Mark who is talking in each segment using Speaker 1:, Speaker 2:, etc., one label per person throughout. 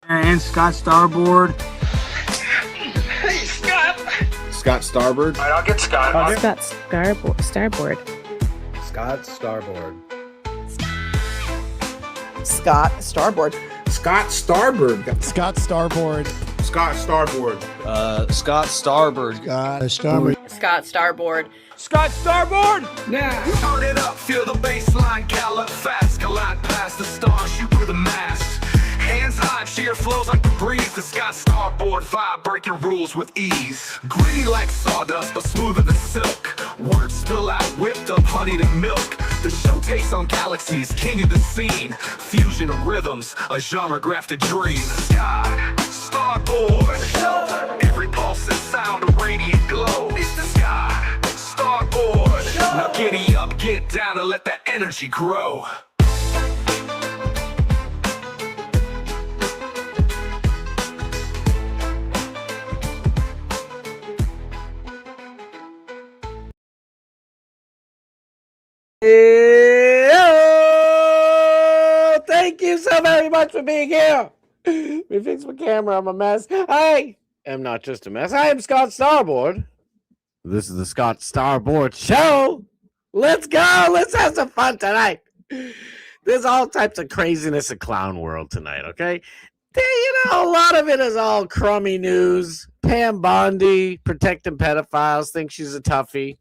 Speaker 1: And Scott Starboard.
Speaker 2: Hey, Scott.
Speaker 3: Scott Starboard.
Speaker 2: All right, I'll get Scott.
Speaker 4: Scott Starboard.
Speaker 3: Scott Starboard.
Speaker 5: Scott Starboard.
Speaker 3: Scott Starboard.
Speaker 6: Scott Starboard.
Speaker 3: Scott Starboard.
Speaker 7: Scott Starboard.
Speaker 6: Scott Starboard.
Speaker 5: Scott Starboard.
Speaker 1: Scott Starboard!
Speaker 2: Now, turn it up, feel the bass line, gallop fast, collide past the stars, shoot through the mast. Hands high, cheer flows like the breeze. The Scott Starboard vibe, breaking rules with ease. Gritty like sawdust, but smoother than silk. Words spill out, whipped up, honeyed and milk. The show takes on galaxies, king of the scene. Fusion of rhythms, a genre grafted dream. Scott Starboard. Every pulse and sound, a radiant glow. It's the Scott Starboard. Now giddy up, get down, and let that energy grow.
Speaker 8: Thank you so very much for being here. We fixed my camera. I'm a mess. I am not just a mess. I am Scott Starboard. This is the Scott Starboard Show. Let's go. Let's have some fun tonight. There's all types of craziness in clown world tonight, okay? A lot of it is all crummy news. Pam Bondi, protecting pedophiles, thinks she's a toughie.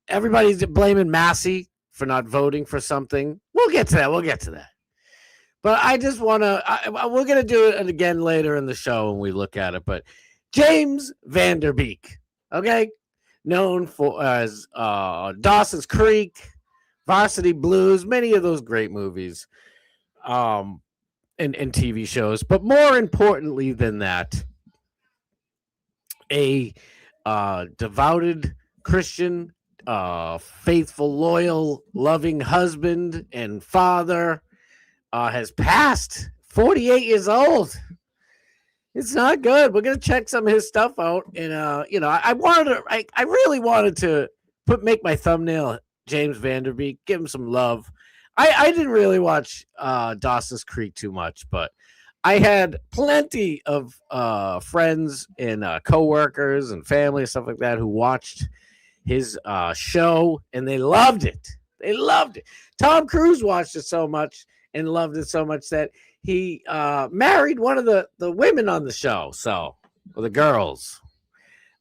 Speaker 8: Everybody's blaming Massey for not voting for something. We'll get to that. But I just want to, we're going to do it again later in the show when we look at it. But James Van Der Beek, okay, known for as Dawson's Creek, Varsity Blues, many of those great movies and TV shows. But more importantly than that, a devoted Christian, faithful, loyal, loving husband and father has passed. 48 years old. It's not good. We're gonna check some of his stuff out, and I really wanted to make my thumbnail James Van Der Beek, give him some love. I didn't really watch Dawson's Creek too much, but I had plenty of friends and coworkers and family and stuff like that who watched his show, and they loved it. They loved it. Tom Cruise watched it so much and loved it so much that he married one of the women on the show. So, or the girls.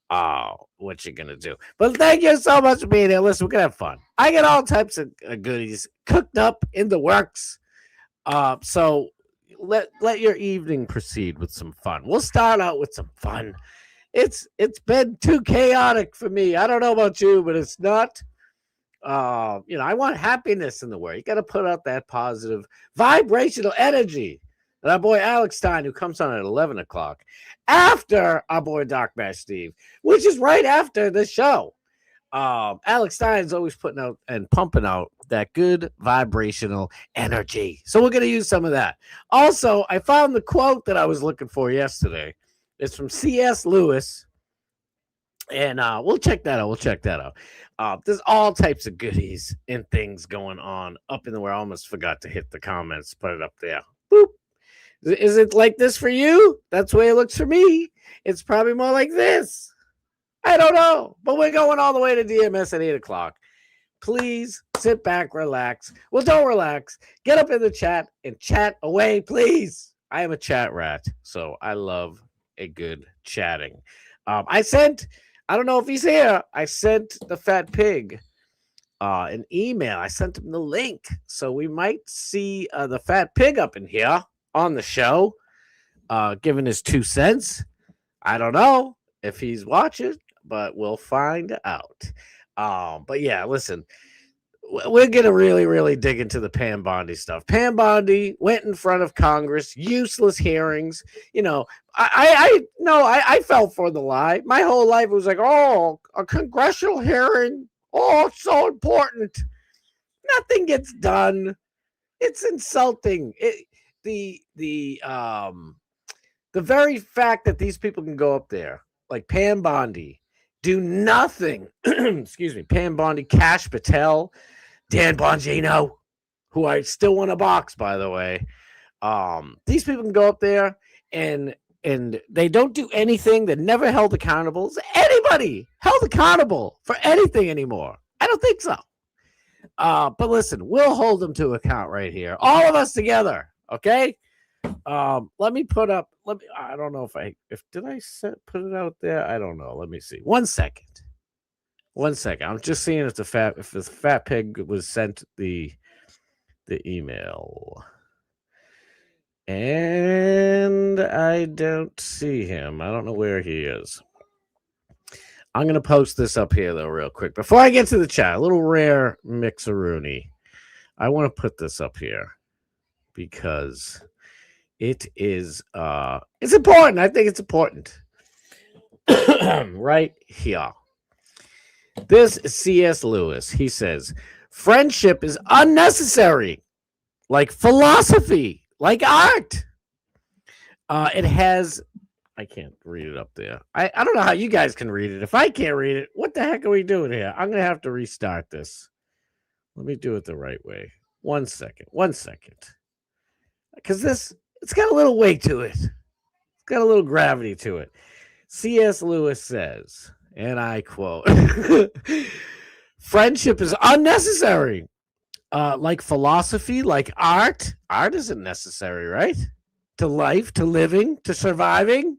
Speaker 8: What you gonna do? But thank you so much for being here. Listen, we're gonna have fun. I got all types of goodies cooked up in the works. So let your evening proceed with some fun. We'll start out with some fun. It's been too chaotic for me. I don't know about you, but it's not. I want happiness in the world. You got to put out that positive vibrational energy. And our boy Alex Stein, who comes on at 11 o'clock after our boy Doc Bash Steve, which is right after the show. Alex Stein's always putting out and pumping out that good vibrational energy. So we're going to use some of that. Also, I found the quote that I was looking for yesterday. It's from C.S. Lewis. And we'll check that out. There's all types of goodies and things going on up in the world. I almost forgot to hit the comments. Put it up there. Boop. Is it like this for you? That's the way it looks for me. It's probably more like this. I don't know. But we're going all the way to DMS at 8 o'clock. Please sit back, relax. Well, don't relax. Get up in the chat and chat away, please. I am a chat rat, so I love a good chatting. I don't know if he's here. I sent the Fat Pig an email. I sent him the link. So we might see the Fat Pig up in here on the show, giving his 2 cents. I don't know if he's watching, but we'll find out. But yeah, listen, we're going to really, really dig into the Pam Bondi stuff. Pam Bondi went in front of Congress, useless hearings. I fell for the lie. My whole life was like, oh, a congressional hearing. Oh, it's so important. Nothing gets done. It's insulting. The very fact that these people can go up there, like Pam Bondi, do nothing. Excuse me, Pam Bondi, Kash Patel, Dan Bongino, who I still want to box, by the way. These people can go up there and they don't do anything. They're never held accountable. Is anybody held accountable for anything anymore? I don't think so. But listen, we'll hold them to account right here. All of us together. Okay. Let me put up, I don't know if did I put it out there? I don't know. Let me see. 1 second. 1 second. I'm just seeing if the fat pig was sent the email. And I don't see him. I don't know where he is. I'm going to post this up here, though, real quick. Before I get to the chat, a little rare mixeroonie. I want to put this up here because it is it's important. I think it's important. Right here. This is C.S. Lewis. He says, friendship is unnecessary, like philosophy, like art. It has, I can't read it up there. I don't know how you guys can read it. If I can't read it, what the heck are we doing here? I'm going to have to restart this. Let me do it the right way. 1 second. 1 second. Because it's got a little weight to it. It's got a little gravity to it. C.S. Lewis says, and I quote, friendship is unnecessary. Like philosophy, like art. Art isn't necessary, right? To life, to living, to surviving.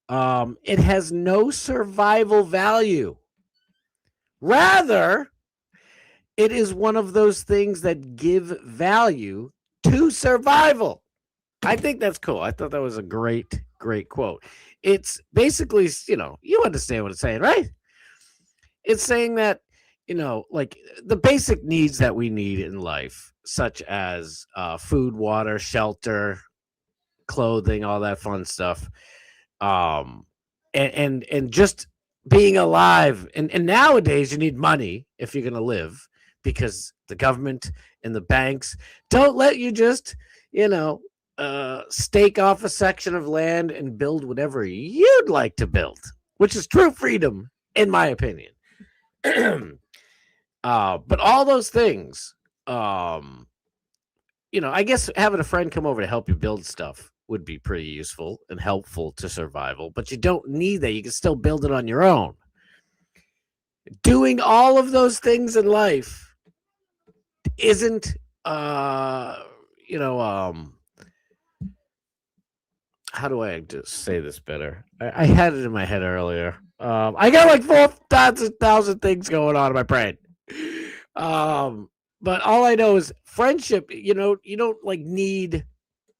Speaker 8: It has no survival value. Rather, it is one of those things that give value to survival. I think that's cool. I thought that was a great quote. It's basically, you understand what it's saying, right? It's saying that, like the basic needs that we need in life, such as food, water, shelter, clothing, all that fun stuff, and just being alive. And nowadays, you need money if you're going to live, because the government and the banks don't let you just, stake off a section of land and build whatever you'd like to build, which is true freedom, in my opinion. But all those things, I guess having a friend come over to help you build stuff would be pretty useful and helpful to survival, but you don't need that. You can still build it on your own. Doing all of those things in life isn't, how do I just say this better? I had it in my head earlier. I got like 4,000 things going on in my brain. But all I know is friendship, you don't like need,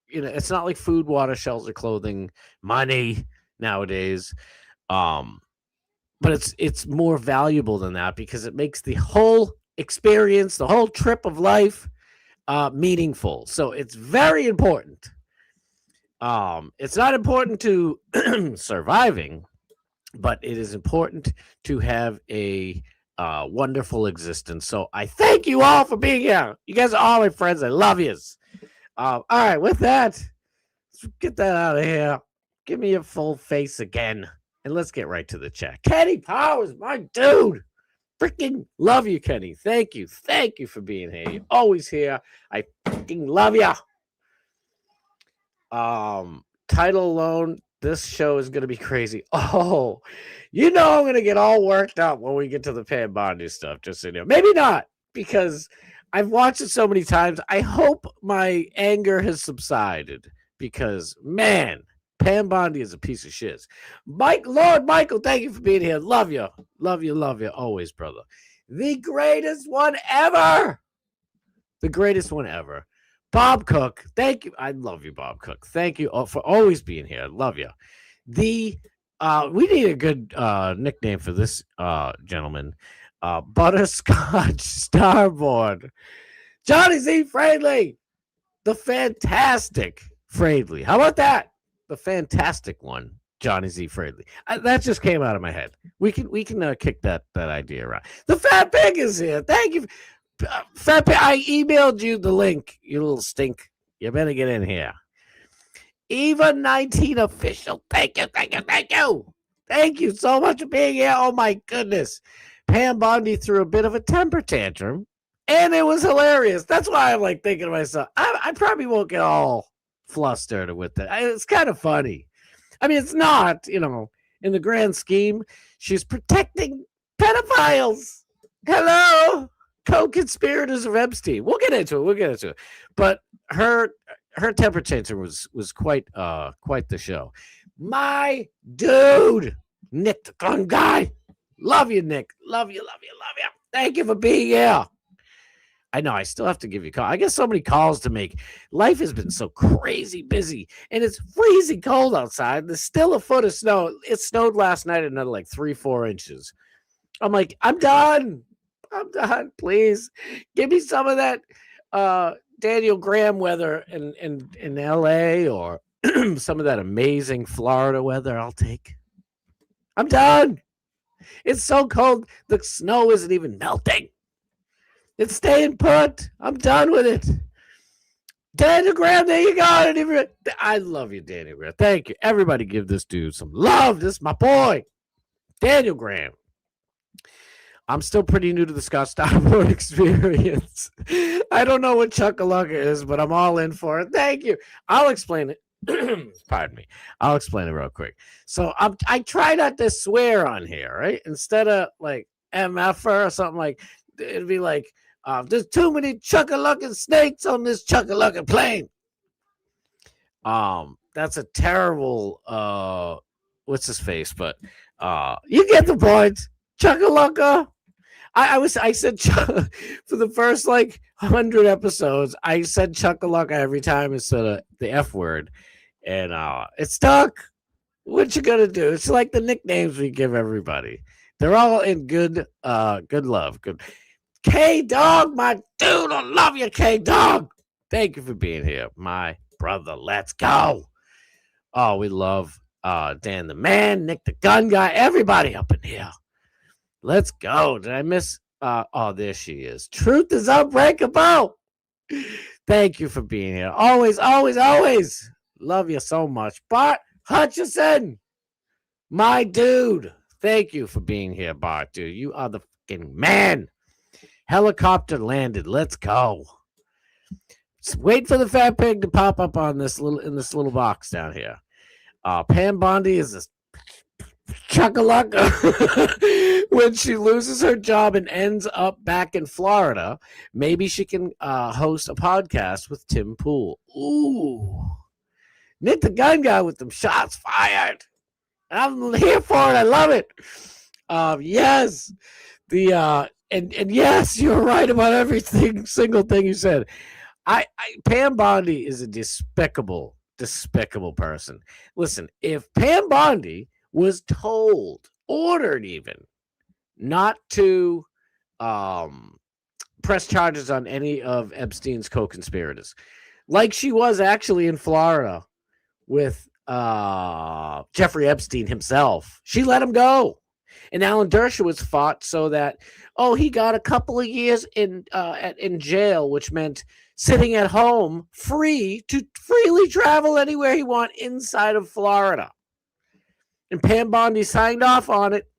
Speaker 8: it's not like food, water, shelter, clothing, money nowadays. But it's more valuable than that because it makes the whole experience, the whole trip of life, meaningful. So it's very important. It's not important to surviving, but it is important to have a wonderful existence. So I thank you all for being here. You guys are all my friends. I love yous. All right, with that, let's get that out of here. Give me your full face again, and let's get right to the chat. Kenny Powers, my dude. Freaking love you, Kenny. Thank you. Thank you for being here. You're always here. I freaking love you. Title alone, this show is going to be crazy. Oh, I'm going to get all worked up when we get to the Pam Bondi stuff, just so you know. Maybe not, because I've watched it so many times. I hope my anger has subsided, because, man, Pam Bondi is a piece of shit. Lord Michael, thank you for being here. Love you. Love you, love you. Always, brother. The greatest one ever. The greatest one ever. Bob Cook, thank you. I love you, Bob Cook. Thank you for always being here. I love you. We need a good nickname for this gentleman. Butterscotch Starboard. Johnny Z. Friendly. The fantastic Friendly. How about that? The fantastic one, Johnny Z. Friendly. That just came out of my head. We can kick that idea around. The Fat Pig is here. Thank you. Fat Pig, I emailed you the link, you little stink. You better get in here. Ep190 official. Thank you. Thank you so much for being here. Oh my goodness. Pam Bondi threw a bit of a temper tantrum And it was hilarious. That's why I'm like thinking to myself, I probably won't get all flustered with it. It's kind of funny. I mean, it's not, in the grand scheme, she's protecting pedophiles. Hello, co-conspirators of Epstein. We'll get into it. But her temper tantrum was quite the show. My dude, Nick the gun guy. Love you, Nick. Love you. Thank you for being here. I know I still have to give you a call. I get so many calls to make. Life has been so crazy busy, and it's freezing cold outside. There's still a foot of snow. It snowed last night another like 3-4 inches. I'm like, I'm done. Please give me some of that Daniel Graham weather in LA or some of that amazing Florida weather. I'll take. I'm done. It's so cold. The snow isn't even melting. It's staying put. I'm done with it. Daniel Graham, there you go. I love you, Daniel Graham. Thank you. Everybody give this dude some love. This is my boy, Daniel Graham. I'm still pretty new to the Scott Starboard experience. I don't know what Chuckalugga is, but I'm all in for it. Thank you. I'll explain it. Pardon me. I'll explain it real quick. So I try not to swear on here, right? Instead of like MFer or something like, it'd be like, there's too many Chuckalugga snakes on this Chuckalugga plane. That's a terrible, what's his face? But you get the point. Chuckalugga. I said for the first like 100 episodes, I said Chuckalugga every time instead of the F word, and it stuck. What you gonna do? It's like the nicknames we give everybody. They're all in good love. Good. K-Dog, my dude, I love you, K-Dog. Thank you for being here, my brother. Let's go. Oh, we love Dan the Man, Nick the Gun Guy, everybody up in here. Let's go. Did I miss? Oh, there she is. Truth is unbreakable. Thank you for being here. Always, always, always. Love you so much. Bart Hutchison, my dude. Thank you for being here, Bart, dude. You are the fucking man. Helicopter landed. Let's go. Just wait for the fat pig to pop up on this little box down here. Pam Bondi is this Chuckalugga. When she loses her job and ends up back in Florida, maybe she can host a podcast with Tim Pool. Ooh. Nick the Gun Guy with them shots fired. I'm here for it. I love it. Yes. And yes, you're right about everything, single thing you said. Pam Bondi is a despicable person. Listen, if Pam Bondi was told, ordered even, not to press charges on any of Epstein's co-conspirators, like she was actually in Florida with Jeffrey Epstein himself, she let him go. And Alan Dershowitz fought so that, he got a couple of years in jail, which meant sitting at home free to freely travel anywhere he want inside of Florida. And Pam Bondi signed off on it,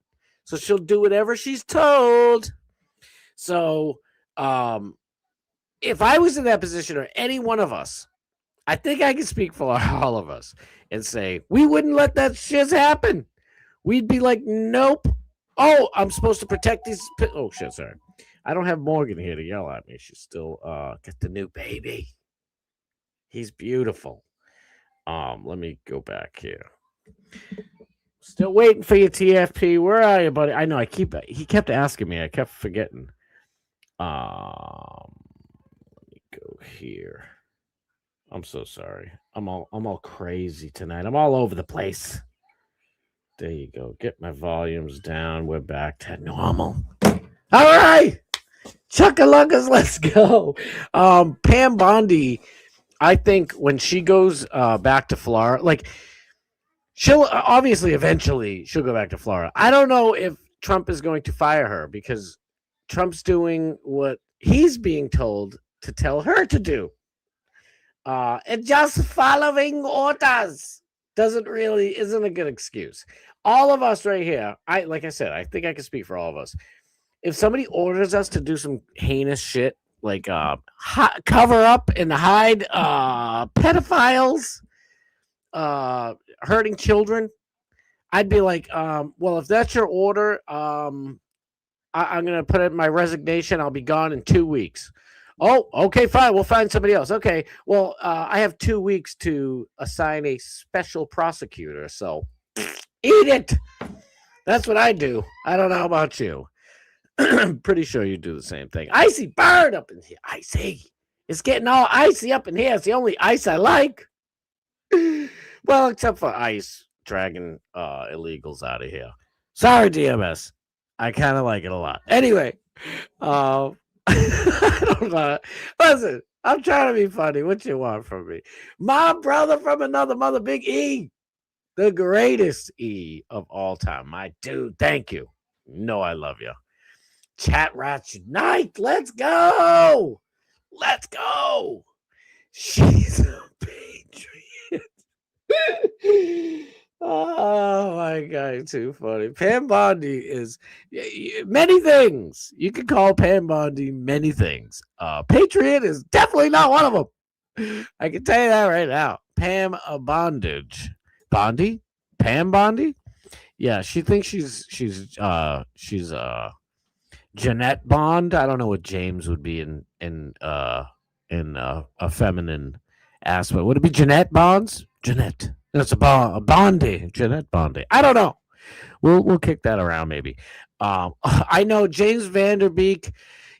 Speaker 8: so she'll do whatever she's told. So if I was in that position, or any one of us, I think I can speak for all of us and say, we wouldn't let that shit happen. We'd be like, nope. Oh, I'm supposed to protect these. Oh, shit, sorry. I don't have Morgan here to yell at me. She's still got the new baby. He's beautiful. Let me go back here. Still waiting for you, TFP. Where are you, buddy? I know he kept asking me. I kept forgetting. Let me go here. I'm so sorry. I'm all crazy tonight. I'm all over the place. There you go. Get my volumes down. We're back to normal. All right. Chuckaluggas, let's go. Pam Bondi, I think when she goes back to Florida, like, she'll obviously eventually she'll go back to Florida. I don't know if Trump is going to fire her because Trump's doing what he's being told to tell her to do. And just following orders isn't a good excuse. All of us right here, like I said, I think I can speak for all of us. if somebody orders us to do some heinous shit, like cover up and hide pedophiles, hurting children, I'd be like, well, if that's your order, I'm going to put in my resignation. I'll be gone in 2 weeks. Oh, okay, fine. We'll find somebody else. Okay. Well, I have 2 weeks to assign a special prosecutor. So eat it. That's what I do. I don't know about you. I'm pretty sure you do the same thing. Icy bird up in here. Icy. It's getting all icy up in here. It's the only ice I like. Well, except for ice dragging illegals out of here. Sorry, DMS. I kind of like it a lot. Anyway, I don't know. Listen, I'm trying to be funny. What you want from me? My brother from another mother, Big E. The greatest E of all time. My dude, thank you. No, I love you. Chat Rats Unite. Let's go. Let's go. She's a patriot. Oh my God, too funny. Pam Bondi is many things. You can call Pam Bondi many things. Patriot is definitely not one of them. I can tell you that right now. Pam Bondage. Bondi? Pam Bondi? Yeah, she thinks she's Jeanette Bond. I don't know what James would be in a feminine aspect. Would it be Jeanette Bonds? Jeanette. That's a Bondi. Jeanette Bondi. I don't know. We'll kick that around maybe. I know James Vanderbeek.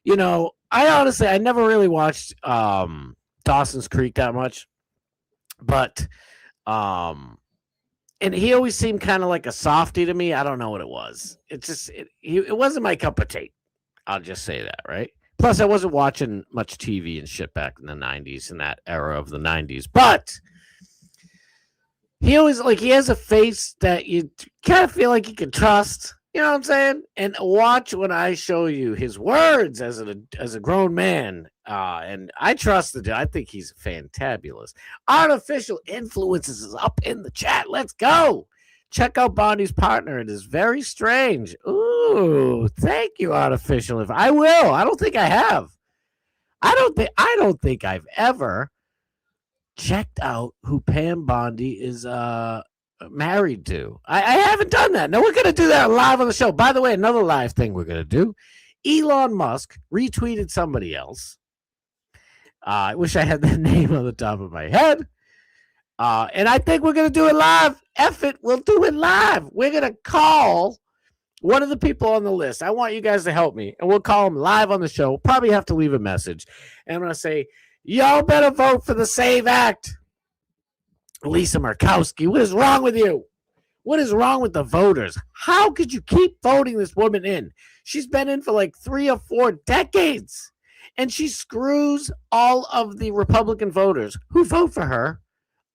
Speaker 8: You know, I never really watched Dawson's Creek that much, but and he always seemed kind of like a softie to me. I don't know what it was. It wasn't my cup of tea. I'll just say that, right? Plus, I wasn't watching much TV and shit back in the 90s, in that era of the 90s. But he has a face that you kind of feel like you can trust. You know what I'm saying? And watch when I show you his words as a grown man. And I trust the dude. I think he's fantabulous. Artificial Influences is up in the chat. Let's go. Check out Bondi's partner. It is very strange. Ooh, thank you, Artificial. I will. I don't think I have. I don't think I've ever checked out who Pam Bondi is married to. I haven't done that. Now we're gonna do that live on the show. By the way, another live thing we're gonna do. Elon Musk retweeted somebody else. I wish I had that name on the top of my head. And I think we're gonna do it live. F it, we'll do it live. We're gonna call one of the people on the list. I want you guys to help me, and we'll call them live on the show. We'll probably have to leave a message, and I'm gonna say, y'all better vote for the Save Act. Lisa Murkowski, what is wrong with you? What is wrong with the voters? How could you keep voting this woman in? She's been in for like 3 or 4 decades, and she screws all of the Republican voters who vote for her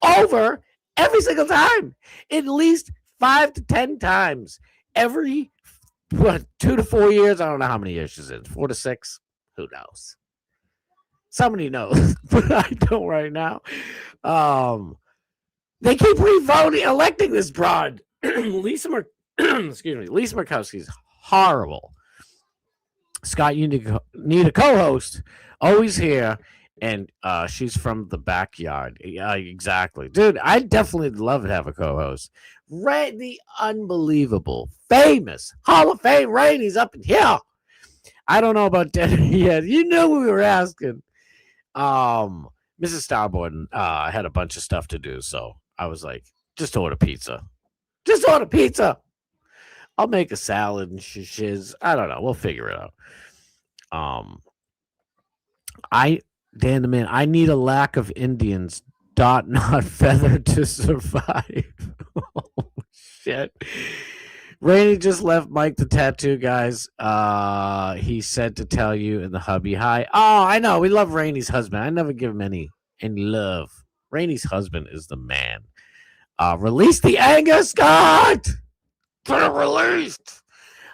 Speaker 8: over every single time, at least 5 to 10 times every 2 to 4 years. I don't know how many years she's in. 4 to 6. Who knows? Somebody knows, but I don't right now. They keep electing this broad. Lisa Murkowski's horrible. Scott, you need a co-host. Always here, and she's from the backyard. Yeah, exactly, dude. I definitely love to have a co-host. The unbelievable, famous Hall of Fame Rainey's up in here. I don't know about dinner yet. You knew we were asking. Mrs. Starboard had a bunch of stuff to do, so I was like, just order pizza. Just order pizza. I'll make a salad and shiz. I don't know. We'll figure it out. Dan the Man, I need a lack of Indians, not feather to survive. Oh, shit. Rainey just left Mike the Tattoo, guys. He said to tell you in the hubby. Hi. Oh, I know. We love Rainey's husband. I never give him any love. Rainey's husband is the man. Release the anger, Scott! Get it released!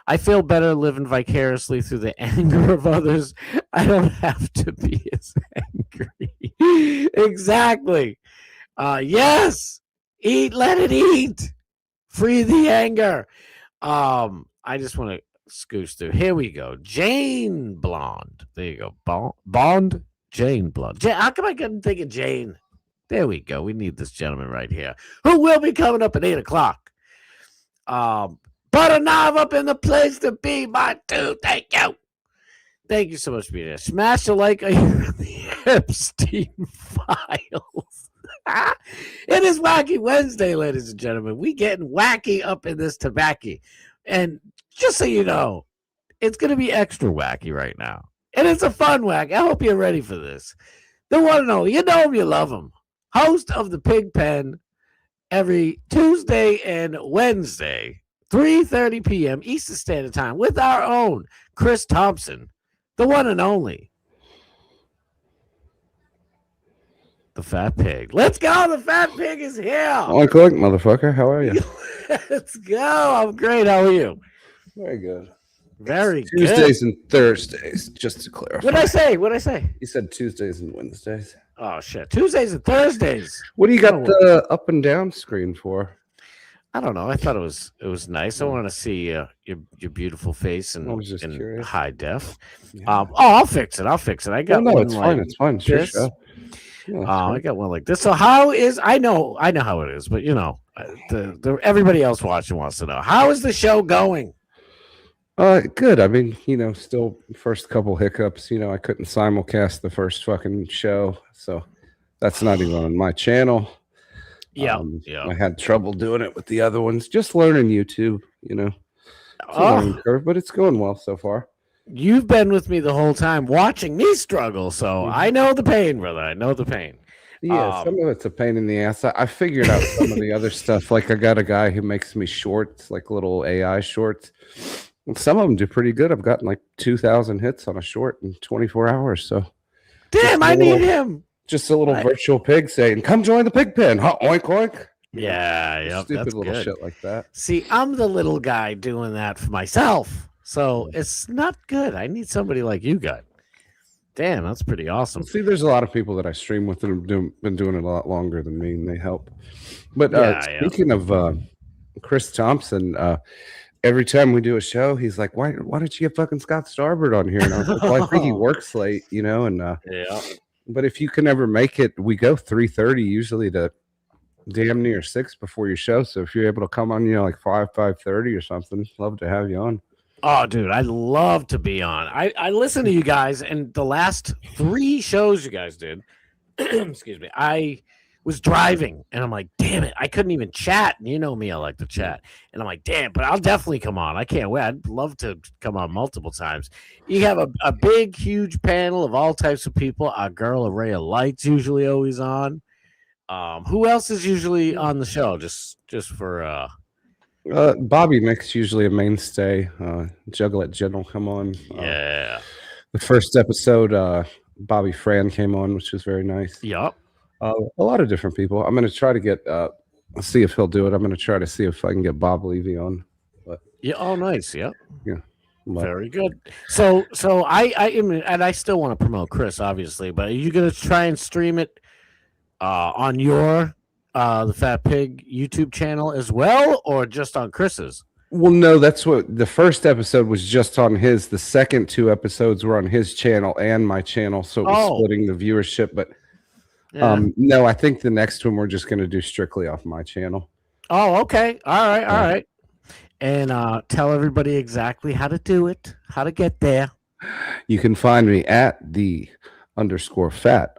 Speaker 8: I feel better living vicariously through the anger of others. I don't have to be as angry. Exactly. Yes. Eat, let it eat. Free the anger. I just want to scooch through. Here we go. Jane Blonde. There you go. Bond. Jane Blonde. How come I couldn't think of Jane? There we go. We need this gentleman right here, who will be coming up at 8:00. Butter knife up in the place to be, my dude. Thank you. Thank you so much for being here. Smash the like on the Epstein Files. It is Wacky Wednesday, ladies and gentlemen. We getting wacky up in this tobacco. And just so you know, it's going to be extra wacky right now. And it's a fun whack. I hope you're ready for this. The one and only, you know him, you love him. Host of the Pig Pen every Tuesday and Wednesday, 3:30 p.m. Eastern Standard Time with our own Chris Thompson, the one and only, the Fat Pig. Let's go. The Fat Pig is here.
Speaker 9: Oink, oink, motherfucker. How are you?
Speaker 8: Let's go. I'm great. How are you?
Speaker 9: Very good.
Speaker 8: Very
Speaker 9: It's
Speaker 8: good.
Speaker 9: Tuesdays and Thursdays, just to clarify.
Speaker 8: What'd I say? What'd I say?
Speaker 9: You said Tuesdays and Wednesdays.
Speaker 8: Oh, shit. Tuesdays and Thursdays.
Speaker 9: What do you got the up and down screen for?
Speaker 8: I don't know. I thought it was nice. I want to see your beautiful face
Speaker 9: I was just
Speaker 8: in
Speaker 9: curious.
Speaker 8: high def.
Speaker 9: Yeah.
Speaker 8: I'll fix it. I got
Speaker 9: no,
Speaker 8: one
Speaker 9: it's
Speaker 8: like
Speaker 9: fine. It's fine. It's your
Speaker 8: this.
Speaker 9: show. Yeah, it's
Speaker 8: I
Speaker 9: fine.
Speaker 8: got one like this. So how is? I know how it is, but you know, the everybody else watching wants to know, how is the show going?
Speaker 9: Good. I mean, still first couple hiccups. I couldn't simulcast the first fucking show, so that's not even on my channel.
Speaker 8: Yeah,
Speaker 9: I had trouble doing it with the other ones. Just learning YouTube, It's a learning curve, but it's going well so far.
Speaker 8: You've been with me the whole time, watching me struggle, so I know the pain, brother. I know the pain.
Speaker 9: Yeah, some of it's a pain in the ass. I figured out some of the other stuff. Like I got a guy who makes me shorts, like little AI shorts. And some of them do pretty good. I've gotten like 2,000 hits on a short in 24 hours. So,
Speaker 8: damn, I need him.
Speaker 9: Just a little virtual pig saying, "Come join the pig pen." Huh? Oink oink.
Speaker 8: Yeah,
Speaker 9: Stupid
Speaker 8: that's
Speaker 9: little
Speaker 8: good.
Speaker 9: shit like that.
Speaker 8: See, I'm the little guy doing that for myself, so it's not good. I need somebody like you got. Damn, that's pretty awesome.
Speaker 9: See, there's a lot of people that I stream with that have been doing it a lot longer than me, and they help. But speaking of Chris Thompson, every time we do a show, he's like, "Why don't you get fucking Scott Starboard on here?" And I was like, "Well, I think he works late, And
Speaker 8: yeah.
Speaker 9: But if you can ever make it, we go 3:30 usually to damn near 6 before your show. So if you're able to come on, like 5:30 or something, love to have you on.
Speaker 8: Oh, dude, I'd love to be on. I listen to you guys, and the last 3 shows you guys did, excuse me, I was driving, and I'm like, damn it, I couldn't even chat. And you know me, I like to chat. And I'm like, damn, but I'll definitely come on. I can't wait. I'd love to come on multiple times. You have a big, huge panel of all types of people. Our girl, Array of Light's usually always on. Who else is usually on the show? Just for
Speaker 9: Bobby Nick's usually a mainstay. Juggalette Jen will come on.
Speaker 8: Yeah.
Speaker 9: The first episode, Bobby Fran came on, which was very nice.
Speaker 8: Yep.
Speaker 9: A lot of different people. I'm going to try to get see if he'll do it. I'm going to try to see if I can get Bob Levy on. But
Speaker 8: yeah. Oh, nice. Yep.
Speaker 9: Yeah.
Speaker 8: Very good. So I still want to promote Chris, obviously, but are you going to try and stream it on your the Fat Pig YouTube channel as well, or just on Chris's?
Speaker 9: Well, no, that's what the first episode was just on his. The second 2 episodes were on his channel and my channel, so it was splitting the viewership. But no, I think the next one we're just going to do strictly off my channel.
Speaker 8: Oh, okay. All right. And tell everybody exactly how to do it, how to get there.
Speaker 9: You can find me at the _fat_pig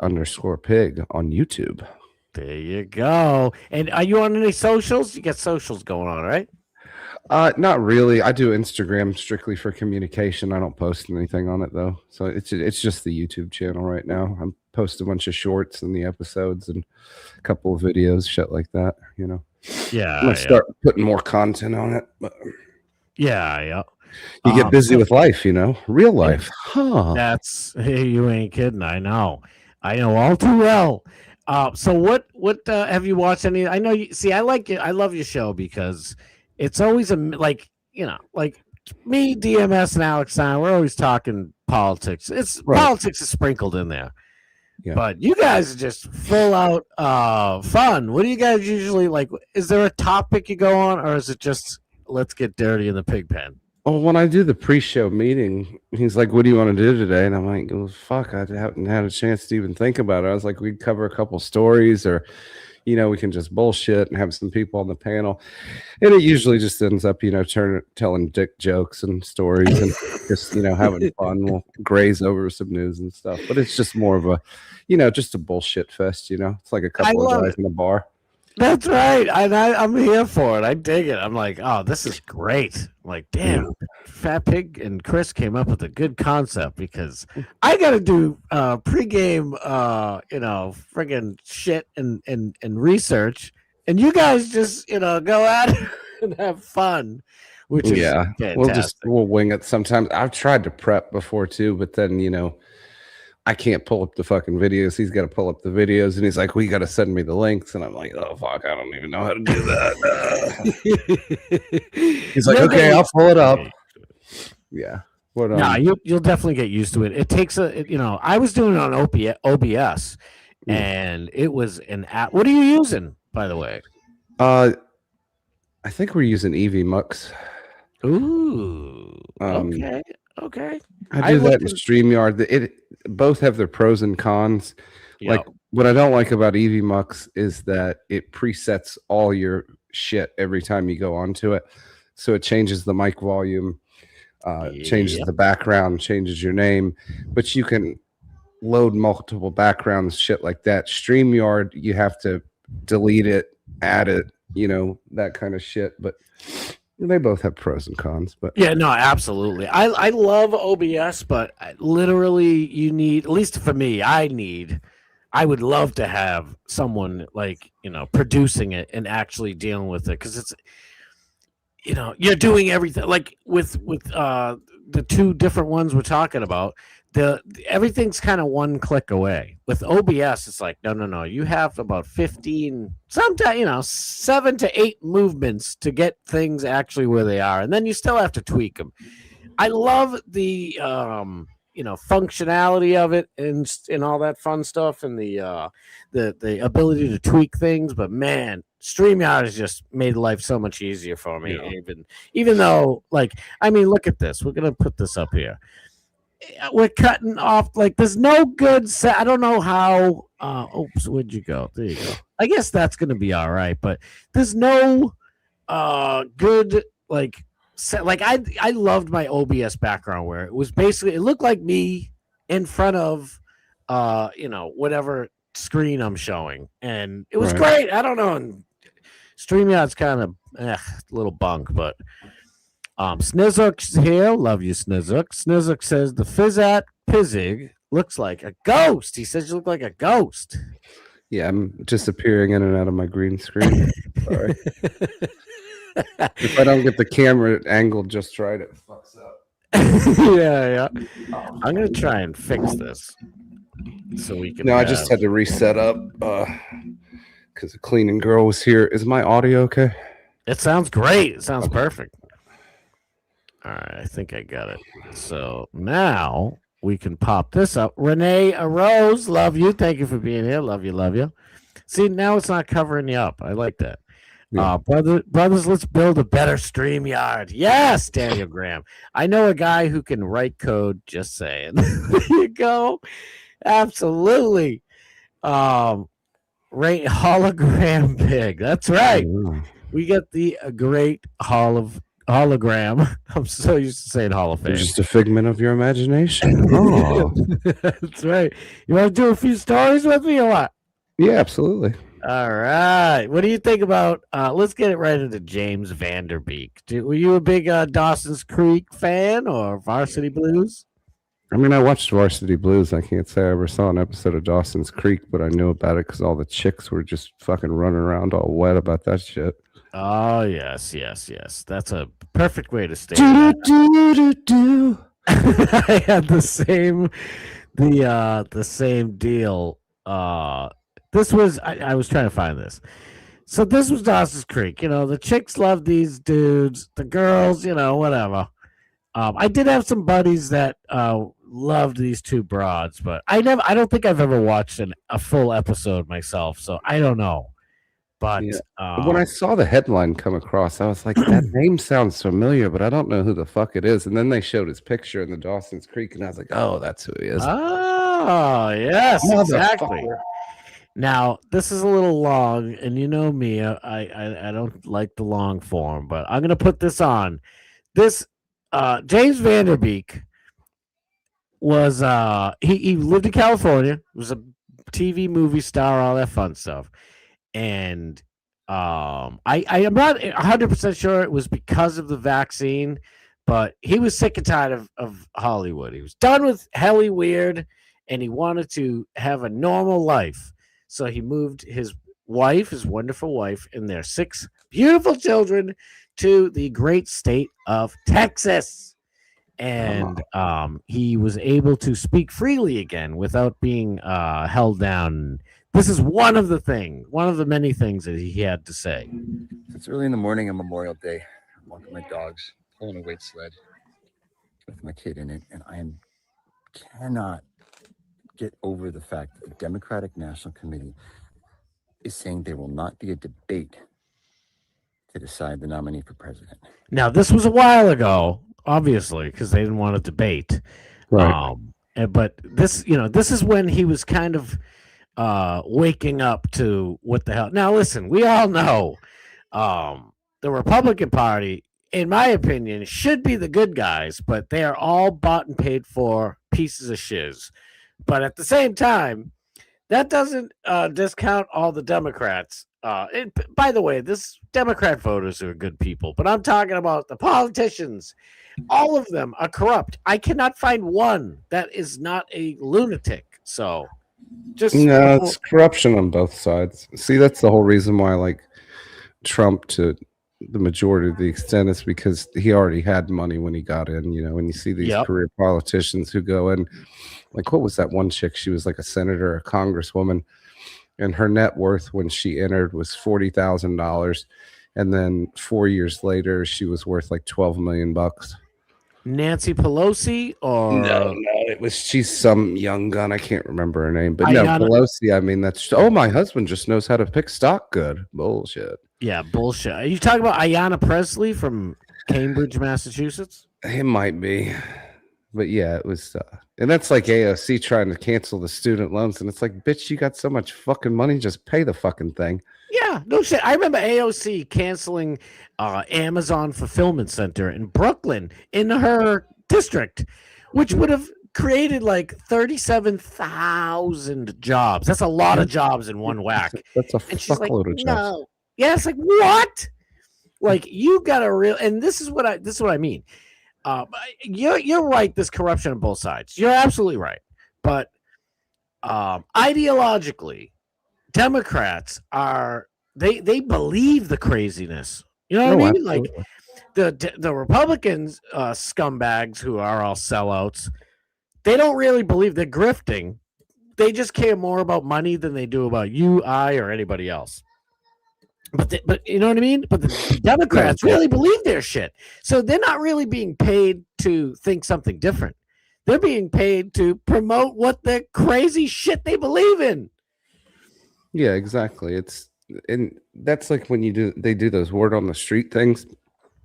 Speaker 9: on YouTube.
Speaker 8: There you go. And are you on any socials? You got socials going on, right?
Speaker 9: Not really. I do Instagram strictly for communication. I don't post anything on it though. So it's just the YouTube channel right now. I post a bunch of shorts and the episodes and a couple of videos, shit like that,
Speaker 8: Yeah.
Speaker 9: I'm gonna start putting more content on it. But
Speaker 8: yeah.
Speaker 9: You get busy with life, real life. Huh.
Speaker 8: You ain't kidding. I know all too well. So what have you watched any? I know you see, I like it. I love your show because it's always like me, DMS, and Alex Stein. We're always talking politics. Politics is sprinkled in there.
Speaker 9: Yeah.
Speaker 8: But you guys are just full out fun. What do you guys usually like? Is there a topic you go on, or is it just let's get dirty in the pig pen?
Speaker 9: Oh, when I do the pre-show meeting, he's like, "What do you want to do today?" And I'm like, "Oh, fuck, I haven't had a chance to even think about it." I was like, "We'd cover a couple stories, or we can just bullshit and have some people on the panel." And it usually just ends up, telling dick jokes and stories and just, having fun. We'll graze over some news and stuff, but it's just more of a, just a bullshit fest. It's like a couple of guys in a bar.
Speaker 8: That's right. I'm here for it. I dig it. I'm like, oh, this is great. I'm like, damn, Fat Pig and Chris came up with a good concept because I got to do pregame, friggin' shit and research, and you guys just, go at it and have fun, which is fantastic.
Speaker 9: We'll wing it sometimes. I've tried to prep before too, but then I can't pull up the fucking videos. He's got to pull up the videos, and he's like, "We got to send me the links." And I'm like, "Oh fuck, I don't even know how to do that." He's like, "Okay, I'll pull it up." Yeah.
Speaker 8: No, you'll definitely get used to it. It takes I was doing it on OBS, and it was an app. What are you using, by the way?
Speaker 9: I think we're using EV-Mux.
Speaker 8: Ooh. Okay.
Speaker 9: I do that in StreamYard. Both have their pros and cons. Yep. Like what I don't like about EV-Mux is that it presets all your shit every time you go onto it. So it changes the mic volume, changes the background, changes your name, but you can load multiple backgrounds, shit like that. StreamYard, you have to delete it, add it, that kind of shit. But they both have pros and cons, but
Speaker 8: yeah, no, absolutely. I love OBS, but literally you need, at least for me, I would love to have someone like, producing it and actually dealing with it. Cause it's, you're doing everything like with the two different ones we're talking about. Everything's kind of one click away. With OBS, it's like, no. You have about 15, sometimes, 7 to 8 movements to get things actually where they are. And then you still have to tweak them. I love the, functionality of it and all that fun stuff and the ability to tweak things. But man, StreamYard has just made life so much easier for me. Yeah. Even though, look at this. We're going to put this up here. We're cutting off, there's no good set. I don't know how. Oops, where'd you go? There you go. I guess that's gonna be all right, but there's no good set. I loved my OBS background where it was basically, it looked like me in front of whatever screen I'm showing, and it was great. I don't know. And StreamYard's kind of a little bunk, but. Snizook's here. Love you, Snizook. Snizook says the Fizzat Pizzig looks like a ghost. He says you look like a ghost.
Speaker 9: Yeah, I'm disappearing in and out of my green screen. Sorry. If I don't get the camera angled just right, it fucks up.
Speaker 8: Yeah. I'm gonna try and fix this so we can.
Speaker 9: No, I just had to reset up because the cleaning girl was here. Is my audio okay?
Speaker 8: It sounds great. It sounds perfect. All right, I think I got it. So now we can pop this up. Renee Rose, love you. Thank you for being here. Love you. See, now it's not covering you up. I like that. Yeah. Brothers, let's build a better StreamYard. Yes, Daniel Graham. I know a guy who can write code. Just saying. There you go. Absolutely. Hologram pig. That's right. We get the great hologram. I'm so used to saying Hall of Fame.
Speaker 9: It's just a figment of your imagination. Oh.
Speaker 8: That's right. You want to do a few stories with me or what?
Speaker 9: Yeah, absolutely.
Speaker 8: All right. What do you think about, let's get it right into James Vanderbeek. Were you a big Dawson's Creek fan or Varsity Blues?
Speaker 9: I mean, I watched Varsity Blues. I can't say I ever saw an episode of Dawson's Creek, but I knew about it because all the chicks were just fucking running around all wet about that shit.
Speaker 8: Oh, yes. That's a perfect way to stay.
Speaker 9: I
Speaker 8: had the same deal. This was, I was trying to find this. So this was Dawson's Creek. The chicks love these dudes. The girls, whatever. I did have some buddies that loved these two broads, but I don't think I've ever watched a full episode myself, so I don't know. But
Speaker 9: when I saw the headline come across, I was like, that name sounds familiar, but I don't know who the fuck it is. And then they showed his picture in the Dawson's Creek, and I was like, oh, that's who he is.
Speaker 8: Oh, yes, exactly. Now, this is a little long, and you know me, I don't like the long form, but I'm going to put this on. This James Vanderbeek was he lived in California, was a TV movie star, all that fun stuff. And I am not 100% sure it was because of the vaccine, but he was sick and tired of Hollywood. He was done with Helly Weird, and he wanted to have a normal life. So he moved his wife, his wonderful wife, and their 6 beautiful children to the great state of Texas. And he was able to speak freely again without being held down. This is one of the many things that he had to say.
Speaker 10: It's early in the morning on Memorial Day. I'm walking my dogs, pulling a weight sled with my kid in it, and cannot get over the fact that the Democratic National Committee is saying there will not be a debate to decide the nominee for president.
Speaker 8: Now, this was a while ago, obviously, because they didn't want to debate.
Speaker 9: Right.
Speaker 8: But this is when he was kind of waking up to what the hell. Now, listen, we all know the Republican Party, in my opinion, should be the good guys, but they are all bought and paid for pieces of shiz. But at the same time, that doesn't discount all the Democrats. By the way, this Democrat voters are good people, but I'm talking about the politicians. All of them are corrupt. I cannot find one that is not a lunatic. So
Speaker 9: it's corruption on both sides. See, that's the whole reason why I like Trump to the majority of the extent is because he already had money when he got in, when you see these career politicians who go in, like, what was that one chick? She was like a senator, a congresswoman, and her net worth when she entered was $40,000. And then 4 years later, she was worth like $12 million.
Speaker 8: Nancy Pelosi or
Speaker 9: no, she's some young gun. I can't remember her name, but Pelosi. I mean, my husband just knows how to pick stock good. Bullshit.
Speaker 8: Yeah, bullshit. Are you talking about Ayanna Presley from Cambridge, Massachusetts?
Speaker 9: It might be, but yeah, it was. And that's like AOC trying to cancel the student loans, and it's like, bitch, you got so much fucking money, just pay the fucking thing.
Speaker 8: Yeah, no shit. I remember AOC canceling Amazon Fulfillment Center in Brooklyn in her district, which would have created like 37,000 jobs. That's a lot of jobs in one whack.
Speaker 9: That's a fuckload of jobs.
Speaker 8: No. Yeah, it's like, what? Like, you got a real, and this is what I mean. You're right. There's corruption on both sides. You're absolutely right. But ideologically, Democrats they believe the craziness. You know what I mean? Absolutely. Like the Republicans, scumbags who are all sellouts, they don't really believe they're grifting. They just care more about money than they do about you, I, or anybody else. But you know what I mean? But the Democrats really believe their shit. So they're not really being paid to think something different. They're being paid to promote what the crazy shit they believe in.
Speaker 9: Yeah, exactly. And that's like when they do those word on the street things,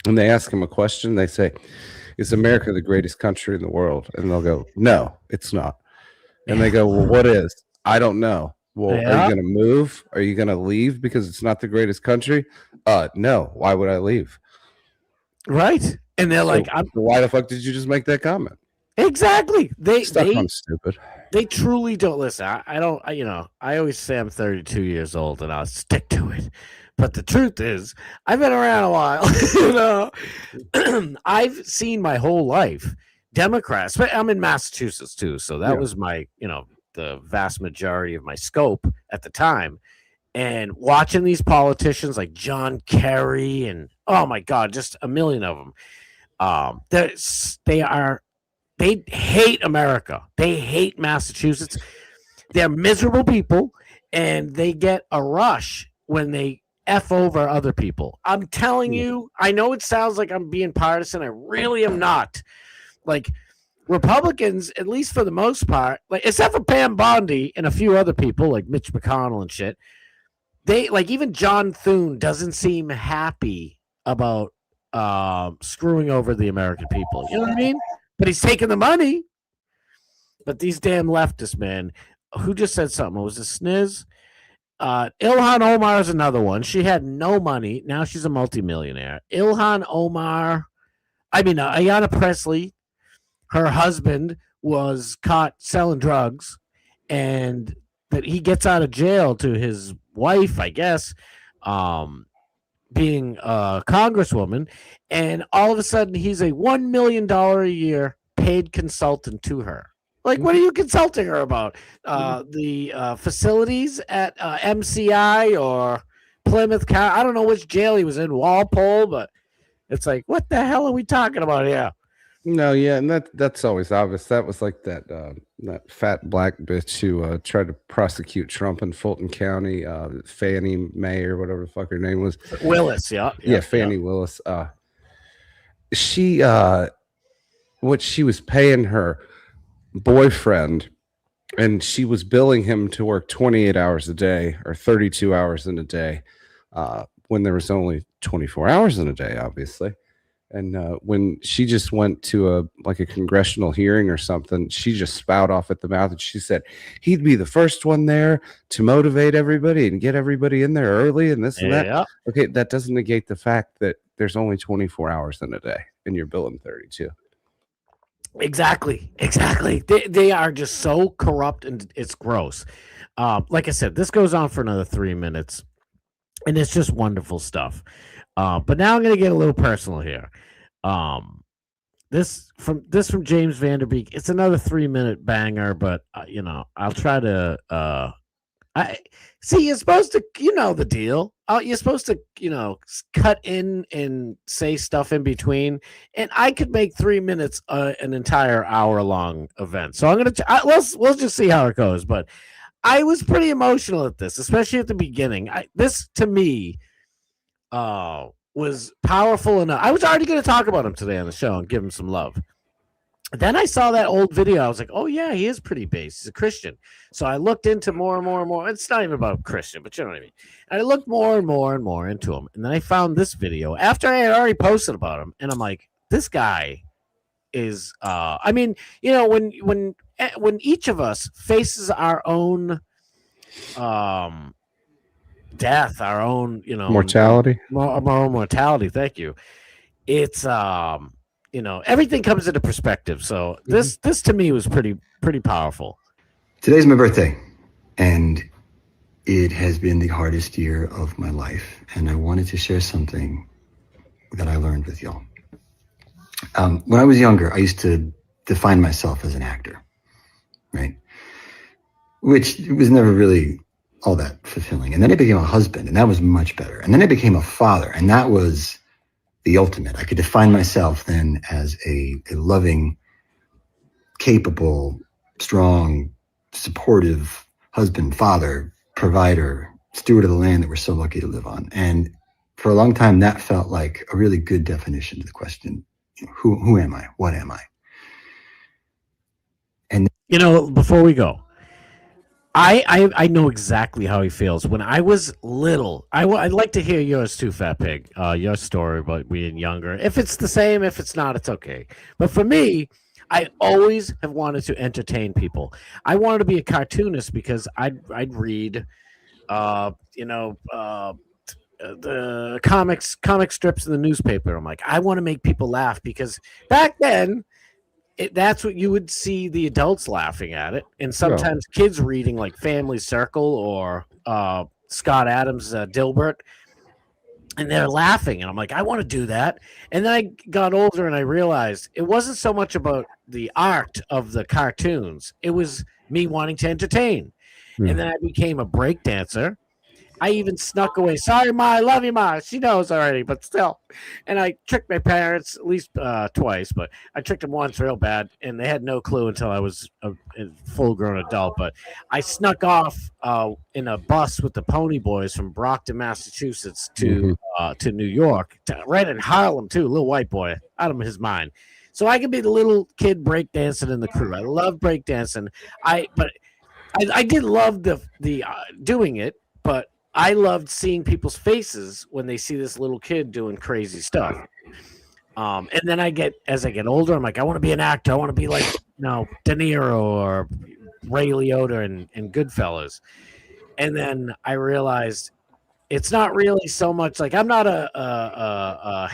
Speaker 9: and they ask them a question. They say, "Is America the greatest country in the world?" And they'll go, "No, it's not." And they go, "Well, what is?" "I don't know." "Well, are you going to move? Are you going to leave because it's not the greatest country?" No. Why would I leave?
Speaker 8: Right. And they're like,
Speaker 9: why the fuck did you just make that comment?
Speaker 8: Exactly.
Speaker 9: I'm stupid.
Speaker 8: They truly don't listen. I always say I'm 32 years old and I'll stick to it. But the truth is, I've been around a while. I've seen my whole life Democrats, but I'm in Massachusetts too. So that was my, the vast majority of my scope at the time. And watching these politicians like John Kerry and, oh my God, just a million of them. They hate America. They hate Massachusetts. They're miserable people, and they get a rush when they F over other people. I'm telling you, I know it sounds like I'm being partisan. I really am not. Like, Republicans, at least for the most part, like except for Pam Bondi and a few other people like Mitch McConnell and shit, they like even John Thune doesn't seem happy about screwing over the American people. You know what I mean? But he's taking the money. But these damn leftists, man, who just said something? Was it Sniz? Ilhan Omar is another one. She had no money. Now she's a multimillionaire. Ilhan Omar, Ayanna Presley, her husband was caught selling drugs, and that he gets out of jail to his wife, I guess, being a congresswoman, and all of a sudden he's a $1 million a year paid consultant to her. Like, what are you consulting her about? The facilities at MCI or Plymouth County? I don't know which jail he was in, Walpole, but it's like, what the hell are we talking about here?
Speaker 9: No, yeah, and that's always obvious. That was like that fat black bitch who tried to prosecute Trump in Fulton County, Fannie Mae or whatever the fuck her name was.
Speaker 8: Willis, yeah,
Speaker 9: Fannie Willis. She what she was paying her boyfriend, and she was billing him to work 28 hours a day or 32 hours in a day, when there was only 24 hours in a day, obviously. And when she just went to a congressional hearing or something, she just spout off at the mouth, and she said he'd be the first one there to motivate everybody and get everybody in there early and this and that. Okay, that doesn't negate the fact that there's only 24 hours in a day and you're billing 32.
Speaker 8: Exactly. They are just so corrupt, and it's gross. Like I said, this goes on for another 3 minutes, and it's just wonderful stuff. But now I'm going to get a little personal here. This from James Vanderbeek. It's another 3-minute banger, but I'll try to. I see. You're supposed to, the deal. You're supposed to, cut in and say stuff in between, and I could make 3 minutes an entire hour-long event. So I'm gonna. We'll just see how it goes. But I was pretty emotional at this, especially at the beginning. This to me. Was powerful enough. I was already going to talk about him today on the show and give him some love. Then I saw that old video. I was like, oh, yeah, he is pretty base. He's a Christian. So I looked into more and more and more. It's not even about Christian, but you know what I mean. And I looked more and more and more into him. And then I found this video after I had already posted about him. And I'm like, this guy is, when each of us faces our own, death, our own,
Speaker 9: mortality.
Speaker 8: Our own mortality. Thank you. It's everything comes into perspective. So this to me was pretty powerful.
Speaker 10: Today's my birthday, and it has been the hardest year of my life, and I wanted to share something that I learned with y'all. When I was younger, I used to define myself as an actor, right? Which was never really all that fulfilling. And then I became a husband, and that was much better. And then I became a father, and that was the ultimate. I could define myself then as a loving, capable, strong, supportive husband, father, provider, steward of the land that we're so lucky to live on. And for a long time, that felt like a really good definition to the question, who am I? What am I? And
Speaker 8: before we go, I know exactly how he feels. When I was little, I'd like to hear yours too, Fat Pig. Your story about being younger. If it's the same, if it's not, it's okay. But for me, I always have wanted to entertain people. I wanted to be a cartoonist because I'd read, the comic strips in the newspaper. I'm like, I want to make people laugh because back then. That's what you would see the adults laughing at it, and sometimes kids reading like Family Circle or Scott Adams' Dilbert, and they're laughing, and I'm like, I want to do that. And then I got older and I realized it wasn't so much about the art of the cartoons; it was me wanting to entertain. And then I became a break dancer. I even snuck away. Sorry, Ma, I love you, Ma. She knows already, but still. And I tricked my parents at least twice, but I tricked them once real bad, and they had no clue until I was a full-grown adult. But I snuck off in a bus with the Pony Boys from Brockton, Massachusetts to New York, right in Harlem, too. Little white boy, out of his mind. So I could be the little kid breakdancing in the crew. I love breakdancing. But I did love the doing it, but I loved seeing people's faces when they see this little kid doing crazy stuff. And then as I get older, I'm like, I want to be an actor. I want to be like, De Niro or Ray Liotta and Goodfellas. And then I realized it's not really so much like I'm not a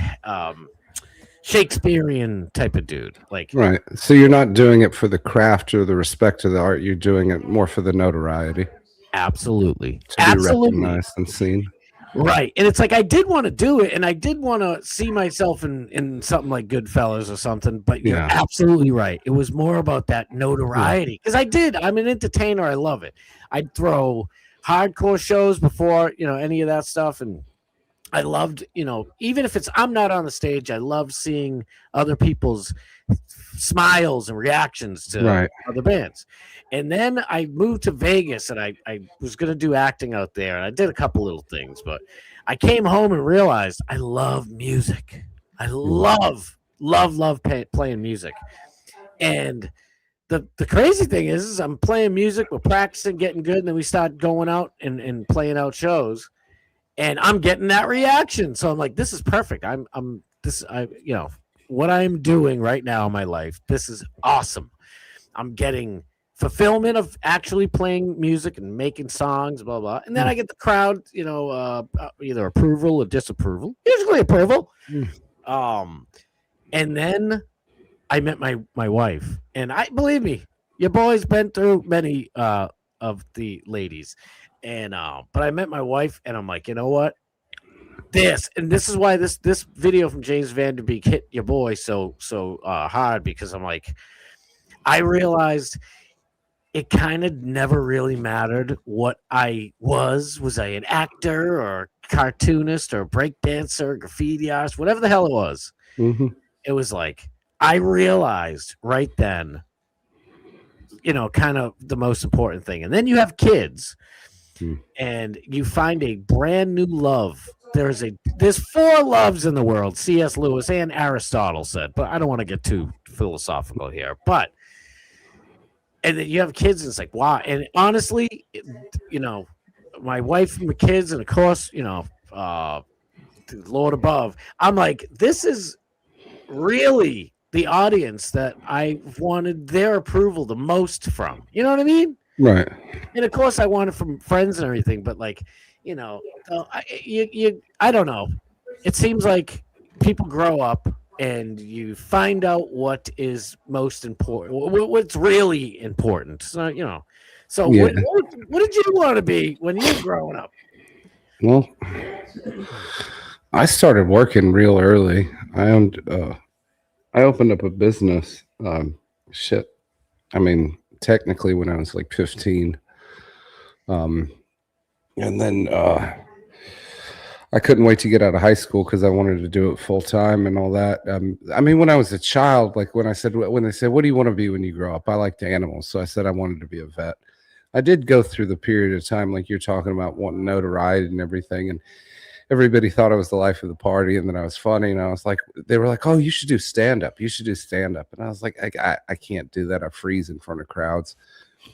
Speaker 8: Shakespearean type of dude. Like,
Speaker 9: right. So you're not doing it for the craft or the respect of the art. You're doing it more for the notoriety.
Speaker 8: Absolutely.
Speaker 9: To be recognized and seen.
Speaker 8: Right. And it's like I did want to do it, and I did want to see myself in something like Goodfellas or something, but you're absolutely right. It was more about that notoriety. Because I'm an entertainer, I love it. I'd throw hardcore shows before, any of that stuff, and I loved, even if I'm not on the stage, I love seeing other people's smiles and reactions to other bands. And then I moved to Vegas, and I was going to do acting out there, and I did a couple little things, but I came home and realized I love music. I love playing music. And the crazy thing is I'm playing music, we're practicing, getting good, and then we start going out and playing out shows, and I'm getting that reaction. So I'm like, this is perfect. What I'm doing right now in my life, this is awesome. I'm getting fulfillment of actually playing music and making songs, blah, blah. And then I get the crowd, either approval or disapproval, usually approval. And then I met my wife, and believe me, your boy's been through many of the ladies. And, but I met my wife, and I'm like, you know what? This is why this video from James Vanderbeek hit your boy so hard, because I'm like, I realized it kind of never really mattered what I was. Was I an actor or cartoonist or breakdancer, graffiti artist, whatever the hell it was?
Speaker 9: Mm-hmm.
Speaker 8: It was like, I realized right then, kind of the most important thing. And then you have kids and you find a brand new love. There's 4 loves in the world, C.S. Lewis and Aristotle said, but I don't want to get too philosophical here. But and then you have kids, and it's like, wow. And honestly, my wife and my kids, and of course, the Lord above, I'm like, this is really the audience that I wanted their approval the most from. You know what I mean?
Speaker 9: Right.
Speaker 8: And of course, I want it from friends and everything, but like, I don't know. It seems like people grow up and you find out what is most important, what's really important. So, So what did you want to be when you were growing up?
Speaker 9: Well, I started working real early. I opened up a business. Technically when I was like 15. And then I couldn't wait to get out of high school because I wanted to do it full time and all that. When I was a child, like when they said, what do you want to be when you grow up? I liked animals. So I said I wanted to be a vet. I did go through the period of time like you're talking about, wanting notoriety and everything. And everybody thought I was the life of the party and that I was funny. And I was like, they were like, oh, you should do stand-up. You should do stand-up. And I was like, I can't do that. I freeze in front of crowds.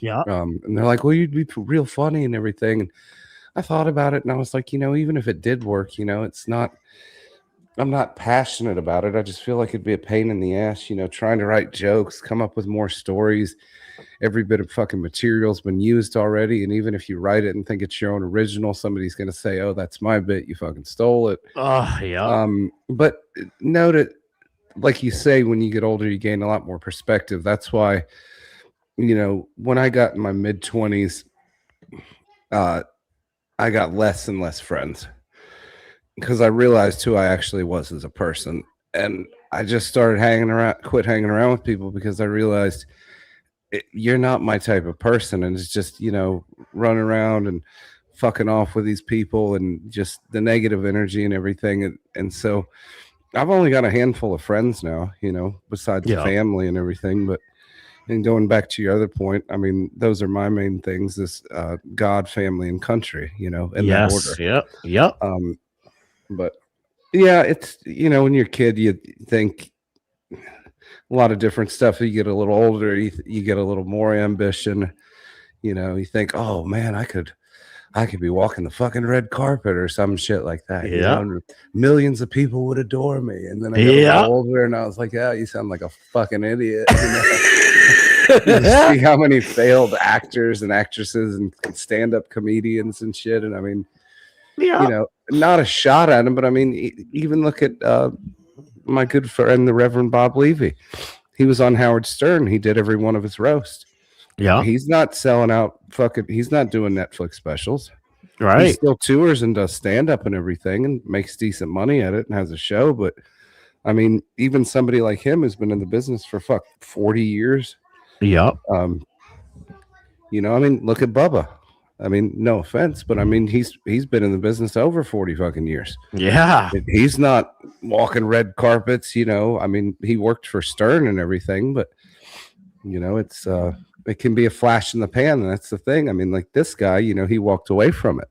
Speaker 8: Yeah.
Speaker 9: And they're like, well, you'd be real funny and everything. And I thought about it and I was like, even if it did work, I'm not passionate about it. I just feel like it'd be a pain in the ass, trying to write jokes, come up with more stories. Every bit of fucking material's been used already. And even if you write it and think it's your own original, somebody's going to say, oh, that's my bit. You fucking stole it.
Speaker 8: Oh, yeah.
Speaker 9: But note it, like you say, when you get older, you gain a lot more perspective. That's why, when I got in my mid-20s, I got less and less friends because I realized who I actually was as a person. And I just started quit hanging around with people because I realized you're not my type of person. And it's just, run around and fucking off with these people and just the negative energy and everything. And so I've only got a handful of friends now, besides family and everything. And going back to your other point, those are my main things: this God, family, and country. In that order.
Speaker 8: Yep.
Speaker 9: But yeah, it's when you're a kid, you think a lot of different stuff. You get a little older, you get a little more ambition. You think, oh man, I could I could be walking the fucking red carpet or some shit like that. You
Speaker 8: Yeah.
Speaker 9: know? And millions of people would adore me. And then I got a little older and I was like, yeah, you sound like a fucking idiot. You know? See how many failed actors and actresses and stand-up comedians and shit. And I mean, you know, not a shot at him, but I mean, even look at my good friend, the Reverend Bob Levy. He was on Howard Stern. He did every one of his roasts.
Speaker 8: Yeah.
Speaker 9: He's not selling out he's not doing Netflix specials.
Speaker 8: Right.
Speaker 9: He still tours and does stand-up and everything and makes decent money at it and has a show. But I mean, even somebody like him who's been in the business for 40 years.
Speaker 8: Yep.
Speaker 9: You know, I mean, look at Bubba. I mean, no offense, but I mean, he's been in the business over 40 fucking years.
Speaker 8: Yeah.
Speaker 9: He's not walking red carpets, you know. I mean, he worked for Stern and everything, but you know, it can be a flash in the pan, and that's the thing. I mean, like this guy, you know, he walked away from it.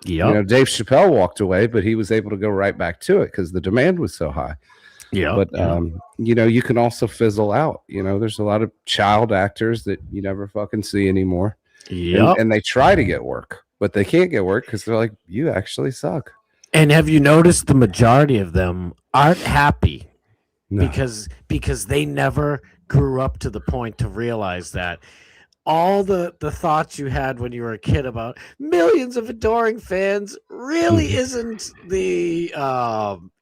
Speaker 8: Yeah.
Speaker 9: You know, Dave Chappelle walked away, but he was able to go right back to it because the demand was so high.
Speaker 8: Yeah.
Speaker 9: But you know, you can also fizzle out. You know, there's a lot of child actors that you never fucking see anymore.
Speaker 8: Yeah.
Speaker 9: And they try to get work, but they can't get work because they're like, you actually suck.
Speaker 8: And have you noticed the majority of them aren't happy
Speaker 9: No.
Speaker 8: because they never grew up to the point to realize that all the thoughts you had when you were a kid about millions of adoring fans really isn't the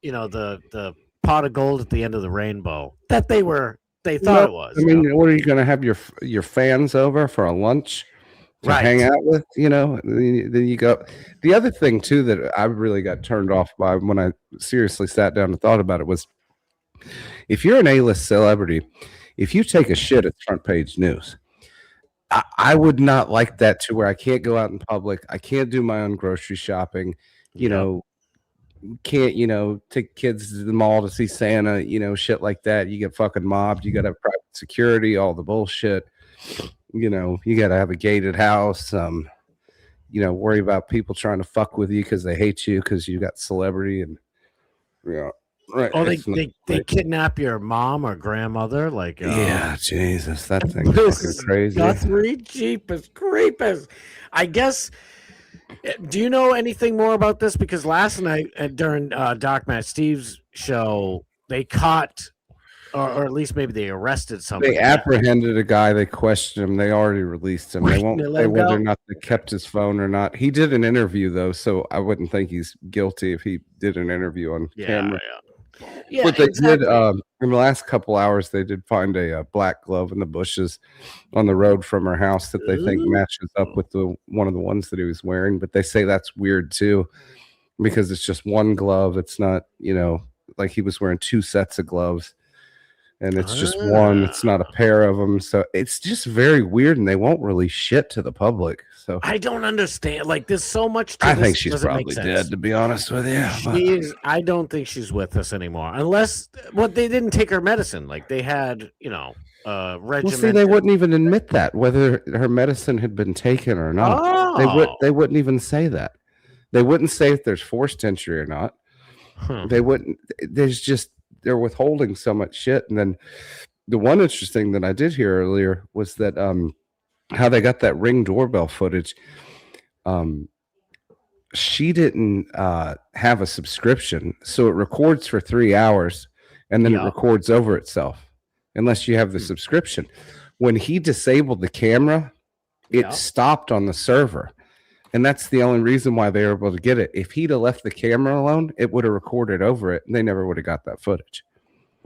Speaker 8: you know, the pot of gold at the end of the rainbow that they thought it was.
Speaker 9: I mean, what are you going to have your fans over for a lunch to hang out with? You know, then you go. The other thing too that I really got turned off by when I seriously sat down and thought about it was, if you're an A-list celebrity, if you take a shit, it's front page news. I would not like that to where I can't go out in public. I can't do my own grocery shopping. You know, can't, you know, take kids to the mall to see Santa, you know, shit like that. You get fucking mobbed. You got to have private security, all the bullshit. You know, you got to have a gated house. You know, worry about people trying to fuck with you because they hate you because you got celebrity and, you know. Right.
Speaker 8: Oh, they kidnap your mom or grandmother, like
Speaker 9: yeah, Jesus, that thing's fucking crazy.
Speaker 8: Guthrie Jeepers Creepers. I guess. Do you know anything more about this? Because last night during Doc Matt Steve's show, they caught, or at least maybe they arrested somebody.
Speaker 9: They apprehended a guy. They questioned him. They already released him. They won't say whether or not they kept his phone or not. He did an interview though, so I wouldn't think he's guilty if he did an interview on camera.
Speaker 8: Yeah,
Speaker 9: but they did in the last couple hours. They did find a black glove in the bushes on the road from her house that they think matches up with one of the ones that he was wearing. But they say that's weird too, because it's just one glove. It's not, you know, like he was wearing two sets of gloves, and it's just one. It's not a pair of them. So it's just very weird, and they won't release shit to the public. So
Speaker 8: I don't understand. Like, there's so much to
Speaker 9: I
Speaker 8: this,
Speaker 9: think she's probably dead, to be honest with you.
Speaker 8: I don't think she's with us anymore, unless they didn't take her medicine. Like they had, you know, regimen.
Speaker 9: Well, see, they wouldn't even admit that whether her medicine had been taken or not. They wouldn't even say that. They wouldn't say if there's forced entry or not. They wouldn't. They're withholding so much shit. And then the one interesting that I did hear earlier was that how they got that Ring doorbell footage. She didn't have a subscription, so it records for 3 hours and then it records over itself unless you have the subscription. When he disabled the camera, it stopped on the server. And that's the only reason why they were able to get it. If he'd have left the camera alone, it would have recorded over it, and they never would have got that footage.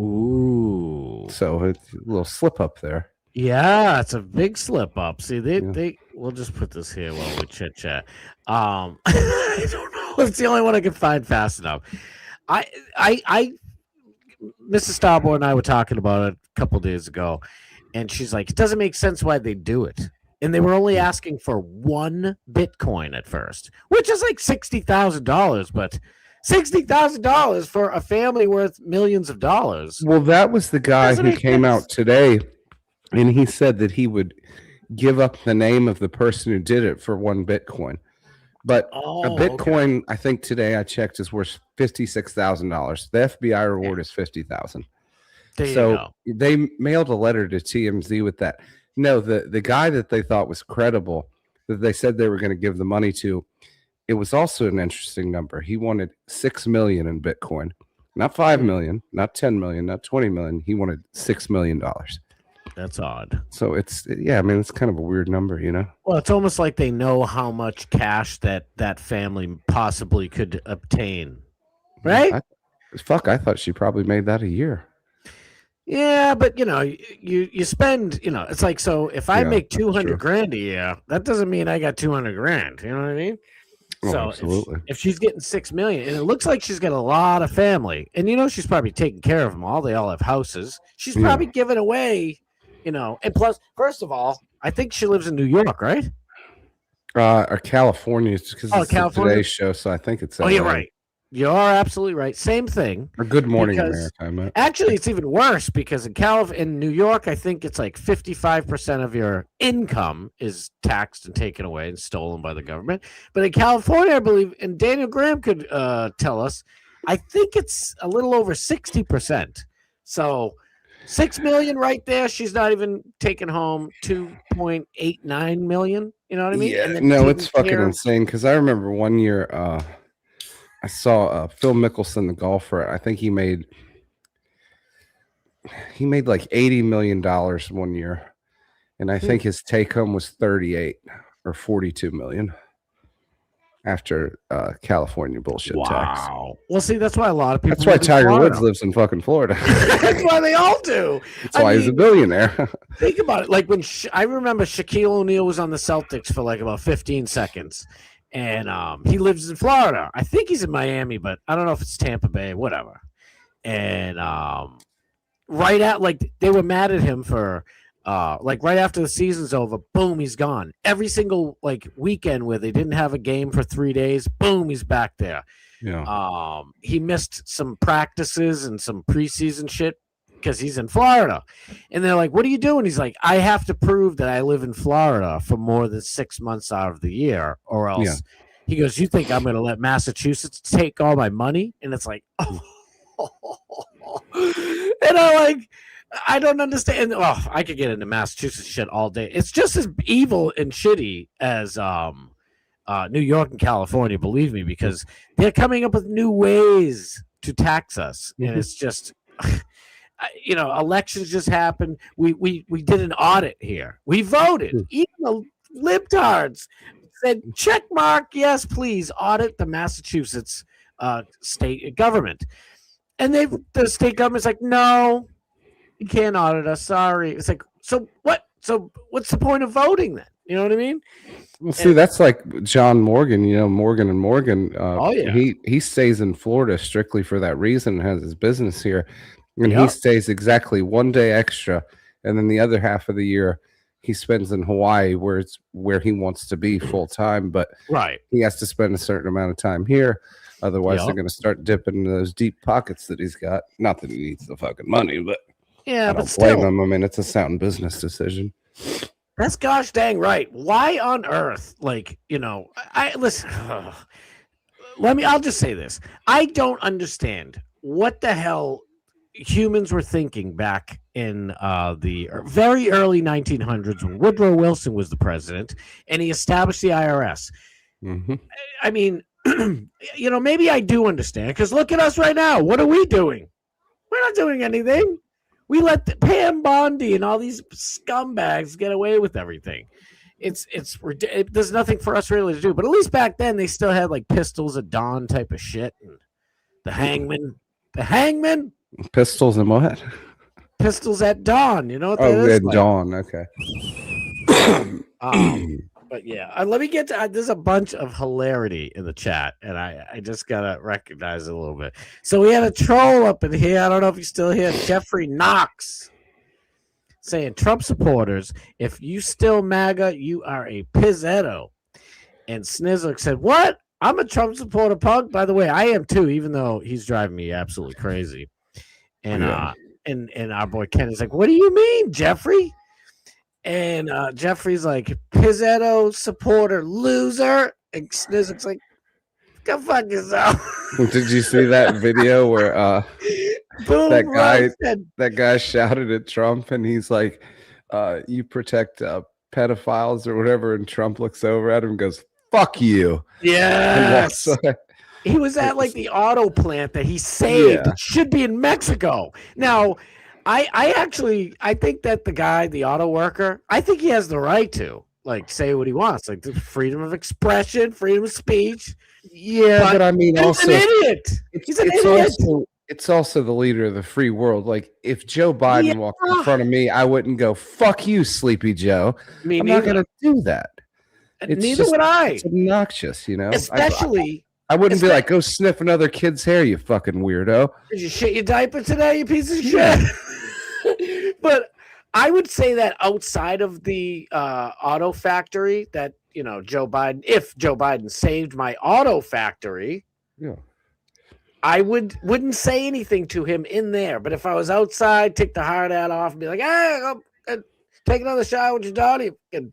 Speaker 8: Ooh.
Speaker 9: So it's a little slip up there.
Speaker 8: Yeah, it's a big slip up. See, we'll just put this here while we chit chat. I don't know. It's the only one I can find fast enough. Mrs. Starboard and I were talking about it a couple days ago, and she's like, it doesn't make sense why they do it. And they were only asking for 1 Bitcoin at first, which is like $60,000, but $60,000 for a family worth millions of dollars.
Speaker 9: Well, that was the guy who came out today, and he said that he would give up the name of the person who did it for 1 Bitcoin. But a Bitcoin, I think today I checked, is worth $56,000. The FBI reward is $50,000. So they mailed a letter to TMZ with that. No, the guy that they thought was credible that they said they were going to give the money to, it was also an interesting number. He wanted 6 million in Bitcoin, not 5 million, not 10 million, not 20 million. He wanted $6 million.
Speaker 8: That's odd.
Speaker 9: So it's it's kind of a weird number, you know.
Speaker 8: Well, it's almost like they know how much cash that family possibly could obtain, right?
Speaker 9: I thought she probably made that a year.
Speaker 8: Yeah, but you spend, it's like, so if I make 200 grand a year, that doesn't mean I got 200 grand. You know what I mean?
Speaker 9: Oh,
Speaker 8: So
Speaker 9: absolutely.
Speaker 8: if she's getting 6 million, and it looks like she's got a lot of family, and she's probably taking care of them all. They all have houses. She's probably giving away, and plus, first of all, I think she lives in New York, right?
Speaker 9: Or California, because it's
Speaker 8: California?
Speaker 9: Today's Show, so I think it's.
Speaker 8: Oh, you're right. You are absolutely right. Same thing.
Speaker 9: Or Good Morning America, I meant.
Speaker 8: Actually, it's even worse because in New York, I think it's like 55% of your income is taxed and taken away and stolen by the government. But in California, I believe, and Daniel Graham could tell us, I think it's a little over 60%. So 6 million right there. She's not even taking home 2.89 million. You know what I mean?
Speaker 9: Yeah, no, it's fucking insane. Because I remember one year, I saw Phil Mickelson, the golfer. I think he made like $80 million one year, and I think his take home was 38 or 42 million after California bullshit tax.
Speaker 8: Wow. Well, see, that's why a lot of people.
Speaker 9: That's why Tiger Woods lives in fucking Florida.
Speaker 8: That's why they all do.
Speaker 9: That's why he's a billionaire.
Speaker 8: Think about it. Like when I remember Shaquille O'Neal was on the Celtics for like about 15 seconds. And he lives in Florida. I think he's in Miami, but I don't know if it's Tampa Bay, whatever. And they were mad at him for right after the season's over, boom, he's gone. Every single weekend where they didn't have a game for 3 days, boom, he's back there.
Speaker 9: Yeah.
Speaker 8: He missed some practices and some preseason shit because he's in Florida. And they're like, what are you doing? He's like, I have to prove that I live in Florida for more than 6 months out of the year, or else he goes, you think I'm going to let Massachusetts take all my money? And it's like, and I don't understand. Oh, I could get into Massachusetts shit all day. It's just as evil and shitty as New York and California, believe me, because they're coming up with new ways to tax us. And it's just... elections just happened. We did an audit here. We voted. Even the libtards said, check mark, yes, please audit the Massachusetts state government. And the state government's like, no, you can't audit us. Sorry. It's like, so what? So what's the point of voting then? You know what I mean?
Speaker 9: Well, see, that's like John Morgan, Morgan and Morgan. He stays in Florida strictly for that reason and has his business here. And he stays exactly 1 day extra, and then the other half of the year he spends in Hawaii, where he wants to be full time. But he has to spend a certain amount of time here, otherwise they're going to start dipping into those deep pockets that he's got. Not that he needs the fucking money, but I don't blame him. I mean, it's a sound business decision.
Speaker 8: That's gosh dang right. Why on earth? I listen. I'll just say this. I don't understand what the hell humans were thinking back in the very early 1900s when Woodrow Wilson was the president and he established the IRS.
Speaker 9: Mm-hmm.
Speaker 8: I mean, maybe I do understand, because look at us right now. What are we doing? We're not doing anything. We let Pam Bondi and all these scumbags get away with everything. There's nothing for us really to do. But at least back then they still had like pistols at dawn type of shit, and the hangman.
Speaker 9: Pistols and what?
Speaker 8: Pistols at dawn. You know what that is?
Speaker 9: At dawn. Okay.
Speaker 8: But yeah, let me get to. There's a bunch of hilarity in the chat, and I just gotta recognize it a little bit. So we had a troll up in here. I don't know if he's still here. Jeffrey Knox saying, Trump supporters, if you still MAGA, you are a pizzetto. And Snizzler said, what? I'm a Trump supporter, punk. By the way, I am too, even though he's driving me absolutely crazy. And and our boy Ken is like, what do you mean, Jeffrey? And Jeffrey's like, pizzetto supporter loser. And Snizzler's like, go fuck yourself.
Speaker 9: Did you see that video where
Speaker 8: Boom,
Speaker 9: that guy shouted at Trump, and he's like, you protect pedophiles or whatever, and Trump looks over at him and goes, "Fuck you."
Speaker 8: Yes. He was at like the auto plant that he saved. It should be in Mexico. Now, I think that the guy, the auto worker, I think he has the right to like say what he wants, like the freedom of expression, freedom of speech.
Speaker 9: Yeah, but I mean,
Speaker 8: he's
Speaker 9: also,
Speaker 8: an idiot. He's an idiot.
Speaker 9: It's also the leader of the free world. Like, if Joe Biden walked in front of me, I wouldn't go, "Fuck you, Sleepy Joe." I'm not going to do that.
Speaker 8: Neither would I.
Speaker 9: It's obnoxious, you know.
Speaker 8: Especially,
Speaker 9: I wouldn't be like, "Go sniff another kid's hair, you fucking weirdo."
Speaker 8: Did you shit your diaper today, you piece of shit? But I would say that outside of the auto factory, that Joe Biden, if Joe Biden saved my auto factory, I wouldn't say anything to him in there. But if I was outside, take the hard hat off and be like, "Hey, take another shower with your daughter, you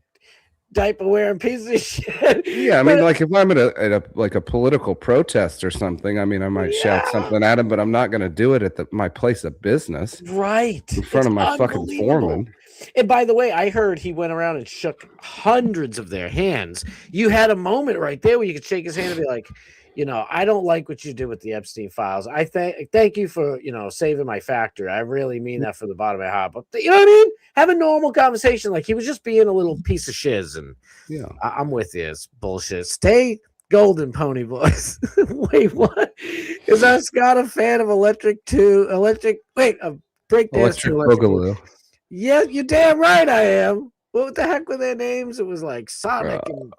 Speaker 8: diaper wearing piece of shit."
Speaker 9: Yeah, I mean, like if I'm at a political protest or something, I mean, I might shout something at him, but I'm not going to do it at my place of business,
Speaker 8: right,
Speaker 9: in front of my fucking foreman.
Speaker 8: And by the way, I heard he went around and shook hundreds of their hands. You had a moment right there where you could shake his hand and be like, "I don't like what you did with the Epstein files. I thank you for, saving my factory. I really mean that from the bottom of my heart." But you know what I mean? Have a normal conversation. Like he was just being a little piece of shiz. And I'm with you. It's bullshit. Stay golden, pony boys. Wait, what? Is that Scott a fan of Electric? Wait, break dance to Electric Boogaloo. Yeah, you're damn right I am. What the heck were their names? It was like Sonic and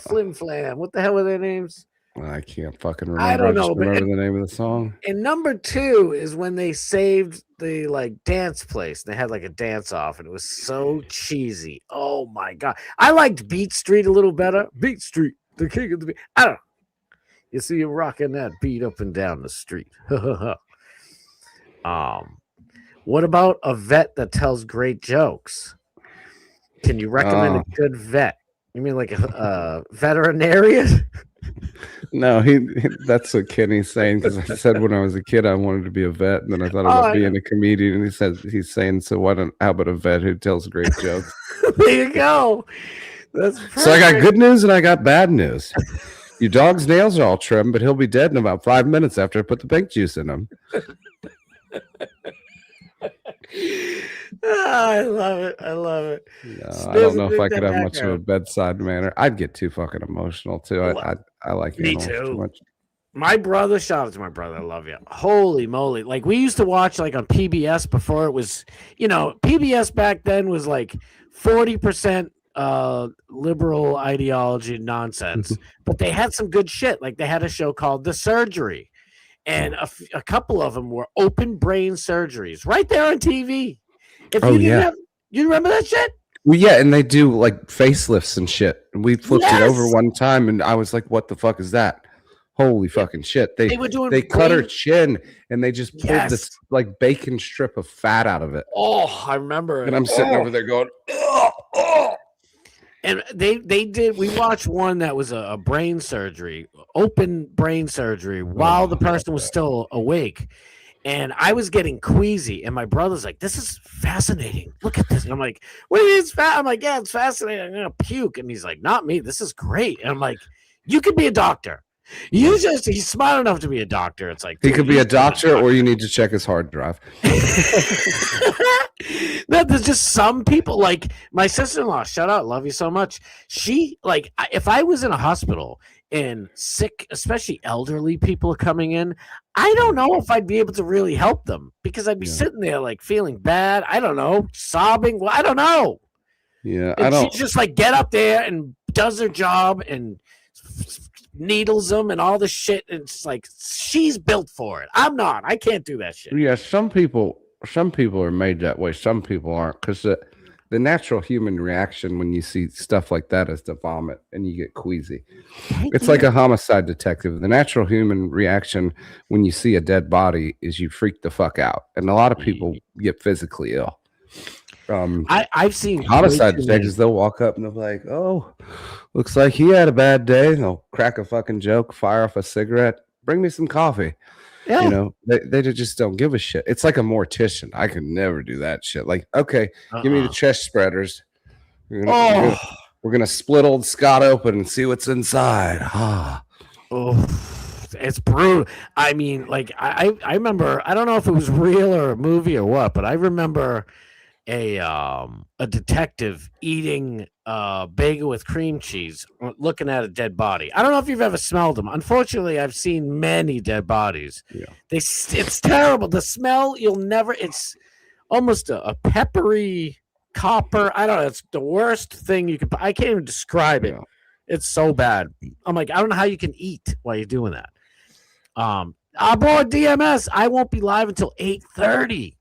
Speaker 8: Flim Flam. What the hell were their names?
Speaker 9: I can't fucking remember.
Speaker 8: I don't know.
Speaker 9: Just remember the name of the song.
Speaker 8: And number 2 is when they saved the dance place. They had like a dance off, and it was so cheesy. Oh my god! I liked Beat Street a little better. Beat Street, the king of the beat. I don't know. You see, you're rocking that beat up and down the street. What about a vet that tells great jokes? Can you recommend a good vet? You mean like a veterinarian?
Speaker 9: No, that's what Kenny's saying, because I said when I was a kid I wanted to be a vet, and then I thought about being a comedian, and he's saying, so how about a vet who tells great jokes?
Speaker 8: There you go. That's perfect.
Speaker 9: So I got good news and I got bad news. Your dog's nails are all trimmed, but he'll be dead in about 5 minutes after I put the pink juice in him.
Speaker 8: I love it.
Speaker 9: No, I don't know if I could have much of a bedside manner. I'd get too fucking emotional too. I like animals too much.
Speaker 8: My brother, shout out to my brother. I love you. Holy moly. Like we used to watch like on PBS before it was, PBS back then was like 40% liberal ideology nonsense, but they had some good shit. Like they had a show called The Surgery. And a couple of them were open brain surgeries right there on TV. You remember that shit?
Speaker 9: Well, yeah, and they do like facelifts and shit. We flipped it over one time, and I was like, "What the fuck is that? Holy fucking shit!" They cut her chin, and they just pulled this like bacon strip of fat out of it.
Speaker 8: Oh, I remember.
Speaker 9: And I'm sitting over there going, "Oh."
Speaker 8: And we watched one that was a brain surgery, open brain surgery, while the person was still awake. And I was getting queasy, and my brother's like, "This is fascinating. Look at this." And I'm like, "What do you mean it's fat?" I'm like, "Yeah, it's fascinating. I'm gonna puke." And he's like, "Not me. This is great." And I'm like, "You could be a doctor. He's smart enough to be a doctor." It's like
Speaker 9: he could be a doctor, or you need to check his hard drive.
Speaker 8: No, there's just some people, like my sister-in-law, shout out, love you so much. She, like, if I was in a hospital and sick, especially elderly people are coming in, I don't know if I'd be able to really help them, because I'd be sitting there like feeling bad. I don't know, sobbing. Well, I don't know.
Speaker 9: Yeah,
Speaker 8: and she just like get up there and does her job and needles them and all this shit. And it's like she's built for it. I'm not. I can't do that shit.
Speaker 9: Yeah, some people are made that way. Some people aren't, because the natural human reaction when you see stuff like that is to vomit and you get queasy. It's like a homicide detective. The natural human reaction when you see a dead body is you freak the fuck out, and a lot of people get physically ill.
Speaker 8: I've seen
Speaker 9: homicide detectives. They'll walk up and they'll be like, "Oh, looks like he had a bad day." And they'll crack a fucking joke, fire off a cigarette, bring me some coffee. Yeah. They just don't give a shit. It's like a mortician. I could never do that shit. Like, okay, give me the chest spreaders. We're gonna split old Scott open and see what's inside.
Speaker 8: It's brutal. I mean, like I remember. I don't know if it was real or a movie or what, but I remember a detective eating bagel with cream cheese, looking at a dead body. I don't know if you've ever smelled them. Unfortunately, I've seen many dead bodies.
Speaker 9: Yeah,
Speaker 8: it's terrible. The smell, you'll never. It's almost a peppery copper. I don't know. It's the worst thing you could. I can't even describe it. Yeah. It's so bad. I'm like, I don't know how you can eat while you're doing that. Aboard DMS. I won't be live until 8:30.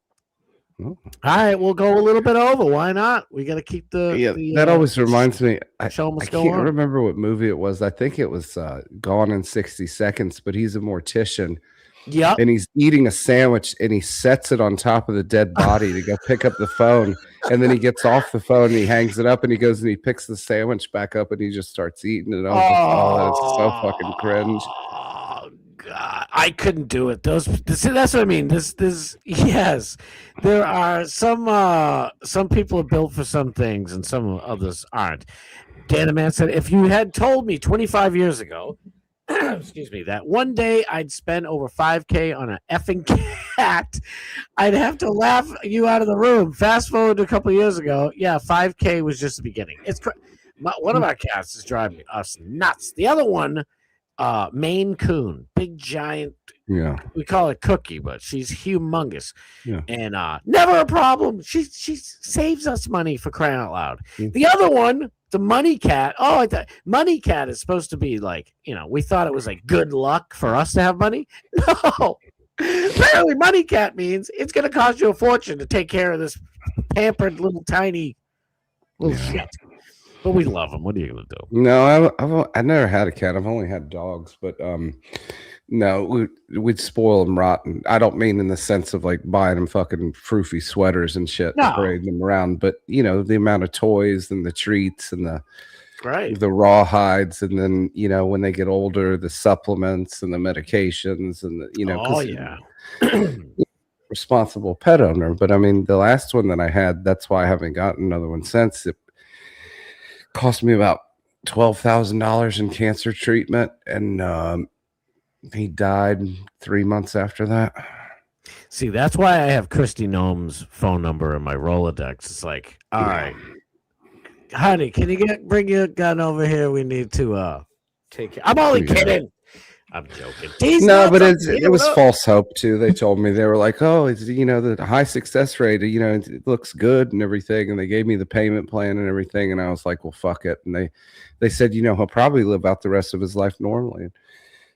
Speaker 8: All right, we'll go a little bit over. Why not? We got to keep the
Speaker 9: that always reminds me. I
Speaker 8: can't
Speaker 9: remember what movie it was. I think it was Gone in 60 Seconds, but he's a mortician.
Speaker 8: Yeah,
Speaker 9: and he's eating a sandwich and he sets it on top of the dead body to go pick up the phone, and then he gets off the phone and he hangs it up and he goes and he picks the sandwich back up and he just starts eating it. That is so fucking cringe.
Speaker 8: God, I couldn't do it. That's what I mean. Yes, there are some people are built for some things and some others aren't. Dan the Man said, if you had told me 25 years ago, excuse me, that one day I'd spend over $5,000 on an effing cat, I'd have to laugh you out of the room. Fast forward to a couple of years ago, yeah, $5,000 was just the beginning. One of our cats is driving us nuts. The other one, Maine Coon, big giant.
Speaker 9: Yeah,
Speaker 8: we call it Cookie, but she's humongous.
Speaker 9: Yeah,
Speaker 8: and never a problem. She saves us money, for crying out loud. The other one, the Money Cat. Oh, I thought Money Cat is supposed to be like, we thought it was like good luck for us to have money. No, apparently Money Cat means it's going to cost you a fortune to take care of this pampered little tiny little shit. But we love them. What are you gonna do?
Speaker 9: No, I've never had a cat. I've only had dogs, but no, we'd spoil them rotten. I don't mean in the sense of like buying them fucking froofy sweaters and shit, and parading them around. But the amount of toys and the treats and the raw hides, and then when they get older, the supplements and the medications and responsible pet owner. But I mean, the last one that I had, that's why I haven't gotten another one since. It cost me about $12,000 in cancer treatment, and he died 3 months after that.
Speaker 8: See, that's why I have Christy Gnome's phone number in my Rolodex. It's like, all right, honey, can you bring your gun over here? We need to take care. I'm only kidding. I'm joking.
Speaker 9: No, but it was false hope too. They told me, they were like, oh, it's the high success rate, it looks good and everything, and they gave me the payment plan and everything, and I was like, well, fuck it. And they said, he'll probably live out the rest of his life normally. And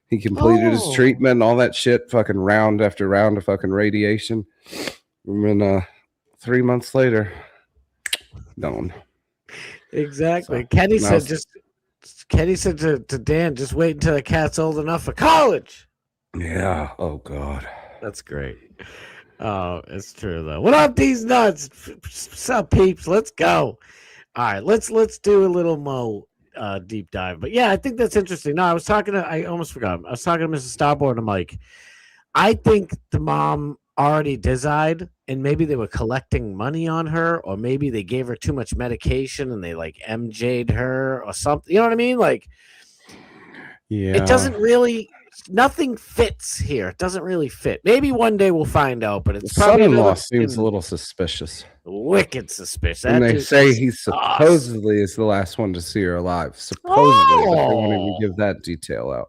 Speaker 9: he completed his treatment and all that shit, fucking round after round of fucking radiation. And then 3 months later, gone.
Speaker 8: Exactly. So, Kenny said to Dan, just wait until the cat's old enough for college.
Speaker 9: Yeah. Oh, God.
Speaker 8: That's great. Oh, it's true, though. What up, these nuts? What's up, peeps? Let's go. All right, let's do a little more deep dive. But, yeah, I think that's interesting. No, I almost forgot. I was talking to Mrs. Starboard. I'm like, I think the mom already died, and maybe they were collecting money on her, or maybe they gave her too much medication and they like MJ'd her or something. You know what I mean? Like, yeah, it doesn't really, nothing fits here. It doesn't really fit. Maybe one day we'll find out, but it's probably
Speaker 9: son-in-law seems a little suspicious.
Speaker 8: Wicked suspicious.
Speaker 9: And they say he supposedly is the last one to see her alive. Supposedly, but they won't even give that detail out.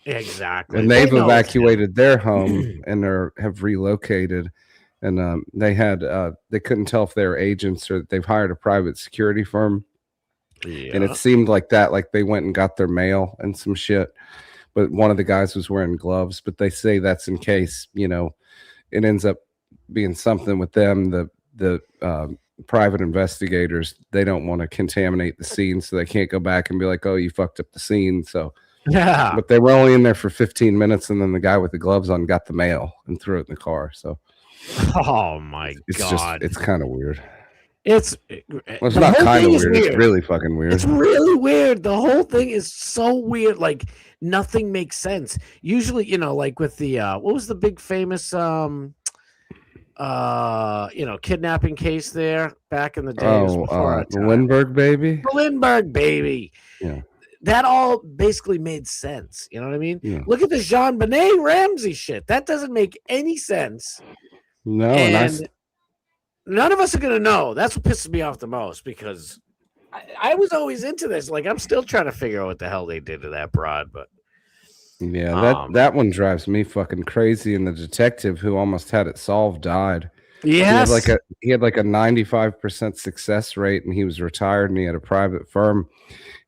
Speaker 8: Exactly.
Speaker 9: And they've evacuated their home and have relocated. And they couldn't tell if they were agents or they've hired a private security firm. Yeah. And it seemed like they went and got their mail and some shit. But one of the guys was wearing gloves. But they say that's in case, it ends up being something with them. The private investigators, they don't want to contaminate the scene, so they can't go back and be like, oh, you fucked up the scene. So yeah, but they were only in there for 15 minutes, and then the guy with the gloves on got the mail and threw it in the car. So,
Speaker 8: oh my God,
Speaker 9: it's kind of weird.
Speaker 8: It's
Speaker 9: not kind of weird. It's really fucking weird.
Speaker 8: It's really weird. The whole thing is so weird. Like nothing makes sense. Usually, like with the what was the big famous kidnapping case there back in the day.
Speaker 9: The Lindbergh baby.
Speaker 8: The Lindbergh baby.
Speaker 9: Yeah.
Speaker 8: That all basically made sense. You know what I mean?
Speaker 9: Yeah.
Speaker 8: Look at the Jean-Benet Ramsey shit. That doesn't make any sense.
Speaker 9: No,
Speaker 8: and none of us are gonna know. That's what pisses me off the most because I was always into this. Like I'm still trying to figure out what the hell they did to that broad, but
Speaker 9: yeah, that one drives me fucking crazy. And the detective who almost had it solved died.
Speaker 8: Yes,
Speaker 9: he had like a 95% success rate, and he was retired, and he had a private firm,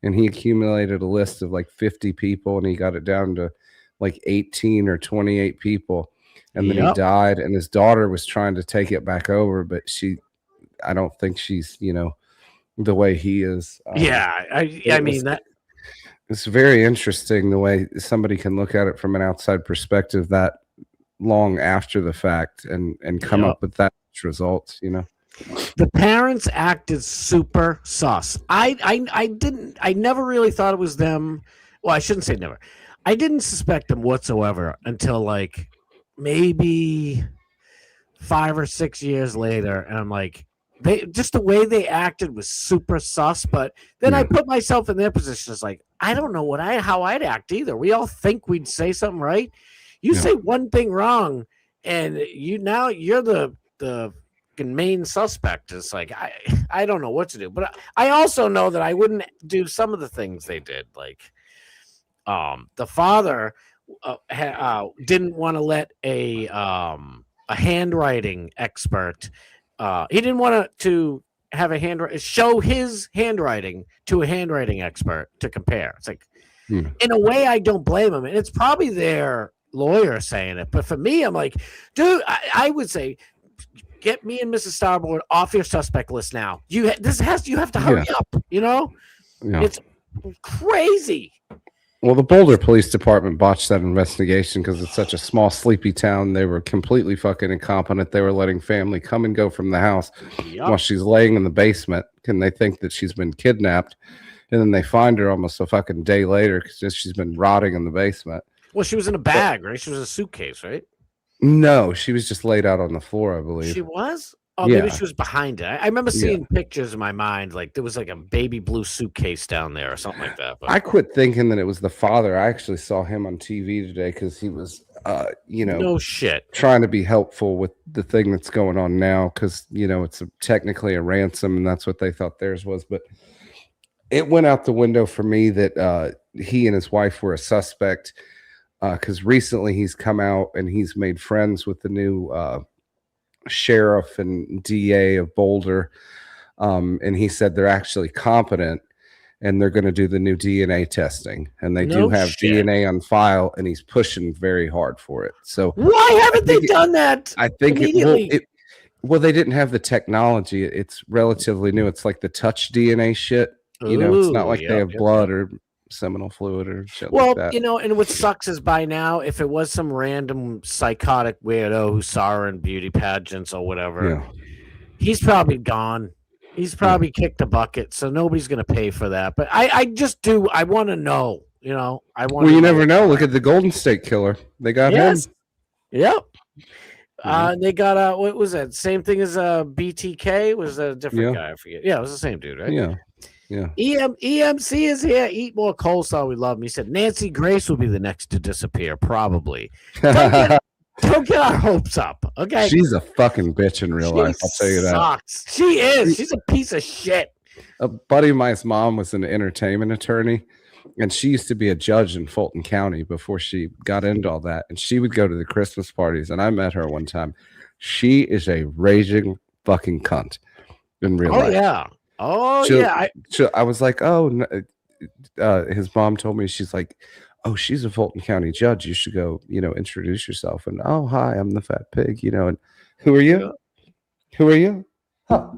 Speaker 9: and he accumulated a list of like 50 people, and he got it down to like 18 or 28 people, and then he died, and his daughter was trying to take it back over, but I don't think she's the way he is.
Speaker 8: I mean that.
Speaker 9: It's very interesting the way somebody can look at it from an outside perspective that long after the fact and come up with that results.
Speaker 8: The parents acted super sus. I never really thought it was them. Well, I shouldn't say never. I didn't suspect them whatsoever until like maybe 5 or 6 years later, and I'm like, the way they acted was super sus. But then I put myself in their position. It's like I don't know how I'd act either. We all think we'd say something right. You say one thing wrong, and you're the main suspect. It's like I don't know what to do. But I also know that I wouldn't do some of the things they did. Like the father didn't want to let a handwriting expert. He didn't want to have show his handwriting to a handwriting expert to compare. It's like, in a way, I don't blame him, and it's probably their lawyer saying it. But for me, I'm like, dude, I would say, get me and Mrs. Starboard off your suspect list now. You have to hurry up. It's crazy.
Speaker 9: Well, the Boulder Police Department botched that investigation because it's such a small, sleepy town. They were completely fucking incompetent. They were letting family come and go from the house while she's laying in the basement. And they think that she's been kidnapped. And then they find her almost a fucking day later because she's been rotting in the basement.
Speaker 8: Well, she was in a bag, right? She was in a suitcase, right?
Speaker 9: No, she was just laid out on the floor, I believe.
Speaker 8: She was? Oh, maybe she was behind it. I remember seeing pictures in my mind, like there was like a baby blue suitcase down there or something like that. But
Speaker 9: I quit thinking that it was the father. I actually saw him on TV today because he was,
Speaker 8: no shit,
Speaker 9: trying to be helpful with the thing that's going on now because, it's technically a ransom and that's what they thought theirs was. But it went out the window for me that he and his wife were a suspect because recently he's come out and he's made friends with the new sheriff and DA of Boulder, and he said they're actually competent and they're going to do the new DNA testing, and they do have DNA on file, and he's pushing very hard for it. So
Speaker 8: why haven't they done that?
Speaker 9: I think well, they didn't have the technology. It's relatively new. It's like the touch DNA shit. It's not like they have blood or seminal fluid or shit like that.
Speaker 8: And what sucks is by now, if it was some random psychotic weirdo who saw her in beauty pageants or whatever, he's probably gone. He's probably kicked a bucket, so nobody's going to pay for that. But I want to know, I want.
Speaker 9: Well, you never know. Look at the Golden State Killer. They got him.
Speaker 8: Yep. They got what was that? Same thing as BTK? Was that a different guy? I forget. Yeah, it was the same dude, right?
Speaker 9: Yeah.
Speaker 8: EMC is here. Eat more coleslaw. We love him. He said Nancy Grace will be the next to disappear, probably. Don't get our hopes up, okay?
Speaker 9: She's a fucking bitch in real life. I'll tell you that.
Speaker 8: She is. She's a piece of shit.
Speaker 9: A buddy of mine's mom was an entertainment attorney, and she used to be a judge in Fulton County before she got into all that. And she would go to the Christmas parties, and I met her one time. She is a raging fucking cunt in real life. I was like, his mom told me, she's like, oh, she's a Fulton County judge. You should go, introduce yourself. And, oh, hi, I'm the fat pig, and who are you? Who are you? Huh.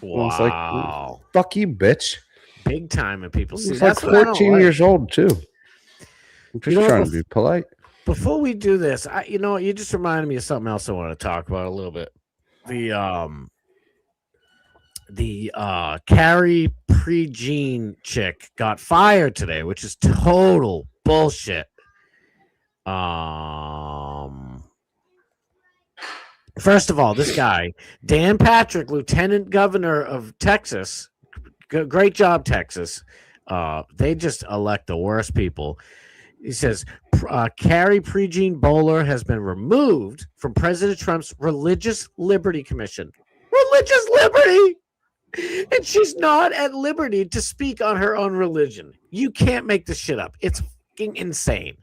Speaker 8: Wow. I was like,
Speaker 9: fuck you, bitch.
Speaker 8: Big time. And people see
Speaker 9: He's like 14 years old, too. I'm just trying to be polite.
Speaker 8: Before we do this, you just reminded me of something else I want to talk about a little bit. The Carrie Prejean chick got fired today, which is total bullshit. First of all, this guy, Dan Patrick, Lieutenant Governor of Texas, great job, Texas. They just elect the worst people. He says, Carrie Prejean Bowler has been removed from President Trump's Religious Liberty Commission. Religious liberty? And she's not at liberty to speak on her own religion. You can't make this shit up. It's fucking insane.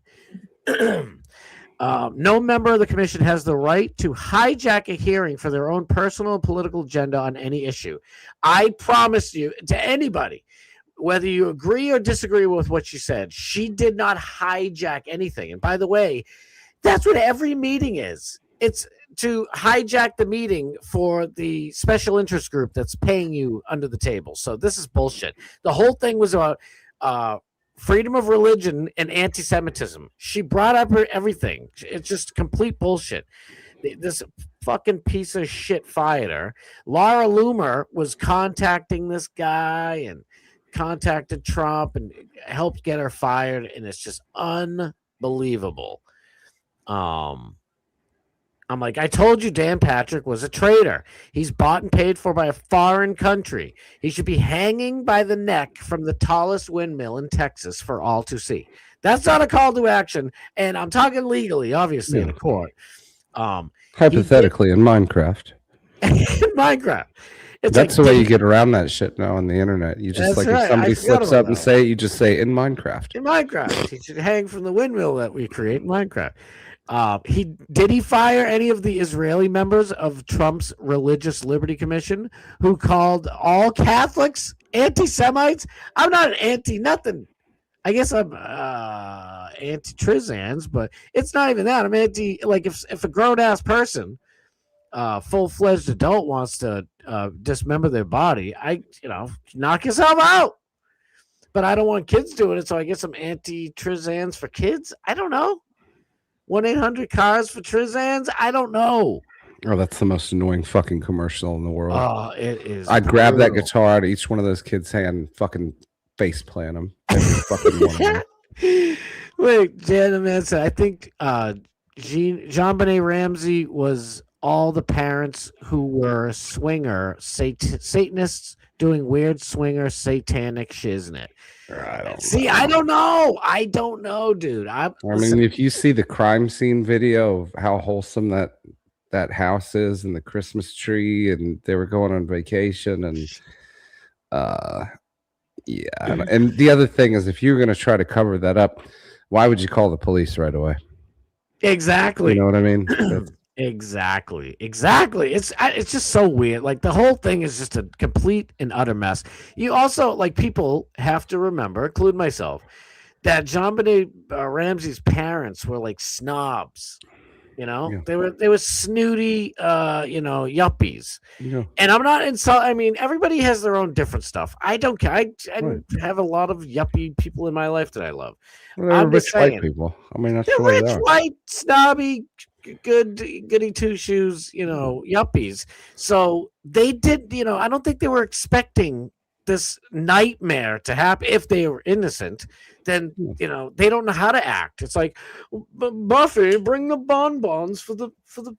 Speaker 8: No member of the commission has the right to hijack a hearing for their own personal and political agenda on any issue. I promise you, to anybody, whether you agree or disagree with what she said, she did not hijack anything. And by the way, that's what every meeting is. It's to hijack the meeting for the special interest group that's paying you under the table. So this is bullshit. The whole thing was about freedom of religion and anti-Semitism. She brought up everything. It's just complete bullshit. This fucking piece of shit fired her. Laura Loomer was contacting this guy and contacted Trump and helped get her fired, and it's just unbelievable. I'm like, I told you Dan Patrick was a traitor. He's bought and paid for by a foreign country. He should be hanging by the neck from the tallest windmill in Texas for all to see. That's not a call to action, and I'm talking legally, obviously, in the court.
Speaker 9: Hypothetically, in Minecraft.
Speaker 8: In Minecraft.
Speaker 9: That's the way you get around that shit now on the internet. You just if somebody slips up and say it, you just say in Minecraft.
Speaker 8: In Minecraft. He should hang from the windmill that we create in Minecraft. Did he fire any of the Israeli members of Trump's Religious Liberty Commission who called all Catholics anti-Semites? I'm not an anti-nothing. I guess I'm anti-Trizans, but it's not even that. I'm anti, like, if a grown-ass person, full-fledged adult wants to dismember their body, knock yourself out. But I don't want kids doing it, so I guess I'm anti-Trizans for kids. I don't know. 1-800-CARS for Trizans? I don't know.
Speaker 9: Oh, that's the most annoying fucking commercial in the world.
Speaker 8: Oh, it is.
Speaker 9: I'd grab that guitar out of each one of those kids' hand and fucking face plant them. Fucking one of them.
Speaker 8: Wait, Jan said, I think JonBenet Ramsey was all the parents who were swinger Satanists doing weird swinger satanic shiznit. I don't know. I don't know, dude. I mean,
Speaker 9: if you see the crime scene video of how wholesome that house is and the Christmas tree, and they were going on vacation, and yeah. And the other thing is, if you're going to try to cover that up, why would you call the police right away?
Speaker 8: Exactly.
Speaker 9: You know what I mean?
Speaker 8: Exactly. It's just so weird. Like, the whole thing is just a complete and utter mess. You also, like, people have to remember, include myself, that JonBenet Ramsey's parents were like snobs. You know, yeah. They were snooty, yuppies. Yeah. And I'm not insulting. I mean, everybody has their own different stuff. I don't care. I have a lot of yuppie people in my life that I love.
Speaker 9: Well, they're rich white people. I mean, that's
Speaker 8: they're rich, white, snobby, goody two shoes, yuppies. So they did, I don't think they were expecting this nightmare to happen. If they were innocent, then they don't know how to act. It's like, Buffy, bring the bonbons for the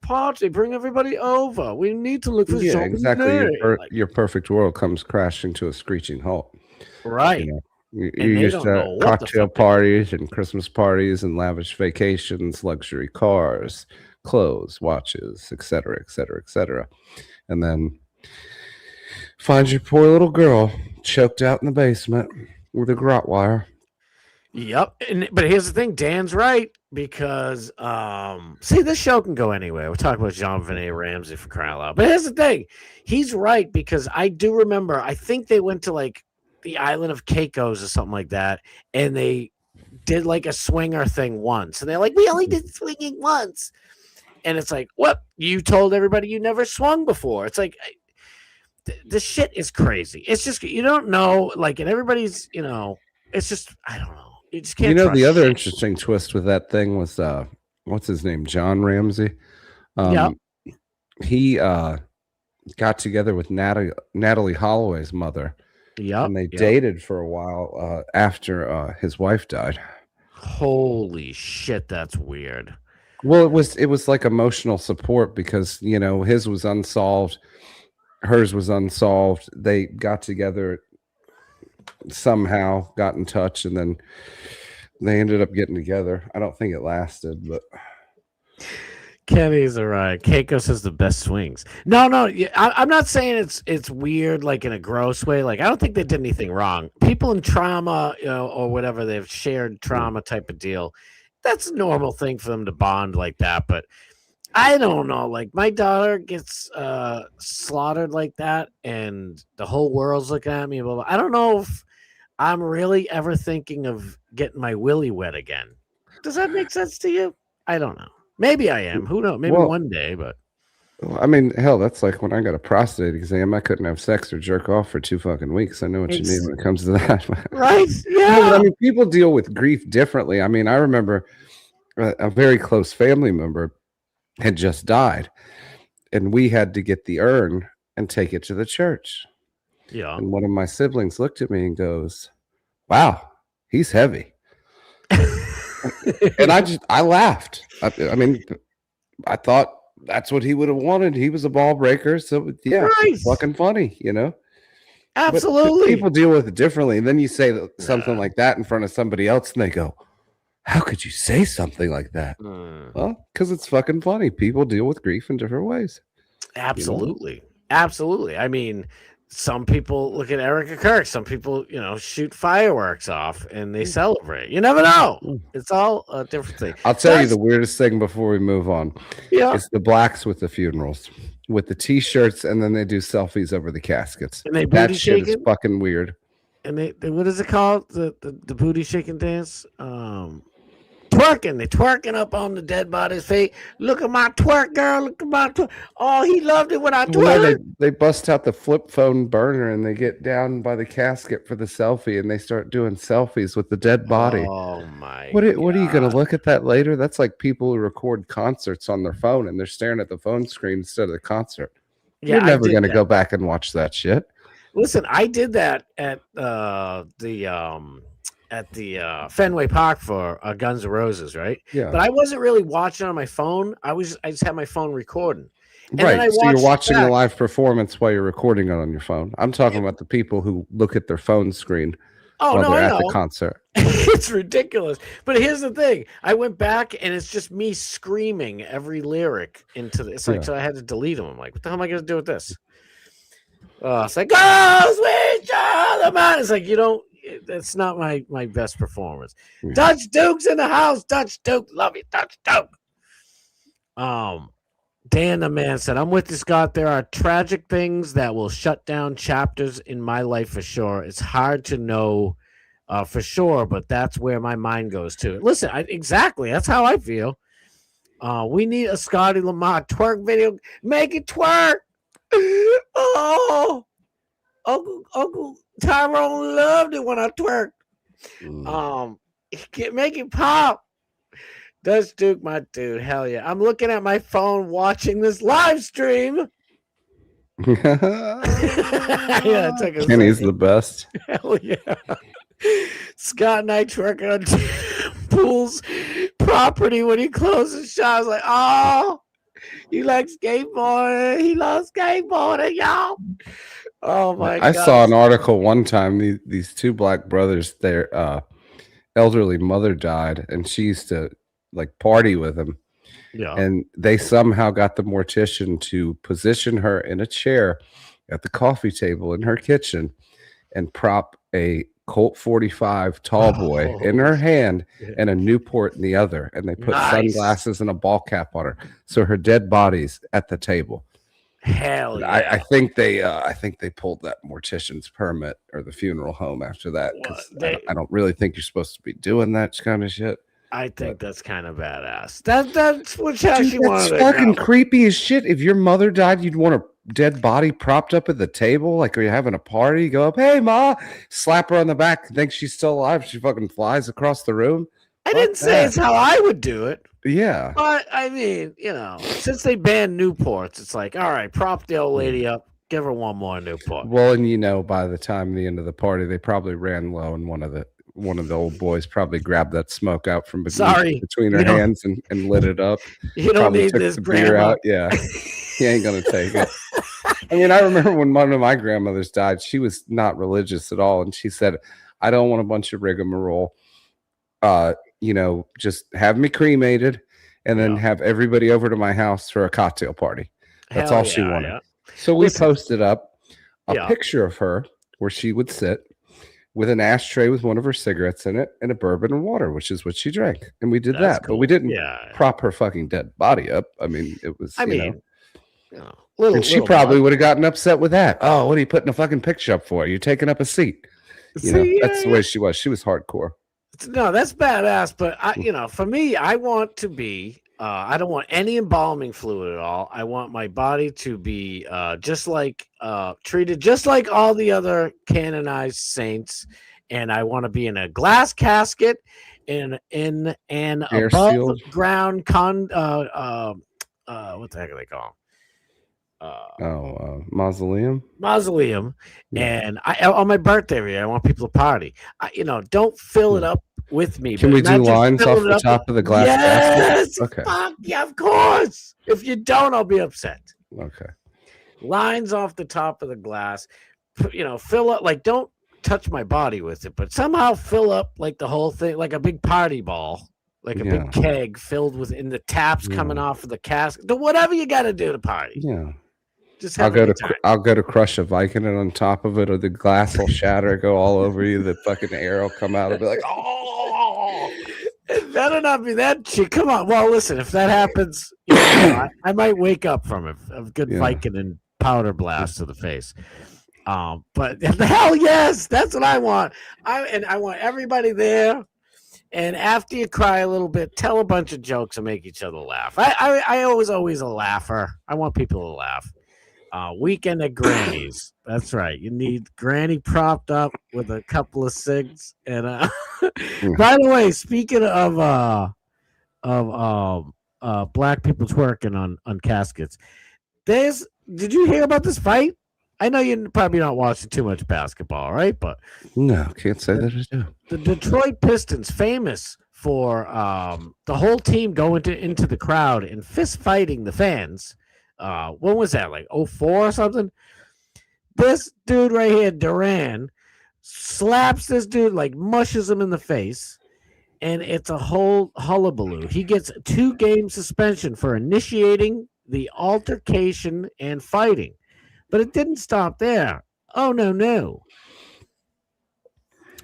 Speaker 8: party, bring everybody over. We need to look for something.
Speaker 9: Exactly. Your perfect world comes crashing to a screeching halt.
Speaker 8: Right.
Speaker 9: You're used to cocktail parties and Christmas parties and lavish vacations, luxury cars, clothes, watches, etc., etc., etc. And then find your poor little girl choked out in the basement with a garrote wire.
Speaker 8: Yep. But here's the thing. Dan's right, because see, this show can go anywhere. We're talking about JonBenet Ramsey, for crying out loud. But here's the thing. He's right, because I do remember, I think they went to like the island of Caicos or something like that, and they did like a swinger thing once, and they're like, we only did swinging once. And it's like, what? You told everybody you never swung before. It's like, the shit is crazy. It's just, you don't know, like, and everybody's, it's just, I don't know. You just can't.
Speaker 9: The other interesting twist with that thing was, what's his name? John Ramsey.
Speaker 8: Yep.
Speaker 9: He got together with Natalie Holloway's mother.
Speaker 8: Yeah.
Speaker 9: And they dated for a while after his wife died.
Speaker 8: Holy shit, that's weird.
Speaker 9: Well, it was like emotional support because his was unsolved, hers was unsolved. They got together somehow, got in touch, and then they ended up getting together. I don't think it lasted, but
Speaker 8: Kenny's all right. Keiko says the best swings. No, I'm not saying it's weird, like in a gross way. Like I don't think they did anything wrong. People in trauma, or whatever, they've shared trauma type of deal. That's a normal thing for them to bond like that. But I don't know. Like my daughter gets slaughtered like that, and the whole world's looking at me. Blah, blah. I don't know if I'm really ever thinking of getting my willy wet again. Does that make sense to you? I don't know. Maybe I am. Who knows? Maybe one day, but
Speaker 9: I mean, hell, that's like when I got a prostate exam. I couldn't have sex or jerk off for 2 fucking weeks. I know what you mean when it comes to that.
Speaker 8: Right? Yeah.
Speaker 9: But I mean, people deal with grief differently. I mean, I remember a very close family member had just died, and we had to get the urn and take it to the church.
Speaker 8: Yeah.
Speaker 9: And one of my siblings looked at me and goes, "Wow, he's heavy." And I laughed. I mean, I thought that's what he would have wanted. He was a ball breaker, so yeah, it's fucking funny,
Speaker 8: Absolutely.
Speaker 9: But people deal with it differently, and then you say something like that in front of somebody else, and they go, "How could you say something like that?" Well, because it's fucking funny. People deal with grief in different ways.
Speaker 8: Absolutely, absolutely. I mean, some people look at Erica Kirk. Some people, shoot fireworks off and they celebrate. You never know. It's all a different thing.
Speaker 9: I'll tell you the weirdest thing before we move on.
Speaker 8: Yeah,
Speaker 9: it's the blacks with the funerals, with the T-shirts, and then they do selfies over the caskets.
Speaker 8: And they
Speaker 9: that
Speaker 8: booty
Speaker 9: shit
Speaker 8: shaking?
Speaker 9: is fucking weird.
Speaker 8: And they what is it called? The booty shaking dance? Twerking. They twerking up on the dead body's face. Look at my twerk, girl. Look at my twerk. Oh, he loved it when I twerked.
Speaker 9: Yeah, they bust out the flip phone burner and they get down by the casket for the selfie and they start doing selfies with the dead body.
Speaker 8: Oh my!
Speaker 9: What are you going to look at that later? That's like people who record concerts on their phone and they're staring at the phone screen instead of the concert. Yeah, you're never going to go back and watch that shit.
Speaker 8: Listen, I did that at the Fenway Park for Guns N' Roses, right?
Speaker 9: Yeah.
Speaker 8: But I wasn't really watching on my phone. I just had my phone recording. And
Speaker 9: right. So you're watching the live performance while you're recording it on your phone. I'm talking about the people who look at their phone screen while they're at the concert.
Speaker 8: It's ridiculous. But here's the thing. I went back and it's just me screaming every lyric into this. It's like, so I had to delete them. I'm like, what the hell am I going to do with this? It's like, oh, sweet child of mine. It's like, that's not my best performance. Yeah. Dutch Duke's in the house. Dutch Duke, love you, Dutch Duke. Dan the man said, I'm with you, Scott. There are tragic things that will shut down chapters in my life for sure. It's hard to know for sure, but that's where my mind goes to. Listen, exactly. That's how I feel. We need a Scotty Lamar twerk video. Make it twerk. Oh, Uncle Tyrone loved it when I twerked. Make it pop. Dutch Duke, my dude. Hell yeah. I'm looking at my phone watching this live stream.
Speaker 9: Kenny's the best.
Speaker 8: Hell yeah. Scott and I twerking on Pool's property when he closes shop. I was like, oh, you like skateboarding? He loves skateboarding, y'all. Oh my God.
Speaker 9: I saw an article one time. These two black brothers, their elderly mother died, and she used to party with him.
Speaker 8: Yeah.
Speaker 9: And they somehow got the mortician to position her in a chair at the coffee table in her kitchen and prop a Colt 45 tall boy in her hand and a Newport in the other. And they put sunglasses and a ball cap on her. So her dead body's at the table.
Speaker 8: Hell yeah.
Speaker 9: I think they pulled that mortician's permit or the funeral home after that. I don't really think you're supposed to be doing that kind of shit.
Speaker 8: I think that's kind of badass. That's what she actually wanted.
Speaker 9: That's fucking creepy as shit. If your mother died, you'd want a dead body propped up at the table, like are you having a party? Go up, hey ma, slap her on the back, think she's still alive. She fucking flies across the room.
Speaker 8: I didn't say it's how I would do it.
Speaker 9: Yeah.
Speaker 8: But I mean, since they banned Newports, it's like, all right, prop the old lady up, give her one more Newport.
Speaker 9: Well, and by the time the end of the party, they probably ran low, and one of the one of the old boys probably grabbed that smoke out from between her
Speaker 8: you don't-
Speaker 9: hands and lit it up.
Speaker 8: You don't
Speaker 9: Probably
Speaker 8: need
Speaker 9: took
Speaker 8: this,
Speaker 9: the beer
Speaker 8: Grandma.
Speaker 9: out. Yeah, he ain't gonna take it. I mean, I remember when one of my grandmothers died. She was not religious at all, and she said, "I don't want a bunch of rigmarole. Just have me cremated, and then have everybody over to my house for a cocktail party." That's all she wanted.
Speaker 8: Yeah.
Speaker 9: So we
Speaker 8: Listen,
Speaker 9: posted up a picture of her where she would sit with an ashtray with one of her cigarettes in it and a bourbon and water, which is what she drank. And we did that, but we didn't prop her fucking dead body up. I mean, it was, and she probably would have gotten upset with that. Oh, what are you putting a fucking picture up for? You're taking up a seat. That's the way she was. She was hardcore.
Speaker 8: No, that's badass. But for me, I want to be. I don't want any embalming fluid at all. I want my body to be treated just like all the other canonized saints, and I want to be in a glass casket in an above ground what the heck are they called?
Speaker 9: Mausoleum.
Speaker 8: And on my birthday, I want people to party. Don't fill it up with me.
Speaker 9: Can we do lines off the top of the glass?
Speaker 8: Yes.
Speaker 9: Okay.
Speaker 8: Fuck, yeah, of course. If you don't, I'll be upset.
Speaker 9: Okay.
Speaker 8: Lines off the top of the glass. Fill up. Like, don't touch my body with it, but somehow fill up like the whole thing, like a big party ball, like a big keg filled with the taps coming off of the cask. Whatever you got to do to party.
Speaker 9: Yeah.
Speaker 8: Just
Speaker 9: I'll go to crush a Viking, and on top of it, or the glass will shatter, go all over you. The fucking air will come out. I'll be like, oh,
Speaker 8: it better not be that shit. Come on. Well, listen, if that happens, I might wake up from it. A good Viking and powder blast to the face. But hell yes, that's what I want. I want everybody there. And after you cry a little bit, tell a bunch of jokes and make each other laugh. I always a laugher. I want people to laugh. Weekend at Granny's. That's right. You need Granny propped up with a couple of cigs. And by the way, speaking of black people twerking on caskets, did you hear about this fight? I know you're probably not watching too much basketball, right? But
Speaker 9: no, can't say that I do.
Speaker 8: The Detroit Pistons, famous for the whole team going into the crowd and fist fighting the fans. When was that? Like 2004 or something? This dude right here, Duran, slaps this dude, like mushes him in the face, and it's a whole hullabaloo. He gets 2-game suspension for initiating the altercation and fighting. But it didn't stop there. Oh, no.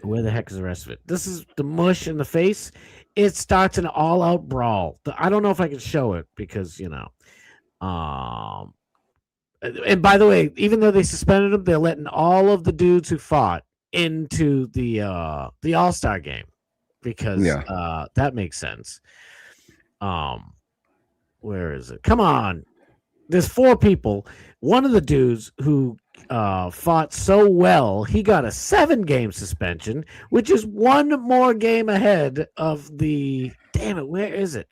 Speaker 8: Where the heck is the rest of it? This is the mush in the face. It starts an all-out brawl. I don't know if I can show it because, and by the way, even though they suspended him, they're letting all of the dudes who fought into the All-Star game because that makes sense. Where is it? Come on. There's 4 people. One of the dudes who fought so well, he got a 7-game suspension, which is 1 more game ahead of the. Damn it, where is it?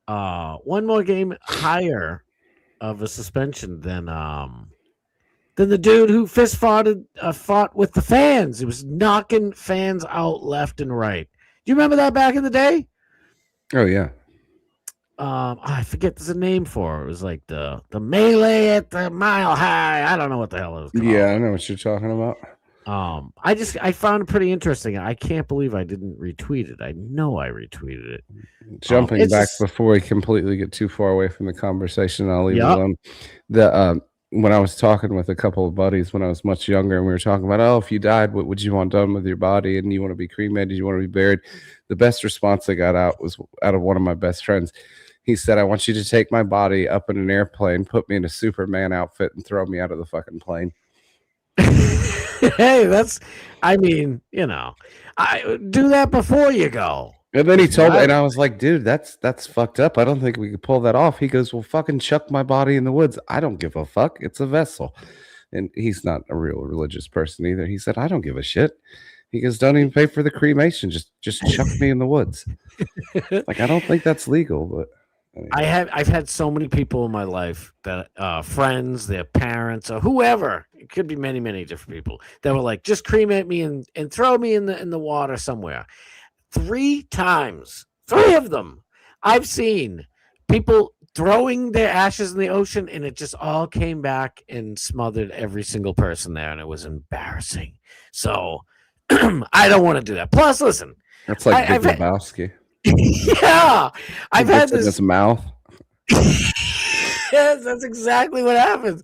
Speaker 8: 1 more game higher of a suspension than the dude who fist fought with the fans. It was knocking fans out left and right. Do you remember that back in the day?
Speaker 9: Oh yeah.
Speaker 8: I forget there's a name for it. It was like the melee at the Mile High. I don't know what the hell it was called.
Speaker 9: Yeah, I know what you're talking about.
Speaker 8: I found it pretty interesting. I can't believe I didn't retweet it. I know I retweeted it.
Speaker 9: Jumping back before we completely get too far away from the conversation, I'll leave it alone. When I was talking with a couple of buddies when I was much younger, and we were talking about, if you died, what would you want done with your body? And you want to be cremated? You want to be buried? The best response I got out was out of one of my best friends. He said, I want you to take my body up in an airplane, put me in a Superman outfit, and throw me out of the fucking plane.
Speaker 8: Hey, I do that before you go.
Speaker 9: And then he told me, and I was like, dude, that's fucked up. I don't think we could pull that off. He goes, well, fucking chuck my body in the woods. I don't give a fuck. It's a vessel. And he's not a real religious person either. He said, I don't give a shit. He goes, don't even pay for the cremation. Just chuck me in the woods. Like, I don't think that's legal, but
Speaker 8: I've had so many people in my life that friends, their parents, or whoever, it could be many, many different people that were like, just cremate me and throw me in the water somewhere. 3 times, 3 of them, I've seen people throwing their ashes in the ocean, and it just all came back and smothered every single person there, and it was embarrassing. So I don't want to do that. Plus, listen,
Speaker 9: that's like Big Lebowski.
Speaker 8: Yeah, I've had this
Speaker 9: in his mouth.
Speaker 8: Yes, that's exactly what happens.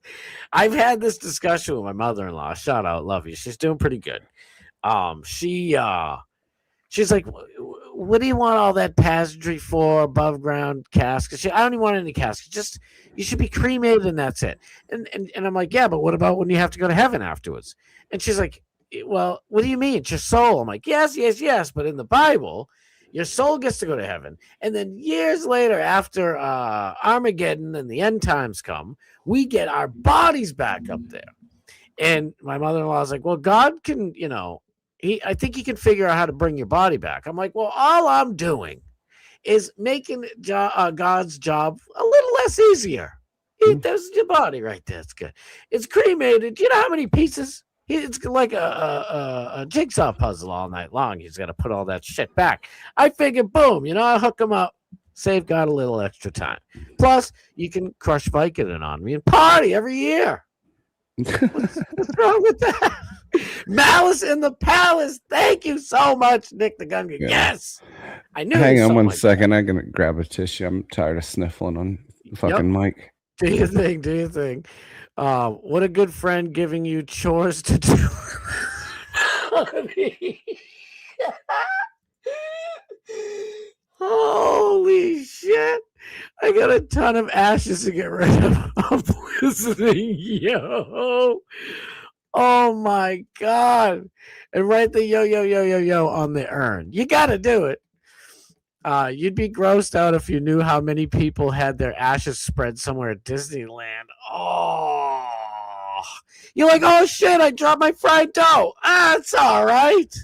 Speaker 8: I've had this discussion with my mother-in-law. Shout out, love you. She's doing pretty good. She's like, what do you want all that pageantry for? Above ground casket? I don't even want any casket. Just you should be cremated and that's it. And I'm like, yeah, but what about when you have to go to heaven afterwards? And she's like, well, what do you mean? It's your soul. I'm like, yes. But in the Bible, your soul gets to go to heaven. And then years later, after Armageddon and the end times come, we get our bodies back up there. And my mother-in-law is like, well, God can, I think he can figure out how to bring your body back. I'm like, well, all I'm doing is making God's job a little less easier. There's your body right there. It's good. It's cremated. You know how many pieces? It's like a jigsaw puzzle all night long. He's got to put all that shit back. I figured, boom, I hook him up, save God a little extra time. Plus, you can crush Vicodin on me and party every year. What's wrong with that? Malice in the Palace. Thank you so much, Nick the Gun. Yeah. Yes. I knew.
Speaker 9: Hang on one second. I'm going to grab a tissue. I'm tired of sniffling on the fucking mic.
Speaker 8: Do you think? What a good friend giving you chores to do. Holy shit. I got a ton of ashes to get rid of. I'm listening, yo. Oh my God. And write the yo on the urn. You got to do it. You'd be grossed out if you knew how many people had their ashes spread somewhere at Disneyland. Oh, you're like, oh shit, I dropped my fried dough. It's all right.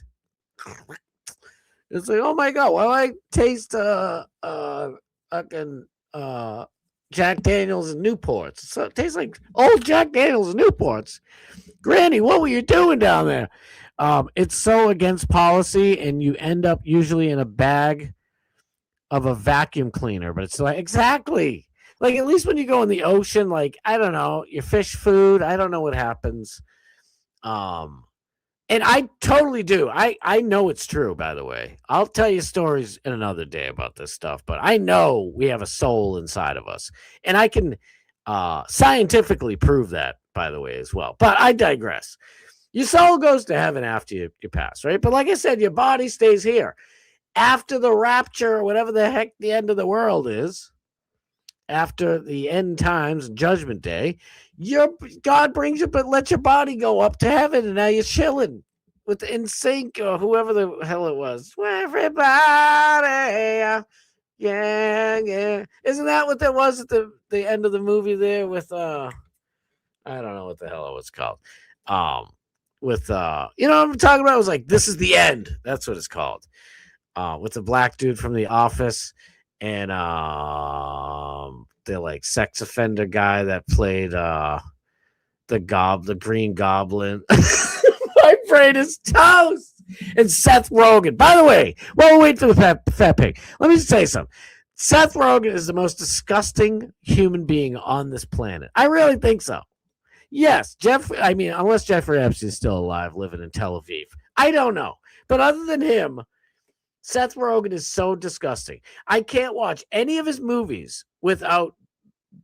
Speaker 8: It's like, oh my God, why do I taste fucking Jack Daniels and Newports? So it tastes like old Jack Daniels and Newports. Granny, what were you doing down there? It's so against policy, and you end up usually in a bag of a vacuum cleaner, but it's like, exactly. Like, at least when you go in the ocean, like, I don't know, your fish food, I don't know what happens. And I totally do. I know it's true, by the way. I'll tell you stories in another day about this stuff, but I know we have a soul inside of us. And I can scientifically prove that, by the way, as well. But I digress. Your soul goes to heaven after you pass, right? But like I said, your body stays here. After the rapture, or whatever the heck the end of the world is, after the end times, Judgment Day, God brings you, but let your body go up to heaven, and now you're chilling with NSYNC or whoever the hell it was. Everybody, yeah. Isn't that what that was at the end of the movie there with I don't know what the hell it was called. With you know what I'm talking about? It was like, this is the end. That's what it's called. With the black dude from The Office and the like sex offender guy that played the Green Goblin. My brain is toast. And Seth Rogen. By the way, while we wait for the fat pig, let me just say something. Seth Rogen is the most disgusting human being on this planet. I really think so. Yes, unless Jeffrey Epstein is still alive, living in Tel Aviv. I don't know. But other than him, Seth Rogen is so disgusting. I can't watch any of his movies without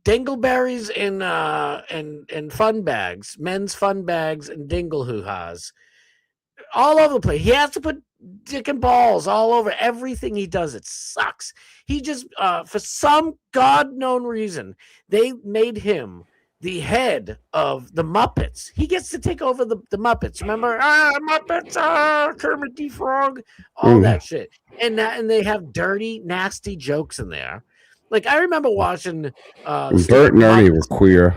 Speaker 8: dingleberries and fun bags, men's fun bags and dingle hoo-has all over the place. He has to put dick and balls all over everything he does. It sucks. He just, for some God-known reason, they made him the head of the Muppets. He gets to take over the Muppets. Remember? Muppets, Kermit the Frog, all that shit. And they have dirty, nasty jokes in there. Like, I remember watching
Speaker 9: Bert and Ernie were queer.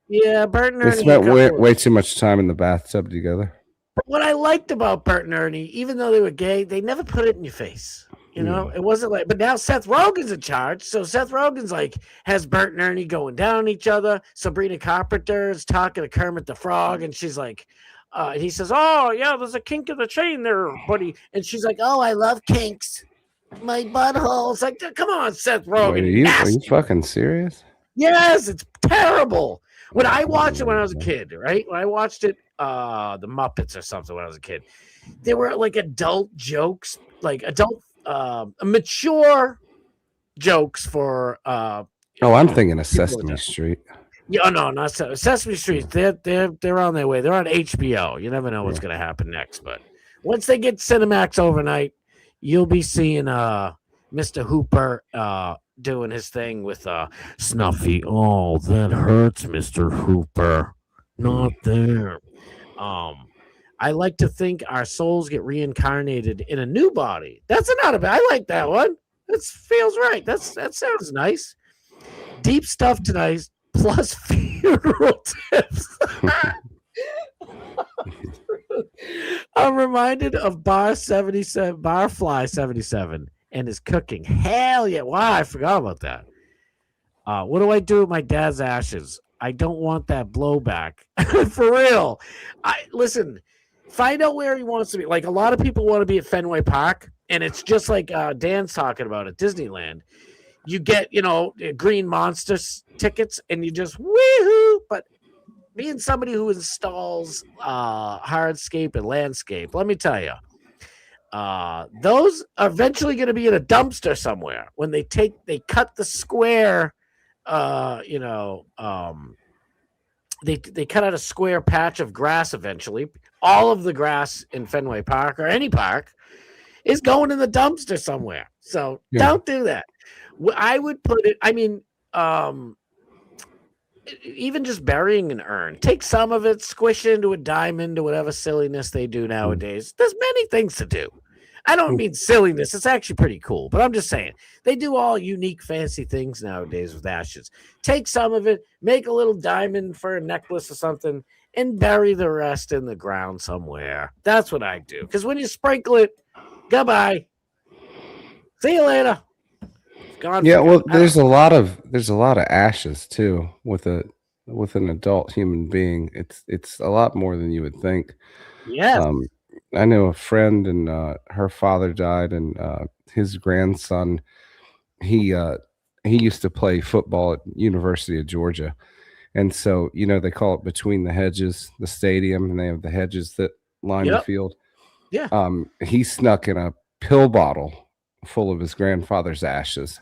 Speaker 8: Yeah, Bert and Ernie.
Speaker 9: They spent way too much time in the bathtub together.
Speaker 8: But what I liked about Bert and Ernie, even though they were gay, they never put it in your face. You know, it wasn't like, but now Seth Rogen's in charge. So Seth Rogen's like, has Bert and Ernie going down on each other. Sabrina Carpenter is talking to Kermit the Frog, and she's like, he says, "Oh, yeah, there's a kink in the chain there, buddy." And she's like, "Oh, I love kinks. My butthole." It's like, come on, Seth Rogen.
Speaker 9: Wait, are you fucking serious?
Speaker 8: Yes, it's terrible. When I watched it when I was a kid, right? When I watched it, the Muppets or something when I was a kid, there were like adult jokes, like adult, mature jokes for.
Speaker 9: I'm thinking of Sesame Street.
Speaker 8: Yeah, no, not Sesame Street. They're on their way. They're on HBO. You never know what's going to happen next, but once they get Cinemax overnight, you'll be seeing Mr. Hooper doing his thing with Snuffy. Oh, that hurts, Mr. Hooper. Not there. I like to think our souls get reincarnated in a new body. That's not a bad. I like that one. That feels right. That sounds nice. Deep stuff tonight, plus funeral tips. I'm reminded of Barfly 77 and his cooking. Hell yeah. Wow, I forgot about that. What do I do with my dad's ashes? I don't want that blowback. For real. Listen, find out where he wants to be. Like, a lot of people want to be at Fenway Park, and it's just like Dan's talking about at Disneyland. You get, Green Monster tickets, and you just woohoo. But being somebody who installs hardscape and landscape, let me tell you, those are eventually going to be in a dumpster somewhere when they cut the square. They cut out a square patch of grass eventually. All of the grass in Fenway Park or any park is going in the dumpster somewhere. So don't do that. I would put it, even just burying an urn, take some of it, squish it into a diamond or whatever silliness they do nowadays. There's many things to do. I don't mean silliness. It's actually pretty cool, but I'm just saying they do all unique, fancy things nowadays with ashes. Take some of it, make a little diamond for a necklace or something, and bury the rest in the ground somewhere. That's what I do. Because when you sprinkle it, goodbye. See you later. Gone.
Speaker 9: Yeah, well, there's a lot of ashes too with an adult human being. It's a lot more than you would think.
Speaker 8: Yes.
Speaker 9: I know a friend, and her father died, and his grandson, he used to play football at University of Georgia, and so they call it between the hedges, the stadium, and they have the hedges that line the field.
Speaker 8: Yeah.
Speaker 9: He snuck in a pill bottle full of his grandfather's ashes,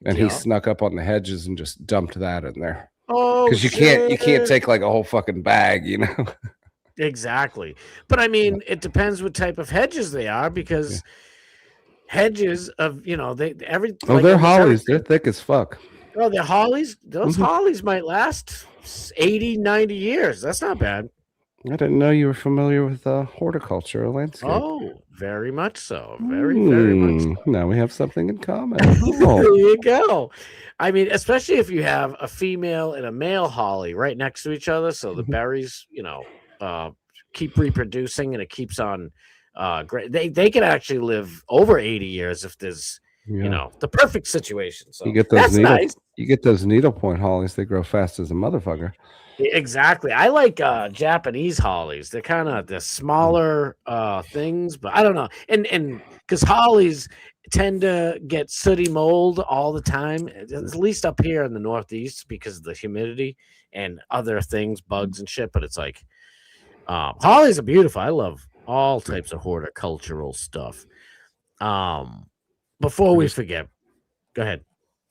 Speaker 9: and he snuck up on the hedges and just dumped that in there.
Speaker 8: Oh,
Speaker 9: because you can't take like a whole fucking bag,
Speaker 8: Exactly. But it depends what type of hedges they are, because hedges of,
Speaker 9: they're hollies. They're thick as fuck.
Speaker 8: Oh, they're hollies. Those hollies might last 80, 90 years. That's not bad.
Speaker 9: I didn't know you were familiar with horticulture or landscape.
Speaker 8: Oh, very much so. Very much so.
Speaker 9: Now we have something in common.
Speaker 8: There you go. Especially if you have a female and a male holly right next to each other, so the berries, keep reproducing, and it keeps on great. They can actually live over 80 years if there's the perfect situation. So
Speaker 9: you get those needlepoint hollies, they grow fast as a motherfucker.
Speaker 8: Exactly. I like Japanese hollies. They're kind of the smaller things, but I don't know. And because hollies tend to get sooty mold all the time, at least up here in the Northeast, because of the humidity and other things, bugs and shit. But it's like hollies are beautiful. I love all types of horticultural stuff. Before we forget, go ahead.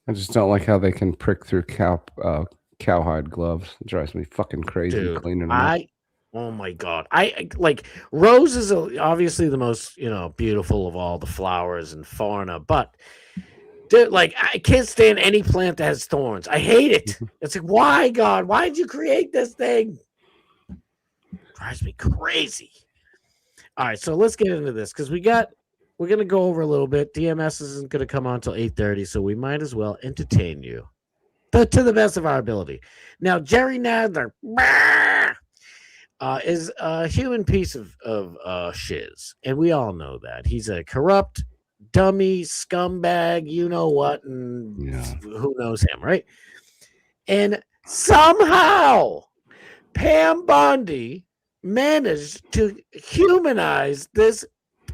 Speaker 9: I just don't like how they can prick through cowhide gloves. It drives me fucking crazy.
Speaker 8: Dude,
Speaker 9: cleaning them up.
Speaker 8: Oh my god! I like rose is obviously the most beautiful of all the flowers and fauna, but dude, like I can't stand any plant that has thorns. I hate it. It's like, why, God? Why did you create this thing? Drives me crazy. All right, so let's get into this because we're gonna go over a little bit. DMS isn't gonna come on until 8:30, so we might as well entertain you, but to the best of our ability. Now, Jerry Nadler is a human piece of shiz, and we all know that he's a corrupt, dummy scumbag, you know what, and who knows him, right? And somehow Pam Bondi managed to humanize this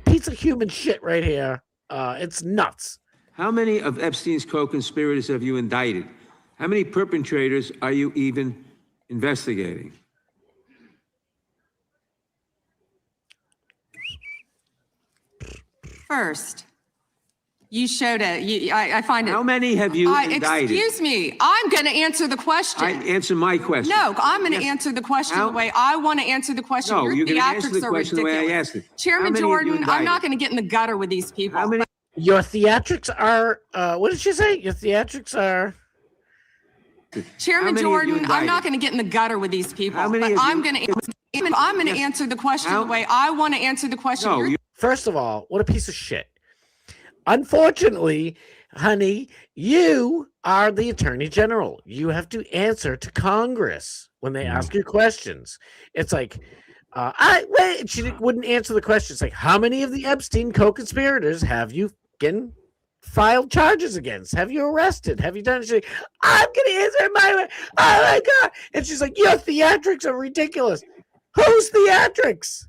Speaker 8: piece of human shit right here. It's nuts.
Speaker 1: How many of Epstein's co-conspirators have you indicted? How many perpetrators are you even investigating?
Speaker 11: First, you showed it. I find it.
Speaker 1: How many have you indicted?
Speaker 11: Excuse me. I'm going to answer the question.
Speaker 1: Answer my question.
Speaker 11: No, I'm going to answer the question the way I want to answer the question.
Speaker 1: No,
Speaker 11: Your
Speaker 1: you're going to answer the
Speaker 11: theatrics are
Speaker 1: question the way I
Speaker 11: ridiculous.
Speaker 1: asked it.
Speaker 11: Chairman Jordan, I'm not going to get in the gutter with these people.
Speaker 1: How many?
Speaker 8: Your theatrics are, what did she say? Your theatrics are.
Speaker 11: Chairman Jordan, I'm not going to get in the gutter with these people. I'm going to answer the question the way I want to answer the question.
Speaker 1: No,
Speaker 8: First of all, what a piece of shit. Unfortunately, honey, you are the attorney general. You have to answer to Congress when they ask you questions. It's like, she wouldn't answer the question. It's like, how many of the Epstein co-conspirators have you filed charges against? Have you arrested? Have you done it? She's like, I'm going to answer my way. Oh my God. And she's like, your theatrics are ridiculous. Whose theatrics?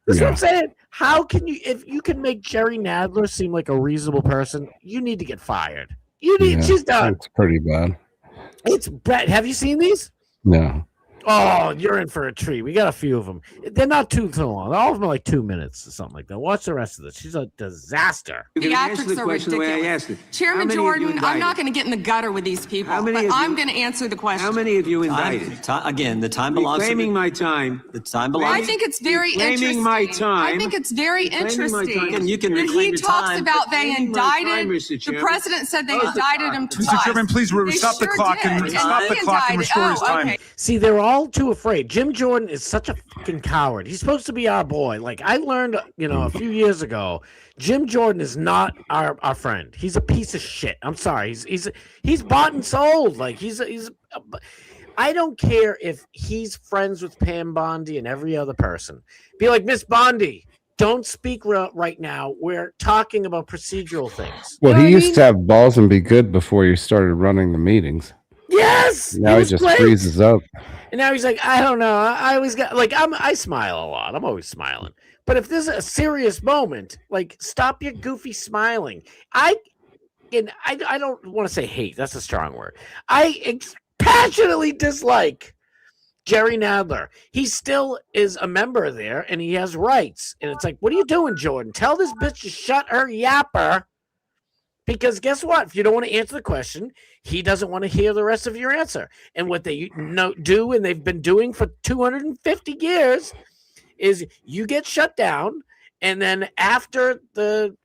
Speaker 8: That's what I'm saying. How can you, if you can make Jerry Nadler seem like a reasonable person, you need to get fired. She's done.
Speaker 9: It's pretty bad.
Speaker 8: It's bad. Have you seen these?
Speaker 9: No.
Speaker 8: Oh, you're in for a treat. We got a few of them. They're not too long. All of them are like 2 minutes or something like that. Watch the rest of this. She's a disaster.
Speaker 11: Theatrics are ridiculous. Chairman Jordan, I'm not going to get in the gutter with these people. I'm going to answer the question.
Speaker 1: How many have you indicted?
Speaker 7: Again, the time belongs to
Speaker 1: Reclaiming my time.
Speaker 7: The time belongs.
Speaker 11: I think it's very interesting.
Speaker 1: My time.
Speaker 11: I think it's very interesting.
Speaker 7: And you can
Speaker 11: that
Speaker 7: reclaim
Speaker 11: he
Speaker 7: your
Speaker 11: talks
Speaker 7: time.
Speaker 11: about they indicted.
Speaker 1: The
Speaker 11: president said they indicted him twice.
Speaker 3: Mr. Chairman, please stop the clock and restore his time.
Speaker 11: Okay.
Speaker 8: See, they're all too afraid. Jim Jordan is such a fucking coward. He's supposed to be our boy. Like I learned, a few years ago, Jim Jordan is not our friend. He's a piece of shit. I'm sorry. He's bought and sold. Like I don't care if he's friends with Pam Bondi and every other person. Be like, Miss Bondi, don't speak right now. We're talking about procedural things.
Speaker 9: Well, he used to have balls and be good before you started running the meetings.
Speaker 8: Yes.
Speaker 9: Now he just freezes up.
Speaker 8: And now he's like, I don't know. I always got I smile a lot. I'm always smiling. But if there's a serious moment, like stop your goofy smiling. I don't want to say hate. That's a strong word. I passionately dislike Jerry Nadler. He still is a member there and he has rights. And it's like, what are you doing, Jordan? Tell this bitch to shut her yapper. Because guess what? If you don't want to answer the question, he doesn't want to hear the rest of your answer. And what they do, and they've been doing for 250 years, is you get shut down, and then after Jerry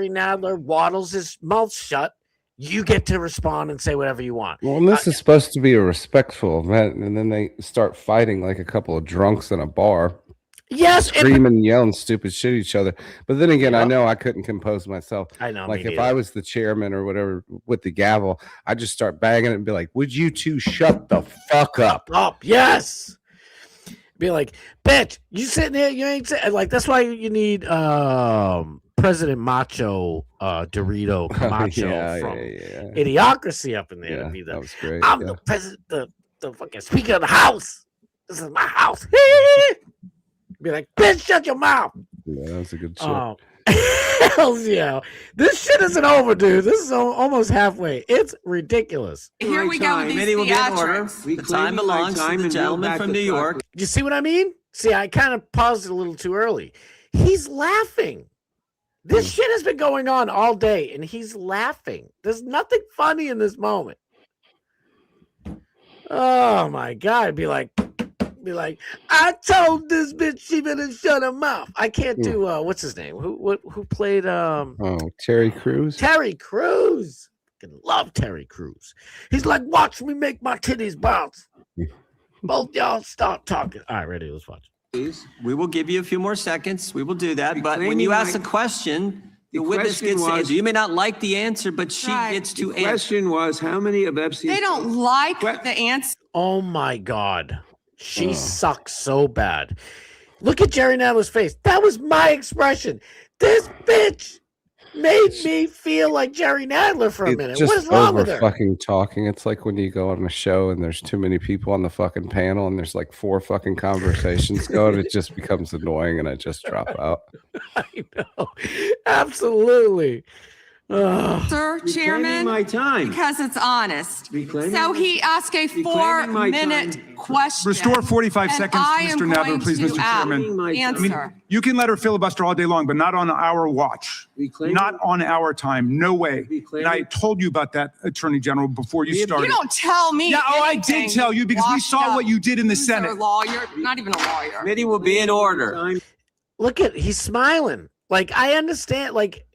Speaker 8: Nadler waddles his mouth shut, you get to respond and say whatever you want.
Speaker 9: Well, and this is supposed to be a respectful event, and then they start fighting like a couple of drunks in a bar.
Speaker 8: Yes,
Speaker 9: screaming and yelling stupid shit at each other. But then again, I know I couldn't compose myself.
Speaker 8: I know.
Speaker 9: Like if I was the chairman or whatever with the gavel, I'd just start banging it and be like, "Would you two shut the fuck up?"
Speaker 8: Yes. Be like, bitch, you sitting there, you ain't sitting. Like that's why you need President Macho Dorito Camacho from Idiocracy up in there to be
Speaker 9: that was great.
Speaker 8: I'm the president, the fucking speaker of the house. This is my house. Be like, bitch, shut your mouth.
Speaker 9: Yeah, that was a good shit.
Speaker 8: Hells yeah. This shit isn't over, dude. This is almost halfway. It's ridiculous.
Speaker 11: Here we go with these theatrics.
Speaker 7: The time belongs to the gentleman from New York.
Speaker 8: You see what I mean? See, I kind of paused it a little too early. He's laughing. This shit has been going on all day, and he's laughing. There's nothing funny in this moment. Oh, my God. Be like, I told this bitch she better shut her mouth. I can't do what's his name? Who played
Speaker 9: Terry Crews?
Speaker 8: Terry Crews. I love Terry Crews. He's like, watch me make my titties bounce. Both y'all start talking. All right, ready, let's watch.
Speaker 7: We will give you a few more seconds. We will do that. But when you ask a question, the witness gets to answer. You may not like the answer, but she gets to answer.
Speaker 1: The question was, how many of Epstein's...
Speaker 11: They don't like the answer.
Speaker 8: Oh my God. She sucks so bad. Look at Jerry Nadler's face. That was my expression. This bitch made me feel like Jerry Nadler for a minute.
Speaker 9: Just
Speaker 8: what is wrong with
Speaker 9: over
Speaker 8: her?
Speaker 9: fucking talking. It's like when you go on a show and there's too many people on the fucking panel and there's like 4 fucking conversations going. It just becomes annoying and I just drop out.
Speaker 8: I know. Absolutely.
Speaker 11: Sir, Chairman,
Speaker 1: my time.
Speaker 11: because it's honest.
Speaker 1: Reclaiming
Speaker 11: So
Speaker 1: my-
Speaker 11: he asked a
Speaker 1: reclaiming my
Speaker 11: 4-minute
Speaker 1: time.
Speaker 11: question.
Speaker 3: Restore 45
Speaker 11: and
Speaker 3: seconds,
Speaker 11: I am
Speaker 3: Mr. Nadler,
Speaker 11: going
Speaker 3: please,
Speaker 11: to
Speaker 3: Mr. Chairman.
Speaker 11: Answer.
Speaker 3: You can let her filibuster all day long, but not on our watch.
Speaker 1: Reclaiming-
Speaker 3: Not on our time. No way.
Speaker 1: Reclaiming-
Speaker 3: And I told you about that, Attorney General, before you started.
Speaker 11: You don't tell me.
Speaker 3: Yeah, I
Speaker 11: anything,
Speaker 3: did tell you because we
Speaker 11: washed
Speaker 3: saw
Speaker 11: up
Speaker 3: what you did in the
Speaker 11: loser
Speaker 3: Senate.
Speaker 11: Lawyer, not even a lawyer.
Speaker 7: Committee will be in order.
Speaker 8: Look at he's smiling. Like I understand. Like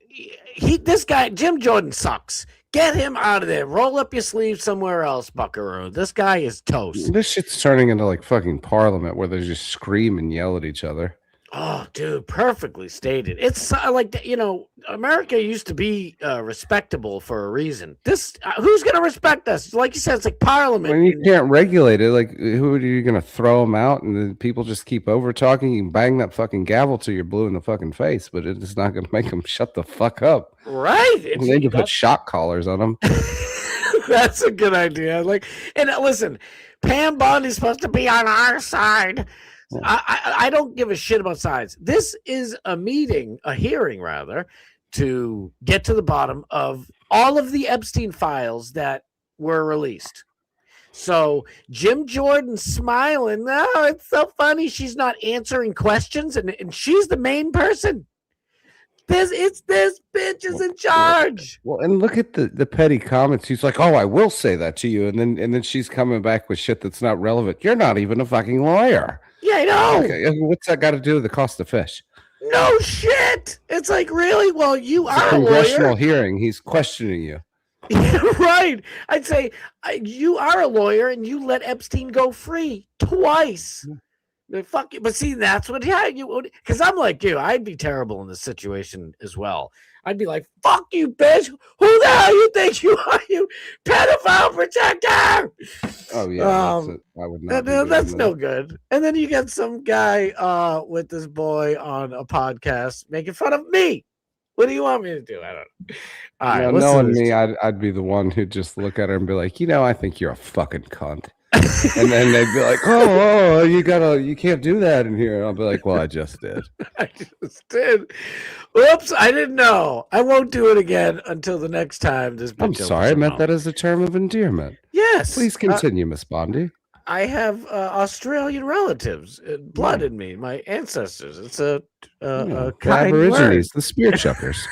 Speaker 8: this guy Jim Jordan sucks. Get him out of there. Roll up your sleeves somewhere else, Buckaroo. This guy is toast.
Speaker 9: This shit's turning into like fucking Parliament where they just scream and yell at each other.
Speaker 8: Oh, dude, perfectly stated. It's like, America used to be respectable for a reason. Who's going to respect us? Like you said, it's like Parliament.
Speaker 9: When you can't regulate it, like who are you going to throw them out and then people just keep over talking? You can bang that fucking gavel till you're blue in the fucking face, but it's not going to make them shut the fuck up.
Speaker 8: Right.
Speaker 9: They need to put shock collars on them.
Speaker 8: That's a good idea. And listen, Pam Bondi's supposed to be on our side. I don't give a shit about sides. This is a hearing rather, to get to the bottom of all of the Epstein files that were released. So Jim Jordan smiling. No, it's so funny. She's not answering questions, and she's the main person. This bitch is in charge.
Speaker 9: Well, and look at the petty comments. He's like, "Oh, I will say that to you," and then she's coming back with shit that's not relevant. You're not even a fucking lawyer.
Speaker 8: Yeah, I know.
Speaker 9: Okay, what's that got to do with the cost of fish?
Speaker 8: No shit. It's like, really? Well, you are a
Speaker 9: Congressional
Speaker 8: lawyer.
Speaker 9: hearing. He's questioning you.
Speaker 8: Yeah, right. I'd say you are a lawyer and you let Epstein go free twice. Fuck you. But see, that's what you would. Because I'm like you. I'd be terrible in this situation as well. I'd be like, fuck you, bitch. Who the hell you think you are, you pedophile protector?
Speaker 9: Oh, yeah. I would not.
Speaker 8: That's no good. And then you get some guy with this boy on a podcast making fun of me. What do you want me to do? I don't know. All right,
Speaker 9: knowing me, I'd be the one who'd just look at her and be like, I think you're a fucking cunt. And then they'd be like, oh, you can't do that in here. And I'll be like, well, I just did.
Speaker 8: I just did. Whoops, I didn't know. I won't do it again until the next time.
Speaker 9: I'm sorry, I meant that as a term of endearment.
Speaker 8: Yes.
Speaker 9: Please continue, Miss Bondi.
Speaker 8: I have Australian relatives, blood in me, my ancestors. It's a
Speaker 9: the
Speaker 8: kind
Speaker 9: Aborigines,
Speaker 8: word.
Speaker 9: the spear chuckers.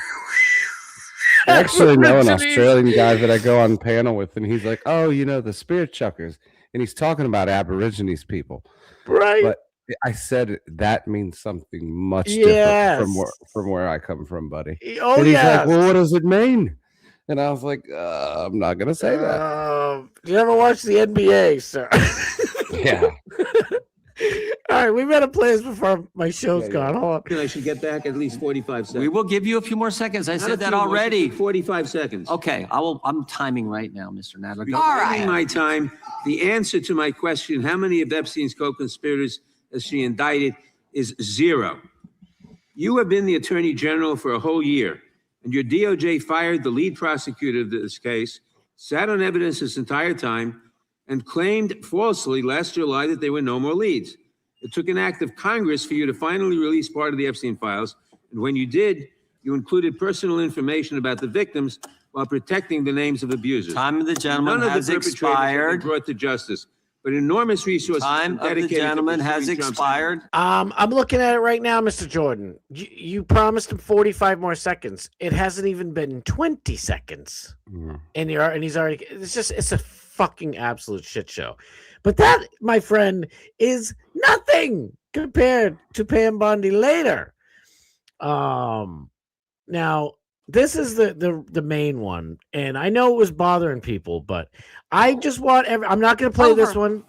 Speaker 9: I actually know an Australian guy that I go on panel with, and he's like, oh, the spear chuckers. And he's talking about Aborigines people.
Speaker 8: Right.
Speaker 9: But I said that means something much different from where I come from, buddy.
Speaker 8: Oh,
Speaker 9: and he's
Speaker 8: yeah.
Speaker 9: like, well, what does it mean? And I was like, I'm not going to say that.
Speaker 8: You ever watch the NBA, sir?
Speaker 9: Yeah.
Speaker 8: All right, we better play this before my show's gone. Hold on.
Speaker 1: I should get back at least 45 seconds.
Speaker 7: We will give you a few more seconds. I said that already.
Speaker 1: 45 seconds.
Speaker 7: Okay, I'm timing right now, Mr. Nadler. Go.
Speaker 11: All right.
Speaker 1: My time. The answer to my question, how many of Epstein's co-conspirators has she indicted, is 0. You have been the Attorney General for a whole year, and your DOJ fired the lead prosecutor of this case, sat on evidence this entire time, and claimed falsely last July that there were no more leads. It took an act of Congress for you to finally release part of the Epstein files, and when you did, you included personal information about the victims while protecting the names of abusers.
Speaker 7: Time of the gentleman
Speaker 1: None
Speaker 7: has
Speaker 1: of the perpetrators have
Speaker 7: expired.
Speaker 1: been brought to justice, but enormous resources
Speaker 7: Time of the
Speaker 1: dedicated to
Speaker 7: gentleman has
Speaker 1: pursuing Trump's
Speaker 7: expired.
Speaker 8: I'm looking at it right now, Mr. Jordan. You promised him 45 more seconds. It hasn't even been 20 seconds. And he's already, it's a fucking absolute shit show. But that, my friend, is nothing compared to Pam Bondi later. Now, this is the main one, and I know it was bothering people, but I just want I'm not going to play this one,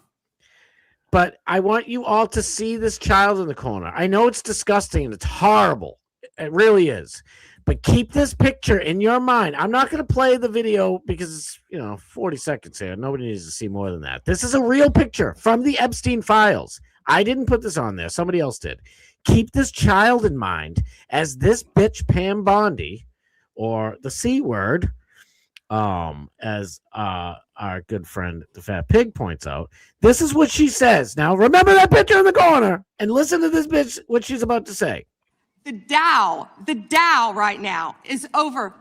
Speaker 8: but I want you all to see this child in the corner. I know it's disgusting and it's horrible. It really is. But keep this picture in your mind. I'm not going to play the video because it's, 40 seconds here. Nobody needs to see more than that. This is a real picture from the Epstein files. I didn't put this on there. Somebody else did. Keep this child in mind as this bitch Pam Bondi or the C word, as our good friend the Fat Pig points out. This is what she says. Now remember that picture in the corner and listen to this bitch what she's about to say.
Speaker 11: The Dow right now is over.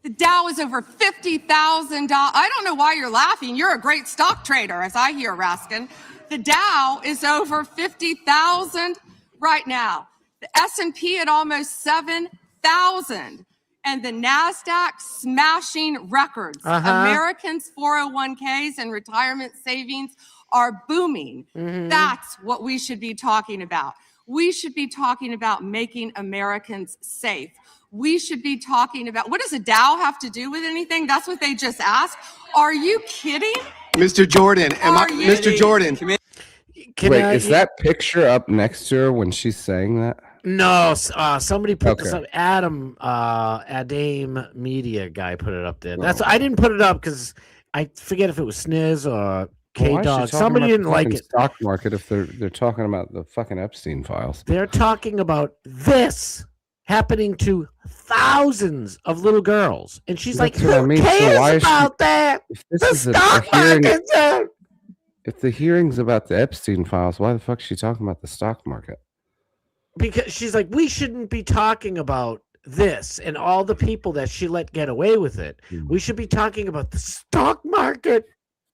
Speaker 11: The Dow is over $50,000. I don't know why you're laughing. You're a great stock trader, as I hear, Raskin. The Dow is over 50,000 right now. The S&P at almost 7,000. And the NASDAQ smashing records. Americans' 401ks and retirement savings are booming. That's what we should be talking about. We should be talking about making Americans safe. We should be talking about, what does a Dow have to do with anything? That's what they just asked. Are you kidding?
Speaker 12: Mr. Jordan, Mr. Jordan.
Speaker 9: Is that picture up next to her when she's saying that?
Speaker 8: No, somebody put this up. Adam Media guy put it up there. I didn't put it up because I forget if it was Sniz or K-Dog. Somebody didn't like it.
Speaker 9: Stock market if they're talking about the fucking Epstein files.
Speaker 8: They're talking about this happening to thousands of little girls, and she's like, "Who cares about that? The stock market."
Speaker 9: If the hearing's about the Epstein files, why the fuck is she talking about the stock market?
Speaker 8: Because she's like, we shouldn't be talking about this and all the people that she let get away with it. We should be talking about the stock market.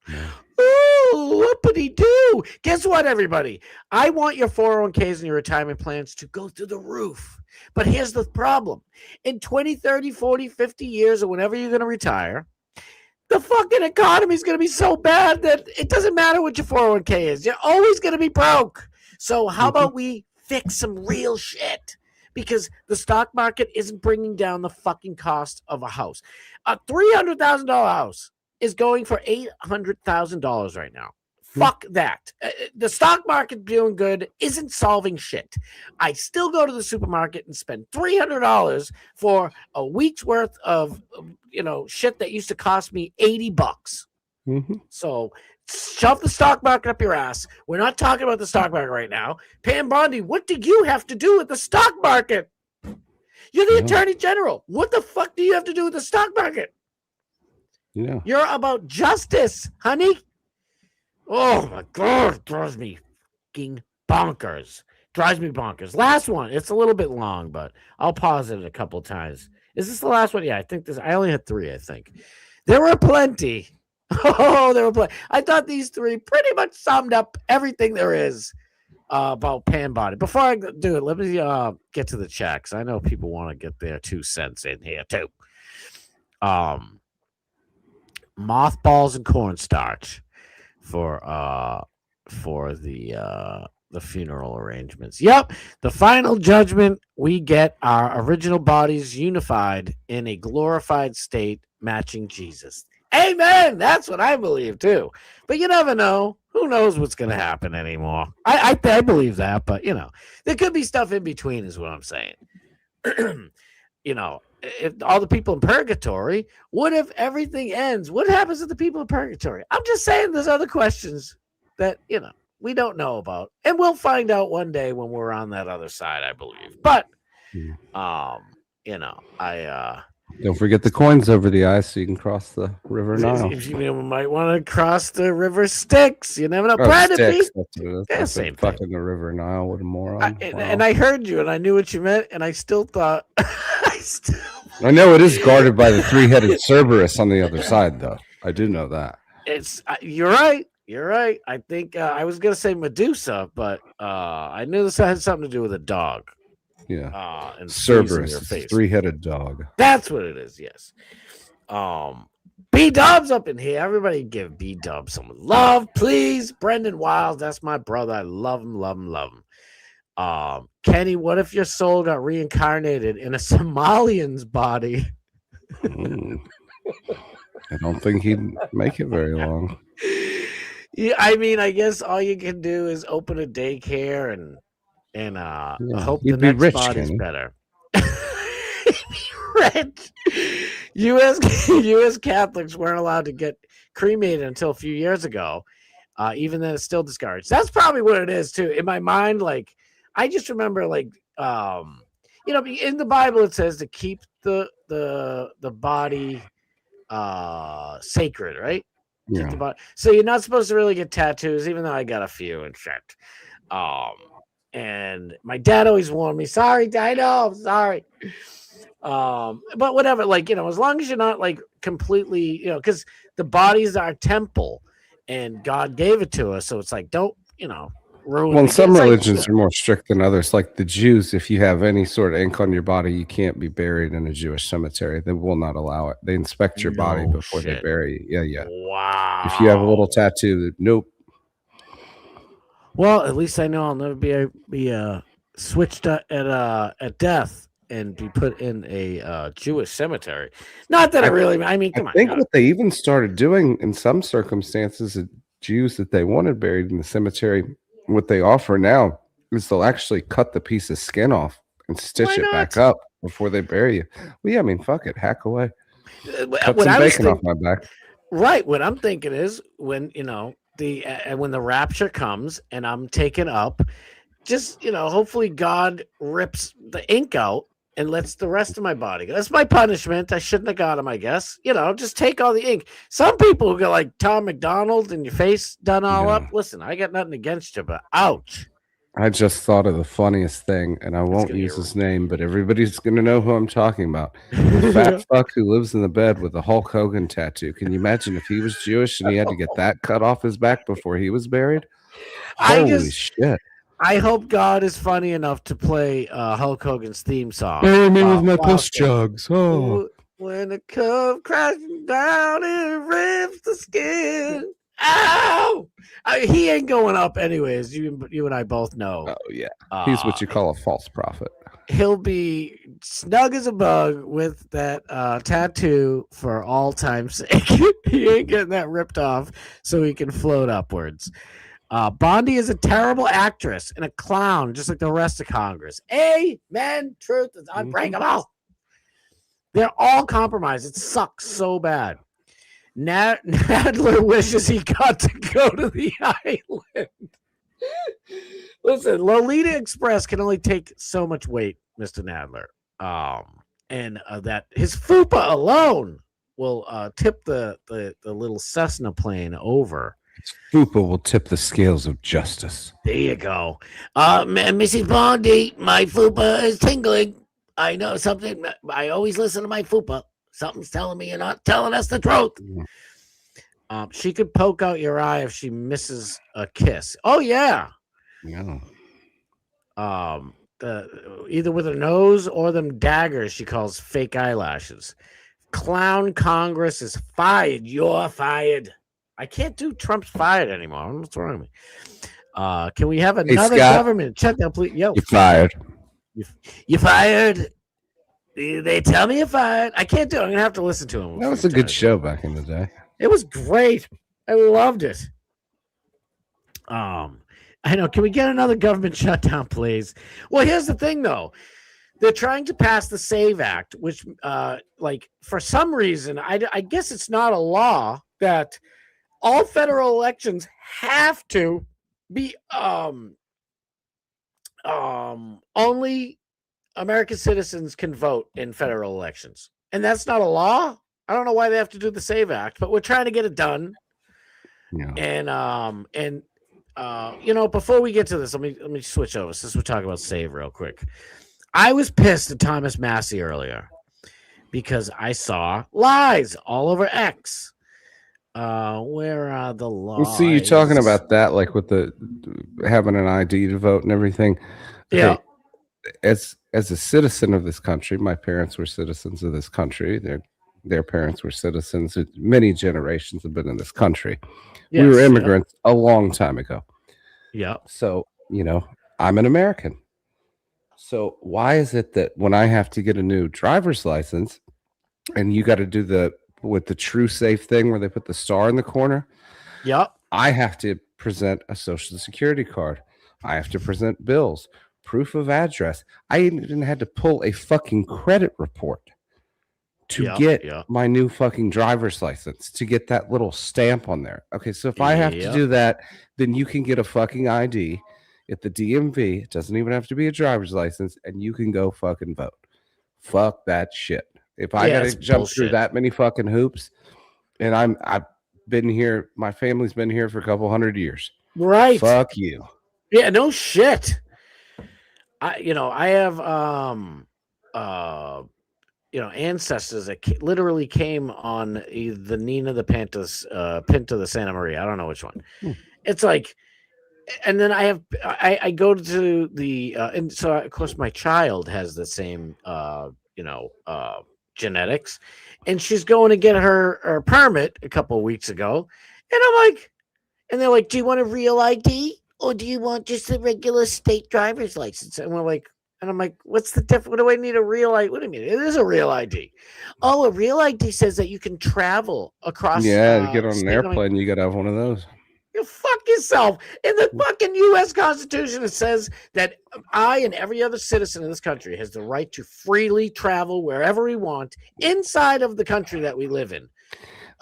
Speaker 8: Ooh, whoopity do. Guess what, everybody? I want your 401ks and your retirement plans to go through the roof. But here's the problem. In 20, 30, 40, 50 years or whenever you're going to retire, the fucking economy is going to be so bad that it doesn't matter what your 401k is. You're always going to be broke. So how about we fix some real shit? Because the stock market isn't bringing down the fucking cost of a house. A $300,000 house is going for $800,000 right now. Fuck that. The stock market doing good isn't solving shit. I still go to the supermarket and spend $300 for a week's worth of, shit that used to cost me $80. So shove the stock market up your ass. We're not talking about the stock market right now. Pam Bondi, what do you have to do with the stock market? You're the Attorney General. What the fuck do you have to do with the stock market?
Speaker 9: Yeah.
Speaker 8: You're about justice, honey. Oh my God, it drives me fucking bonkers. Last one. It's a little bit long, but I'll pause it a couple of times. Is this the last one? Yeah, I think I only had 3, I think. There were plenty. Oh, there were plenty. I thought these 3 pretty much summed up everything there is about Pam Bondi. Before I do it, let me get to the checks. I know people want to get their 2 cents in here too. Mothballs and cornstarch for the funeral arrangements. Yep, the final judgment, we get our original bodies unified in a glorified state matching Jesus. Amen. That's what I believe too. But you never know. Who knows what's going to happen anymore? I believe that, but there could be stuff in between is what I'm saying. If all the people in purgatory, what if everything ends? What happens to the people in purgatory? I'm just saying there's other questions that, we don't know about. And we'll find out one day when we're on that other side, I believe. But,
Speaker 9: don't forget the coins over the ice so you can cross the River Nile.
Speaker 8: You might want to cross the River Styx. You never know.
Speaker 9: Styx. That's same fucking the River Nile. What a moron.
Speaker 8: And I heard you, and I knew what you meant, and I still thought...
Speaker 9: I know it is guarded by the 3-headed Cerberus on the other side, though. I do know that.
Speaker 8: You're right. I think I was going to say Medusa, but I knew this had something to do with a dog.
Speaker 9: Yeah.
Speaker 8: And
Speaker 9: Cerberus, 3-headed dog.
Speaker 8: That's what it is, yes. B-Dub's up in here. Everybody give B-Dub some love, please. Brendan Wild, that's my brother. I love him. Kenny, what if your soul got reincarnated in a Somalian's body?
Speaker 9: I don't think he'd make it very long.
Speaker 8: Yeah, I mean, I guess all you can do is open a daycare and hope the next body's better. Rich. U.S. Catholics weren't allowed to get cremated until a few years ago. Even then, it's still discouraged. That's probably what it is too. In my mind, like I just remember, like in the Bible it says to keep the body sacred, right?
Speaker 9: Yeah.
Speaker 8: So you're not supposed to really get tattoos, even though I got a few and shit. And my dad always warned me, sorry, I know, I'm sorry. But whatever, as long as you're not completely, because the body's our temple and God gave it to us. So it's don't, ruin
Speaker 9: Well,
Speaker 8: it.
Speaker 9: some religions are more strict than others. Like the Jews, if you have any sort of ink on your body, you can't be buried in a Jewish cemetery. They will not allow it. They inspect your body before they bury you. Yeah.
Speaker 8: Wow.
Speaker 9: If you have a little tattoo, nope.
Speaker 8: Well, at least I know I'll never be switched at death and be put in a Jewish cemetery. Not that I mean, come on.
Speaker 9: I think what they even started doing in some circumstances, the Jews that they wanted buried in the cemetery, what they offer now is they'll actually cut the piece of skin off and stitch it back up before they bury you. Well, yeah, I mean, fuck it, hack away. Cut some bacon off my back.
Speaker 8: Right. What I'm thinking is when when the rapture comes and I'm taken up, just hopefully God rips the ink out and lets the rest of my body go. That's my punishment. I shouldn't have got him, I guess. Just take all the ink. Some people who go like Tom McDonald and your face done all up. Listen, I got nothing against you, but ouch.
Speaker 9: I just thought of the funniest thing, and I won't use his name, but everybody's going to know who I'm talking about. The fat fuck who lives in the bed with a Hulk Hogan tattoo. Can you imagine if he was Jewish and he had to get that cut off his back before he was buried? Holy shit.
Speaker 8: I hope God is funny enough to play Hulk Hogan's theme song.
Speaker 9: Bury me with my puss jugs. Oh.
Speaker 8: When the curve crashing down and rips the skin. Ow! He ain't going up anyways. You and I both know.
Speaker 9: Oh, yeah. He's what you call a false prophet.
Speaker 8: He'll be snug as a bug with that tattoo for all time's sake. He ain't getting that ripped off so he can float upwards. Bondi is a terrible actress and a clown, just like the rest of Congress. Amen. Truth is unbreakable. They're all compromised. It sucks so bad. Nadler wishes he got to go to the island. Listen, Lolita Express can only take so much weight, Mr. Nadler. And that his fupa alone will tip the little Cessna plane over.
Speaker 9: Fupa will tip the scales of justice.
Speaker 8: There you go. Mrs. Bondi, my fupa is tingling. I know something. I always listen to my fupa. Something's telling me you're not telling us the truth. She could poke out your eye if she misses a kiss. Oh, yeah.
Speaker 9: Yeah.
Speaker 8: Either with her nose or them daggers she calls fake eyelashes. Clown Congress is fired. You're fired. I can't do Trump's fired anymore. What's wrong with me? Can we have another government? Check that, please. Yo,
Speaker 9: you're fired.
Speaker 8: You fired. They tell me you're fired. I can't do it. I'm gonna have to listen to him.
Speaker 9: That was a good show back in the day.
Speaker 8: It was great. I loved it. I know. Can we get another government shutdown, please? Well, here's the thing, though. They're trying to pass the SAVE Act, which, for some reason, I guess it's not a law that all federal elections have to be only American citizens can vote in federal elections. And that's not a law. I don't know why they have to do the SAVE Act, but we're trying to get it done.
Speaker 9: Yeah.
Speaker 8: And before we get to this, let me switch over since we're talking about SAVE real quick. I was pissed at Thomas Massey earlier because I saw lies all over X. Where are the laws?
Speaker 9: We'll see you talking about that, like with the having an ID to vote and everything.
Speaker 8: Yeah.
Speaker 9: As a citizen of this country, my parents were citizens of this country. Their parents were citizens. Many generations have been in this country. Yes, we were immigrants a long time ago.
Speaker 8: Yeah.
Speaker 9: So, I'm an American. So why is it that when I have to get a new driver's license and you got to do the True Safe thing where they put the star in the corner?
Speaker 8: Yep.
Speaker 9: I have to present a social security card. I have to present bills, proof of address. I even had to pull a fucking credit report to get my new fucking driver's license, to get that little stamp on there. Okay, so if I have to do that, then you can get a fucking ID. at the DMV. It doesn't even have to be a driver's license, and you can go fucking vote. Fuck that shit. If I gotta jump through that many fucking hoops, and I've been here, my family's been here for a couple 100 years.
Speaker 8: Right.
Speaker 9: Fuck you.
Speaker 8: Yeah, no shit. I have ancestors that literally came on the Nina the Pinta the Santa Maria. I don't know which one. It's like, and then I go to the and so of course my child has the same genetics, and she's going to get her permit a couple of weeks ago, and I'm like, and they're like, do you want a real ID or do you want just a regular state driver's license? And we're like, and I'm like, what's the difference? What do I need a real ID? What do you mean? It is a real ID. Oh, a real ID says that you can travel across.
Speaker 9: Yeah, to get on an airplane, you got to have one of those.
Speaker 8: You fuck yourself. In the fucking U.S. Constitution, it says that I and every other citizen in this country has the right to freely travel wherever we want inside of the country that we live in.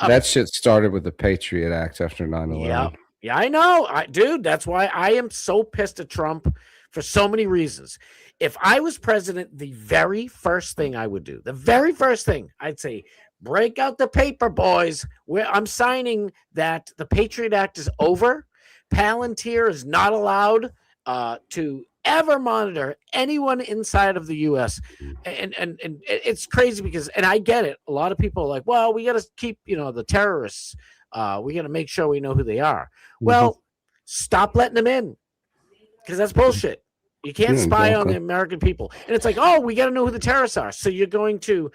Speaker 9: That shit started with the Patriot Act after 9/11.
Speaker 8: Yeah, I know. Dude, that's why I am so pissed at Trump for so many reasons. If I was president, the very first thing I would do, I'd say, break out the paper, boys. I'm signing that the Patriot Act is over. Palantir is not allowed to ever monitor anyone inside of the U.S. And it's crazy because, and I get it, a lot of people are like, well, we got to keep, the terrorists. We got to make sure we know who they are. Well, stop letting them in because that's bullshit. You can't spy on the American people. And it's like, oh, we got to know who the terrorists are. So you're going to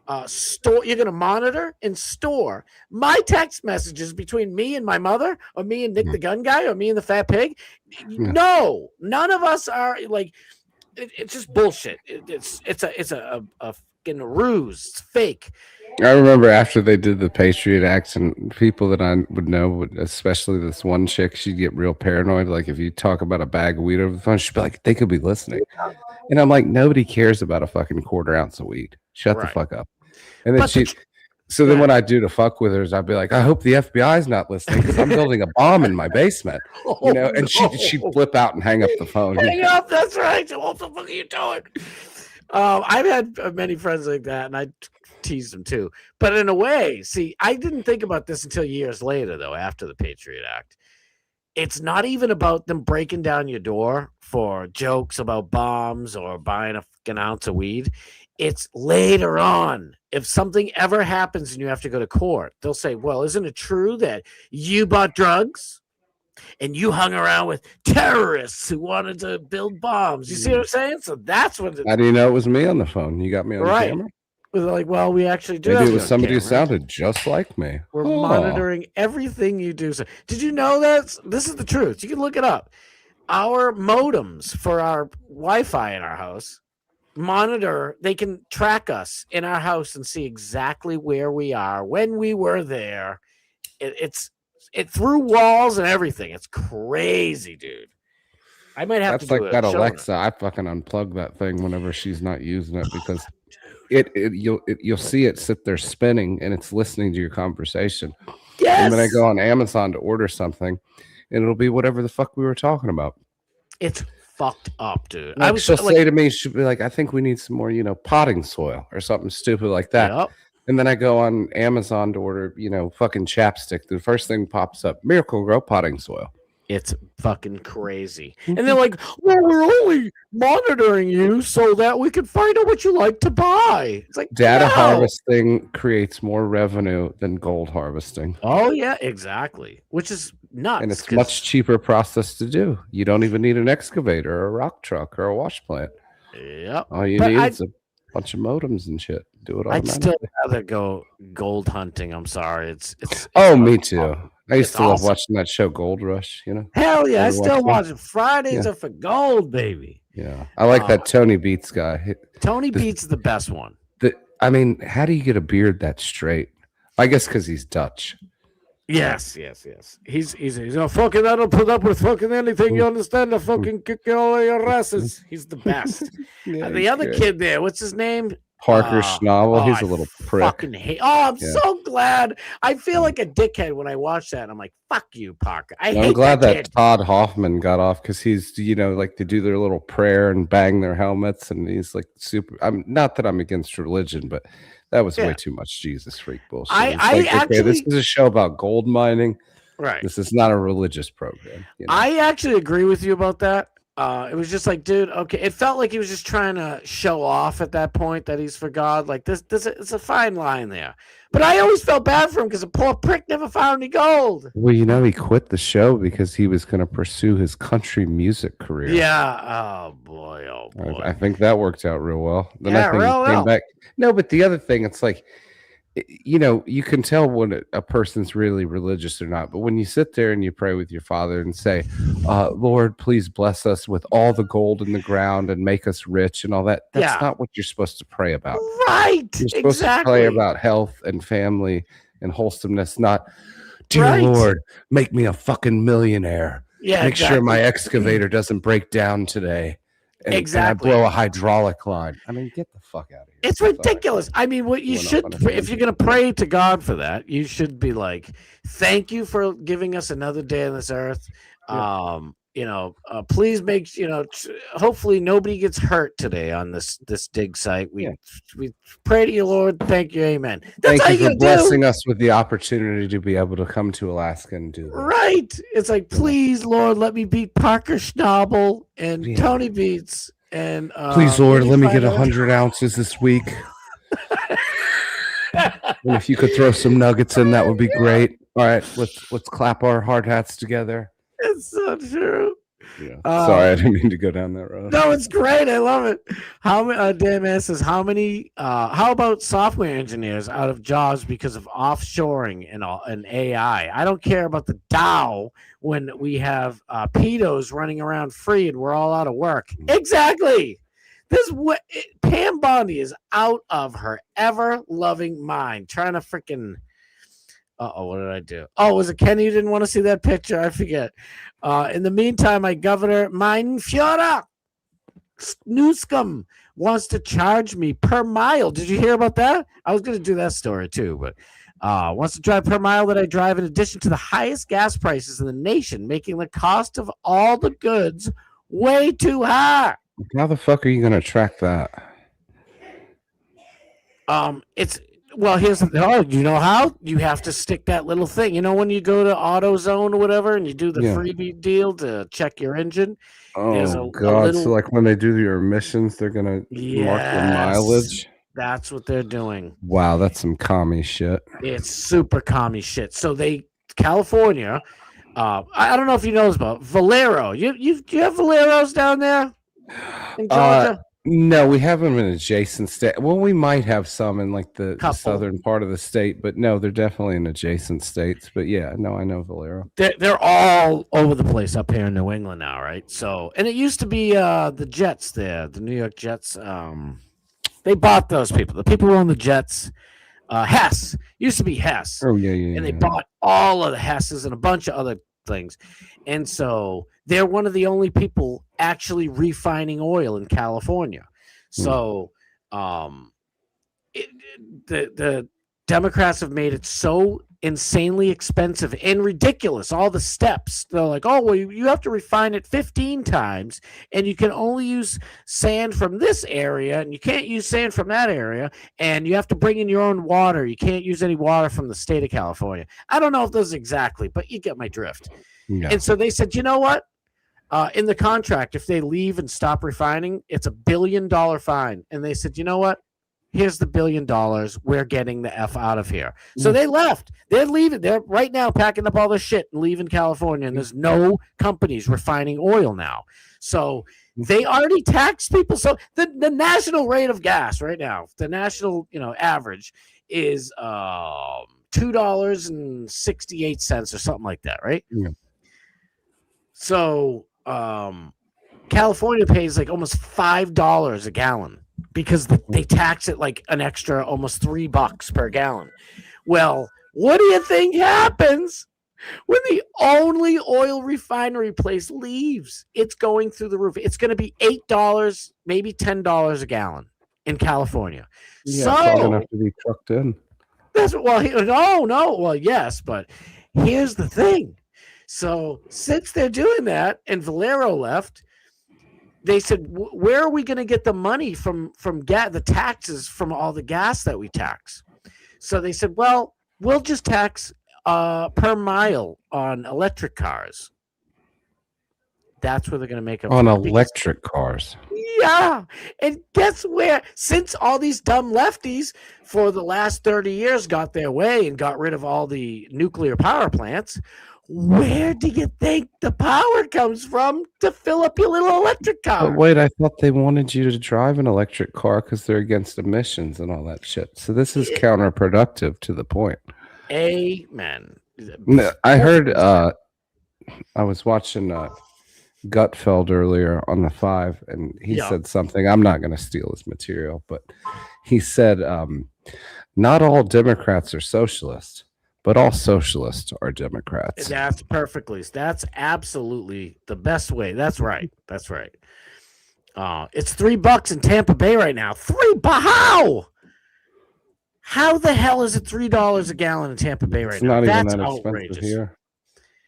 Speaker 8: you're going to monitor and store my text messages between me and my mother, or me and Nick the gun guy, or me and the fat pig. No, none of us are like, it's just bullshit. It's a fucking ruse. It's fake.
Speaker 9: I remember after they did the Patriot Act, and people that I would know, especially this one chick, she'd get real paranoid. Like if you talk about a bag of weed over the phone, she'd be like, they could be listening. And I'm like, nobody cares about a fucking quarter ounce of weed. Shut the fuck up. And then then what I do to fuck with her is I'd be like, I hope the FBI's not listening because I'm building a bomb in my basement. And she'd flip out and hang up the phone.
Speaker 8: Hang up, that's right. So what the fuck are you doing? I've had many friends like that, and I teased them too. But in a way, see, I didn't think about this until years later, though, after the Patriot Act. It's not even about them breaking down your door for jokes about bombs or buying a fucking ounce of weed. It's later on. If something ever happens and you have to go to court, they'll say, well, isn't it true that you bought drugs and you hung around with terrorists who wanted to build bombs? You see what I'm saying? So that's what.
Speaker 9: How do you know it was me on the phone? You got me on the camera?
Speaker 8: They're like, well, we actually do.
Speaker 9: Maybe it was somebody who sounded just like me.
Speaker 8: We're monitoring everything you do. So, did you know that? This is the truth. You can look it up. Our modems for our Wi-Fi in our house monitor. They can track us in our house and see exactly where we are when we were there. It's through walls and everything. It's crazy, dude. I might have to do
Speaker 9: like that Alexa. I fucking unplug that thing whenever she's not using it because you'll see it sit there spinning and it's listening to your conversation.
Speaker 8: Yes.
Speaker 9: And then I go on Amazon to order something, and it'll be whatever the fuck we were talking about.
Speaker 8: It's fucked up, dude.
Speaker 9: Like she'll say to me, she'll be like, I think we need some more, potting soil or something stupid like that.
Speaker 8: Yep.
Speaker 9: And then I go on Amazon to order, fucking chapstick. The first thing pops up, Miracle Grow potting soil.
Speaker 8: It's fucking crazy. And they're like, well, we're only monitoring you so that we can find out what you like to buy. It's like
Speaker 9: data harvesting creates more revenue than gold harvesting.
Speaker 8: Oh, yeah, exactly. Which is nuts.
Speaker 9: And it's a much cheaper process to do. You don't even need an excavator or a rock truck or a wash plant.
Speaker 8: Yep.
Speaker 9: All you need is a bunch of modems and shit. Do it all.
Speaker 8: I'd still rather go gold hunting. I'm sorry. It's
Speaker 9: me too. I used to love watching that show Gold Rush,
Speaker 8: Hell yeah, I still watch it. Fridays are for gold, baby.
Speaker 9: Yeah. I like that Tony Beats guy.
Speaker 8: Tony Beats is the best one.
Speaker 9: How do you get a beard that straight? I guess because he's Dutch.
Speaker 8: Yes. He's fucking, I don't put up with fucking anything. You understand? I fucking kick all of your asses. He's the best. The other kid there, what's his name?
Speaker 9: Parker Schnabel, he's a little prick.
Speaker 8: Fucking hate. Oh, I'm so glad. I feel like a dickhead when I watch that. I'm like, fuck you, Parker.
Speaker 9: I'm glad that Todd Hoffman got off because he's, like they do their little prayer and bang their helmets, and he's like super. I'm not that I'm against religion, but that was way too much Jesus freak bullshit. Okay, this is a show about gold mining.
Speaker 8: Right.
Speaker 9: This is not a religious program.
Speaker 8: I actually agree with you about that. It was just like, dude, okay. It felt like he was just trying to show off at that point that he's for God. Like this it's a fine line there. But I always felt bad for him because the poor prick never found any gold.
Speaker 9: Well, he quit the show because he was going to pursue his country music career.
Speaker 8: Yeah. Oh boy.
Speaker 9: I think that worked out real well. Then I think
Speaker 8: real
Speaker 9: he came
Speaker 8: well.
Speaker 9: back. No, but the other thing, it's like, you can tell when a person's really religious or not. But when you sit there and you pray with your father and say, Lord, please bless us with all the gold in the ground and make us rich and all that, that's not what you're supposed to pray about.
Speaker 8: Right.
Speaker 9: You're supposed to pray about health and family and wholesomeness, not, dear Lord, make me a fucking millionaire.
Speaker 8: Yeah,
Speaker 9: make sure my excavator doesn't break down today. And I blow a hydraulic line. I mean, get the fuck out of here.
Speaker 8: It's ridiculous. I mean, what you should, if you're going to pray to God for that, you should be like, thank you for giving us another day on this earth. Please make, hopefully nobody gets hurt today on this dig site. We pray to you, Lord. Thank you. Amen. That's
Speaker 9: Thank you for blessing us with the opportunity to be able to come to Alaska and do that.
Speaker 8: Right. It's like, please, Lord, let me beat Parker Schnabel and Tony Beats. And
Speaker 9: please, Lord, let me get 100 ounces this week. And if you could throw some nuggets in, that would be great. All right, let's clap our hard hats together.
Speaker 8: It's so true.
Speaker 9: Yeah. Sorry, I didn't mean to go down that road.
Speaker 8: No, it's great. I love it. Dan Man says, how about software engineers out of jobs because of offshoring and AI? I don't care about the Dow when we have pedos running around free and we're all out of work. Exactly. Pam Bondi is out of her ever-loving mind trying to freaking... what did I do? Oh, was it Kenny? You didn't want to see that picture? I forget. In the meantime, my governor, mein Führer, Newscom, wants to charge me per mile. Did you hear about that? I was going to do that story too, but wants to drive per mile that I drive in addition to the highest gas prices in the nation, making the cost of all the goods way too high.
Speaker 9: How the fuck are you going to track that?
Speaker 8: Here's you know how? You have to stick that little thing. When you go to AutoZone or whatever and you do the freebie deal to check your engine.
Speaker 9: Oh, God. So like when they do your emissions, they're going to mark your mileage?
Speaker 8: That's what they're doing.
Speaker 9: Wow, that's some commie shit.
Speaker 8: It's super commie shit. So California, I don't know if you know this about Valero. You have Valeros down there in Georgia?
Speaker 9: No, we have them in adjacent state. Well, we might have some in like the southern part of the state, but no, they're definitely in adjacent states. But yeah, no, I know Valero.
Speaker 8: They're all over the place up here in New England now, right? So, and it used to be the Jets there, the New York Jets. They bought those people. The people who own the Jets, Hess used to be Hess.
Speaker 9: Oh yeah.
Speaker 8: And they bought all of the Hesses and a bunch of other things, and so they're one of the only people actually refining oil in California. So the Democrats have made it so insanely expensive and ridiculous. All the steps, they're like, oh, well, you have to refine it 15 times and you can only use sand from this area and you can't use sand from that area, and you have to bring in your own water. You can't use any water from the state of California. I don't know if this is exactly, but you get my drift. Yeah. And so they said, you know what? In the contract, if they leave and stop refining, it's $1 billion fine. And they said, you know what? Here's the $1 billion. We're getting the F out of here. So they left. They're leaving. They're right now packing up all their shit and leaving California. And there's no companies refining oil now. So they already tax people. So the national rate of gas right now, the national average is $2.68 or something like that, right?
Speaker 9: Yeah.
Speaker 8: So California pays like almost $5 a gallon because they tax it like an extra almost $3 per gallon. Well, what do you think happens when the only oil refinery place leaves? It's going through the roof. It's going to be $8, maybe $10 a gallon. in California.
Speaker 9: Yeah,
Speaker 8: So
Speaker 9: it's all gonna have to be trucked in.
Speaker 8: that's no. Well, yes, but here's the thing. So since they're doing that, and Valero left, they said, "Where are we going to get the money from the taxes from all the gas that we tax?" So they said, "Well, we'll just tax per mile on electric cars." That's where they're going to make
Speaker 9: on electric cars.
Speaker 8: Yeah, and guess where? Since all these dumb lefties for the last 30 years got their way and got rid of all the nuclear power plants, where do you think the power comes from to fill up your little electric car?
Speaker 9: But wait, I thought they wanted you to drive an electric car because they're against emissions and all that shit. So this is counterproductive to the point.
Speaker 8: Amen.
Speaker 9: I heard. I was watching Gutfeld earlier on the 5, and he said something. I'm not going to steal his material, but he said, "Not all Democrats are socialists, but all socialists are Democrats."
Speaker 8: That's absolutely the best way. That's right. It's $3 in Tampa Bay right now. How? How the hell is it $3 a gallon in Tampa Bay right now?
Speaker 9: It's not even
Speaker 8: That's
Speaker 9: that
Speaker 8: outrageous.
Speaker 9: expensive here.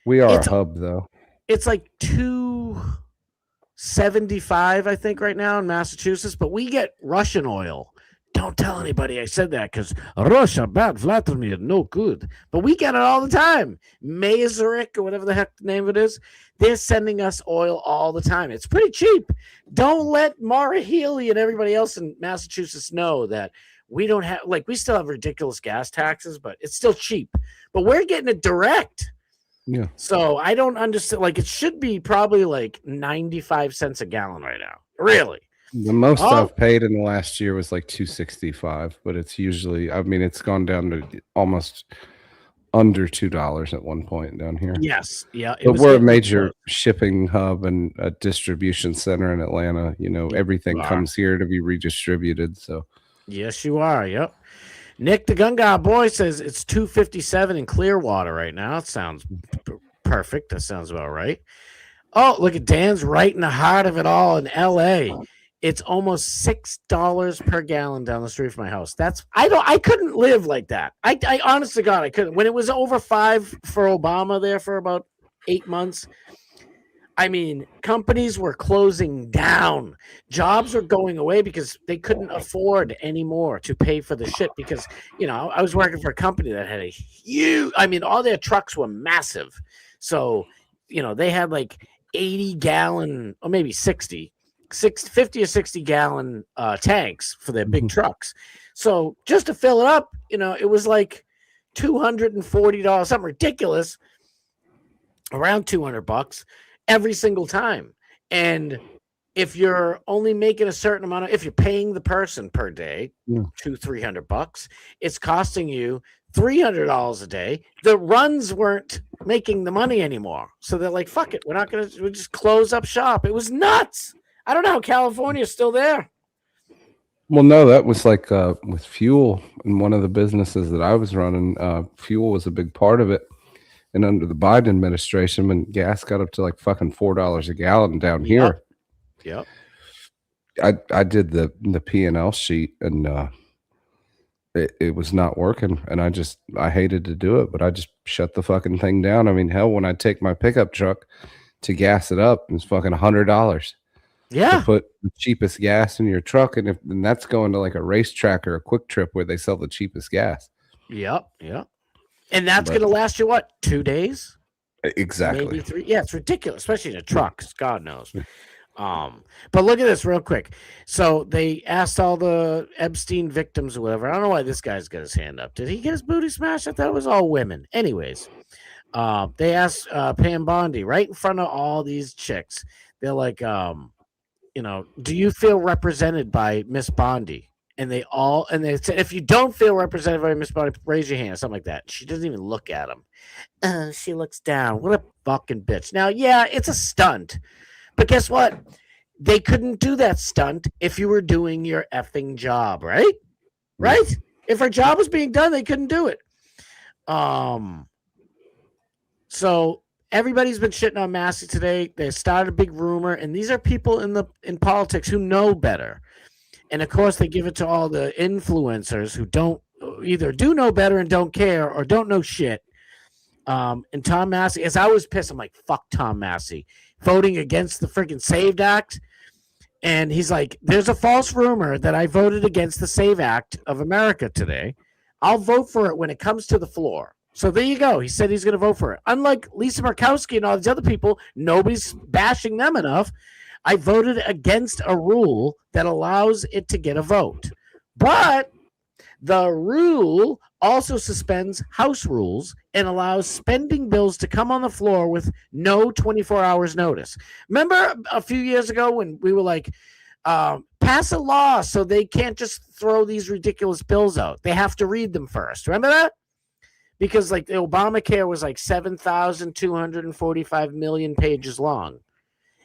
Speaker 9: We are a hub, though.
Speaker 8: It's like $2.75, I think, right now in Massachusetts. But we get Russian oil. Don't tell anybody I said that because Russia, bad Vladimir, no good. But we get it all the time. Masaryk or whatever the heck the name of it is, they're sending us oil all the time. It's pretty cheap. Don't let Mara Healy and everybody else in Massachusetts know that we don't have, we still have ridiculous gas taxes, but it's still cheap. But we're getting it direct.
Speaker 9: Yeah.
Speaker 8: So I don't understand. It should be probably 95 cents a gallon right now. Really.
Speaker 9: The most I've paid in the last year was $2.65, but it's usually, it's gone down to almost under $2 at one point down here.
Speaker 8: Yes. Yeah.
Speaker 9: But we're a major shipping hub and a distribution center in Atlanta. Everything comes here to be redistributed. So.
Speaker 8: Yes, you are. Yep. Nick the Gunga Boy says it's $2.57 in Clearwater right now. It sounds perfect. That sounds about right. Oh, look at Dan's right in the heart of it all in LA. It's almost $6 per gallon down the street from my house. I couldn't live like that. I honest to God, I couldn't. When it was over $5 for Obama there for about 8 months, companies were closing down. Jobs were going away because they couldn't afford anymore to pay for the shit because, I was working for a company that had a huge, all their trucks were massive. So, they had 80 gallon or maybe 50 or 60 gallon tanks for their big trucks. So just to fill it up, it was $240, something ridiculous, around $200 every single time. And if you're only making a certain amount if you're paying the person per day, $200-$300, it's costing you $300 a day. The runs weren't making the money anymore. So they're like, fuck it. We'll just close up shop. It was nuts. I don't know how California's still there.
Speaker 9: Well, no, that was with fuel in one of the businesses that I was running. Fuel was a big part of it. And under the Biden administration, when gas got up to fucking $4 a gallon down here.
Speaker 8: Yep.
Speaker 9: I did the P&L sheet and it was not working. And I hated to do it, but I just shut the fucking thing down. Hell, when I take my pickup truck to gas it up, it's fucking $100.
Speaker 8: Yeah.
Speaker 9: To put the cheapest gas in your truck. And that's going to a racetrack or a Quick Trip where they sell the cheapest gas.
Speaker 8: Yep. Yep. And that's going to last you, 2 days?
Speaker 9: Exactly.
Speaker 8: Maybe 3. Yeah, it's ridiculous, especially in a truck. God knows. But look at this real quick. So they asked all the Epstein victims or whatever. I don't know why this guy's got his hand up. Did he get his booty smashed? I thought it was all women. Anyways, they asked Pam Bondi right in front of all these chicks. They're like, do you feel represented by Miss Bondi? And they said, if you don't feel represented by Miss Bondi, raise your hand, something like that. She doesn't even look at him. She looks down. What a fucking bitch. Now, yeah, it's a stunt. But guess what? They couldn't do that stunt if you were doing your effing job, right? Right? If her job was being done, they couldn't do it. So everybody's been shitting on Massey today. They started a big rumor, and these are people in politics who know better. And of course, they give it to all the influencers who don't either do know better and don't care or don't know shit. And Tom Massey, as I was pissed, I'm like, fuck Tom Massey voting against the freaking SAVE Act. And he's like, there's a false rumor that I voted against the SAVE Act of America today. I'll vote for it when it comes to the floor. So there you go. He said he's going to vote for it. Unlike Lisa Murkowski and all these other people, nobody's bashing them enough. I voted against a rule that allows it to get a vote. But the rule also suspends House rules and allows spending bills to come on the floor with no 24 hours notice. Remember a few years ago when we were like, pass a law so they can't just throw these ridiculous bills out. They have to read them first. Remember that? Because like the Obamacare was like 7,245 million pages long.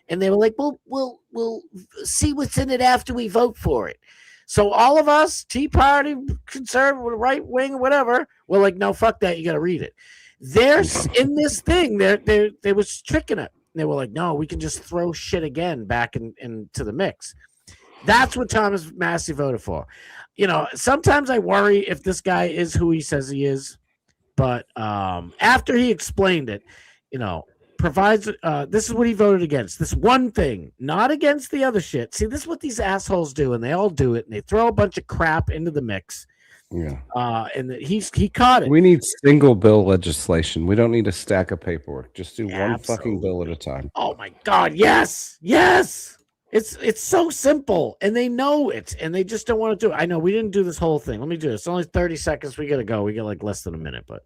Speaker 8: And they were like, we'll see what's in it after we vote for it. So all of us, Tea Party, conservative, right wing, whatever, we're like, no, fuck that. You got to read it. There's in this thing, they was tricking it. They were like, no, we can just throw shit again back into the mix. That's what Thomas Massey voted for. You know, sometimes I worry if this guy is who he says he is. But after he explained it, you know, provides this is what he voted against. This one thing, not against the other shit. See, this is what these assholes do, and they all do it, and they throw a bunch of crap into the mix.
Speaker 9: Yeah.
Speaker 8: And he caught it.
Speaker 9: We need single bill legislation. We don't need a stack of paperwork. Just do one fucking bill at a time.
Speaker 8: Oh my God, yes. It's so simple, and they know it, and they just don't want to do it. I know we didn't do this whole thing. Let me do this. It's only 30 seconds. We gotta go. We got like less than a minute, but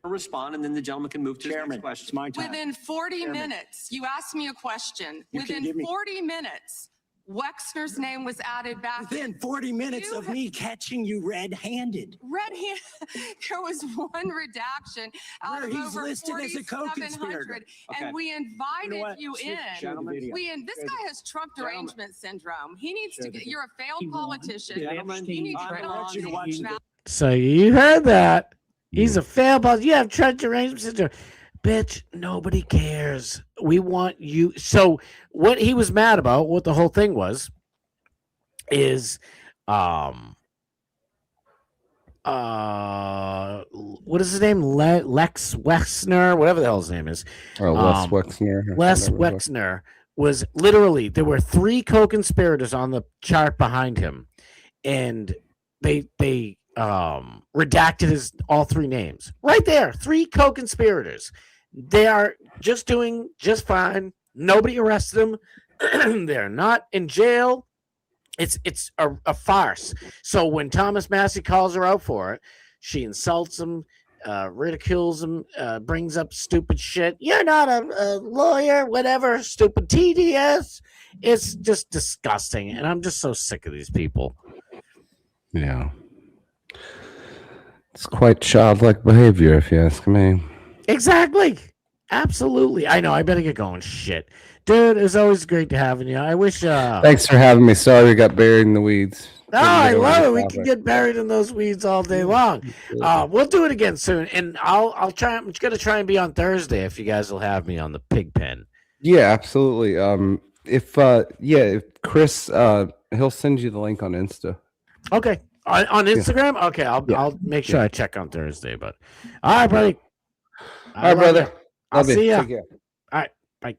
Speaker 7: respond, and then the gentleman can move to his next question.
Speaker 3: It's my time.
Speaker 11: Within 40 minutes, you asked me a question. Within 40 minutes, Wexner's name was added back.
Speaker 3: Within 40 minutes of me catching you red-handed.
Speaker 11: Red-handed. There was one redaction out of
Speaker 3: he's
Speaker 11: over
Speaker 3: listed as a co-conspirator.
Speaker 11: and we invited you in.
Speaker 3: Gentlemen,
Speaker 11: This guy has Trump derangement syndrome. He needs to get. You're a failed politician.
Speaker 7: Gentlemen,
Speaker 11: You need to
Speaker 3: I
Speaker 11: go
Speaker 3: want you to watch this.
Speaker 8: so you heard that. He's a failed boss. You have Trump derangement syndrome. Bitch, nobody cares. We want you. So what he was mad about, what the whole thing was, is what is his name? Lex Wexner, whatever the hell his name is.
Speaker 9: Oh, Les Wexner.
Speaker 8: Les Wexner was literally, there were 3 co-conspirators on the chart behind him, and they redacted his all 3 names. Right there, 3 co-conspirators. They are just doing just fine. Nobody arrested them. They're not in jail. It's a farce. So when Thomas Massey calls her out for it, she insults him, ridicules him, brings up stupid shit. You're not a lawyer, whatever, stupid TDS. It's just disgusting. And I'm just so sick of these people.
Speaker 9: Yeah. It's quite childlike behavior, if you ask me.
Speaker 8: Exactly. Absolutely. I know. I better get going. Shit. Dude, it's always great to having you. I wish...
Speaker 9: Thanks for having me. Sorry we got buried in the weeds.
Speaker 8: No, I love it. We can get buried in those weeds all day long. We'll do it again soon. And I'll try. I'm just going to try and be on Thursday if you guys will have me on the pig pen.
Speaker 9: Yeah, absolutely. If Chris, he'll send you the link on Insta.
Speaker 8: Okay. On Instagram? Yeah. Okay, I'll make sure I check on Thursday. But all right, buddy.
Speaker 9: All right, brother.
Speaker 8: I'll see you. All right, bye.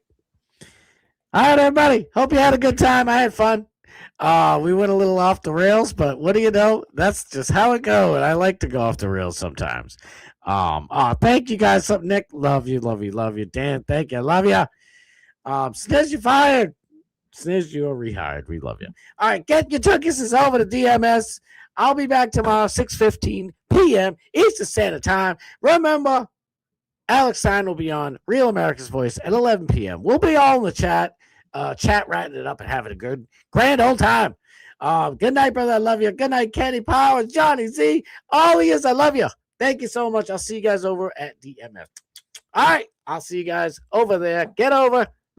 Speaker 8: All right, everybody. Hope you had a good time. I had fun. We went a little off the rails, but what do you know? That's just how it goes. And I like to go off the rails sometimes. Thank you guys. Nick, love you. Dan, thank you. I love you. Sniz, you fired. Sniz, you are rehired. We love you. All right, get your turkeys over to DMS. I'll be back tomorrow, 6:15 p.m. Eastern Standard Time. Remember, Alex Stein will be on Real America's Voice at 11 p.m. We'll be all in the chat ratting it up and having a grand old time. Good night, brother. I love you. Good night, Kenny Powers, Johnny Z. All of you, I love you. Thank you so much. I'll see you guys over at DMS. All right, I'll see you guys over there. Get over.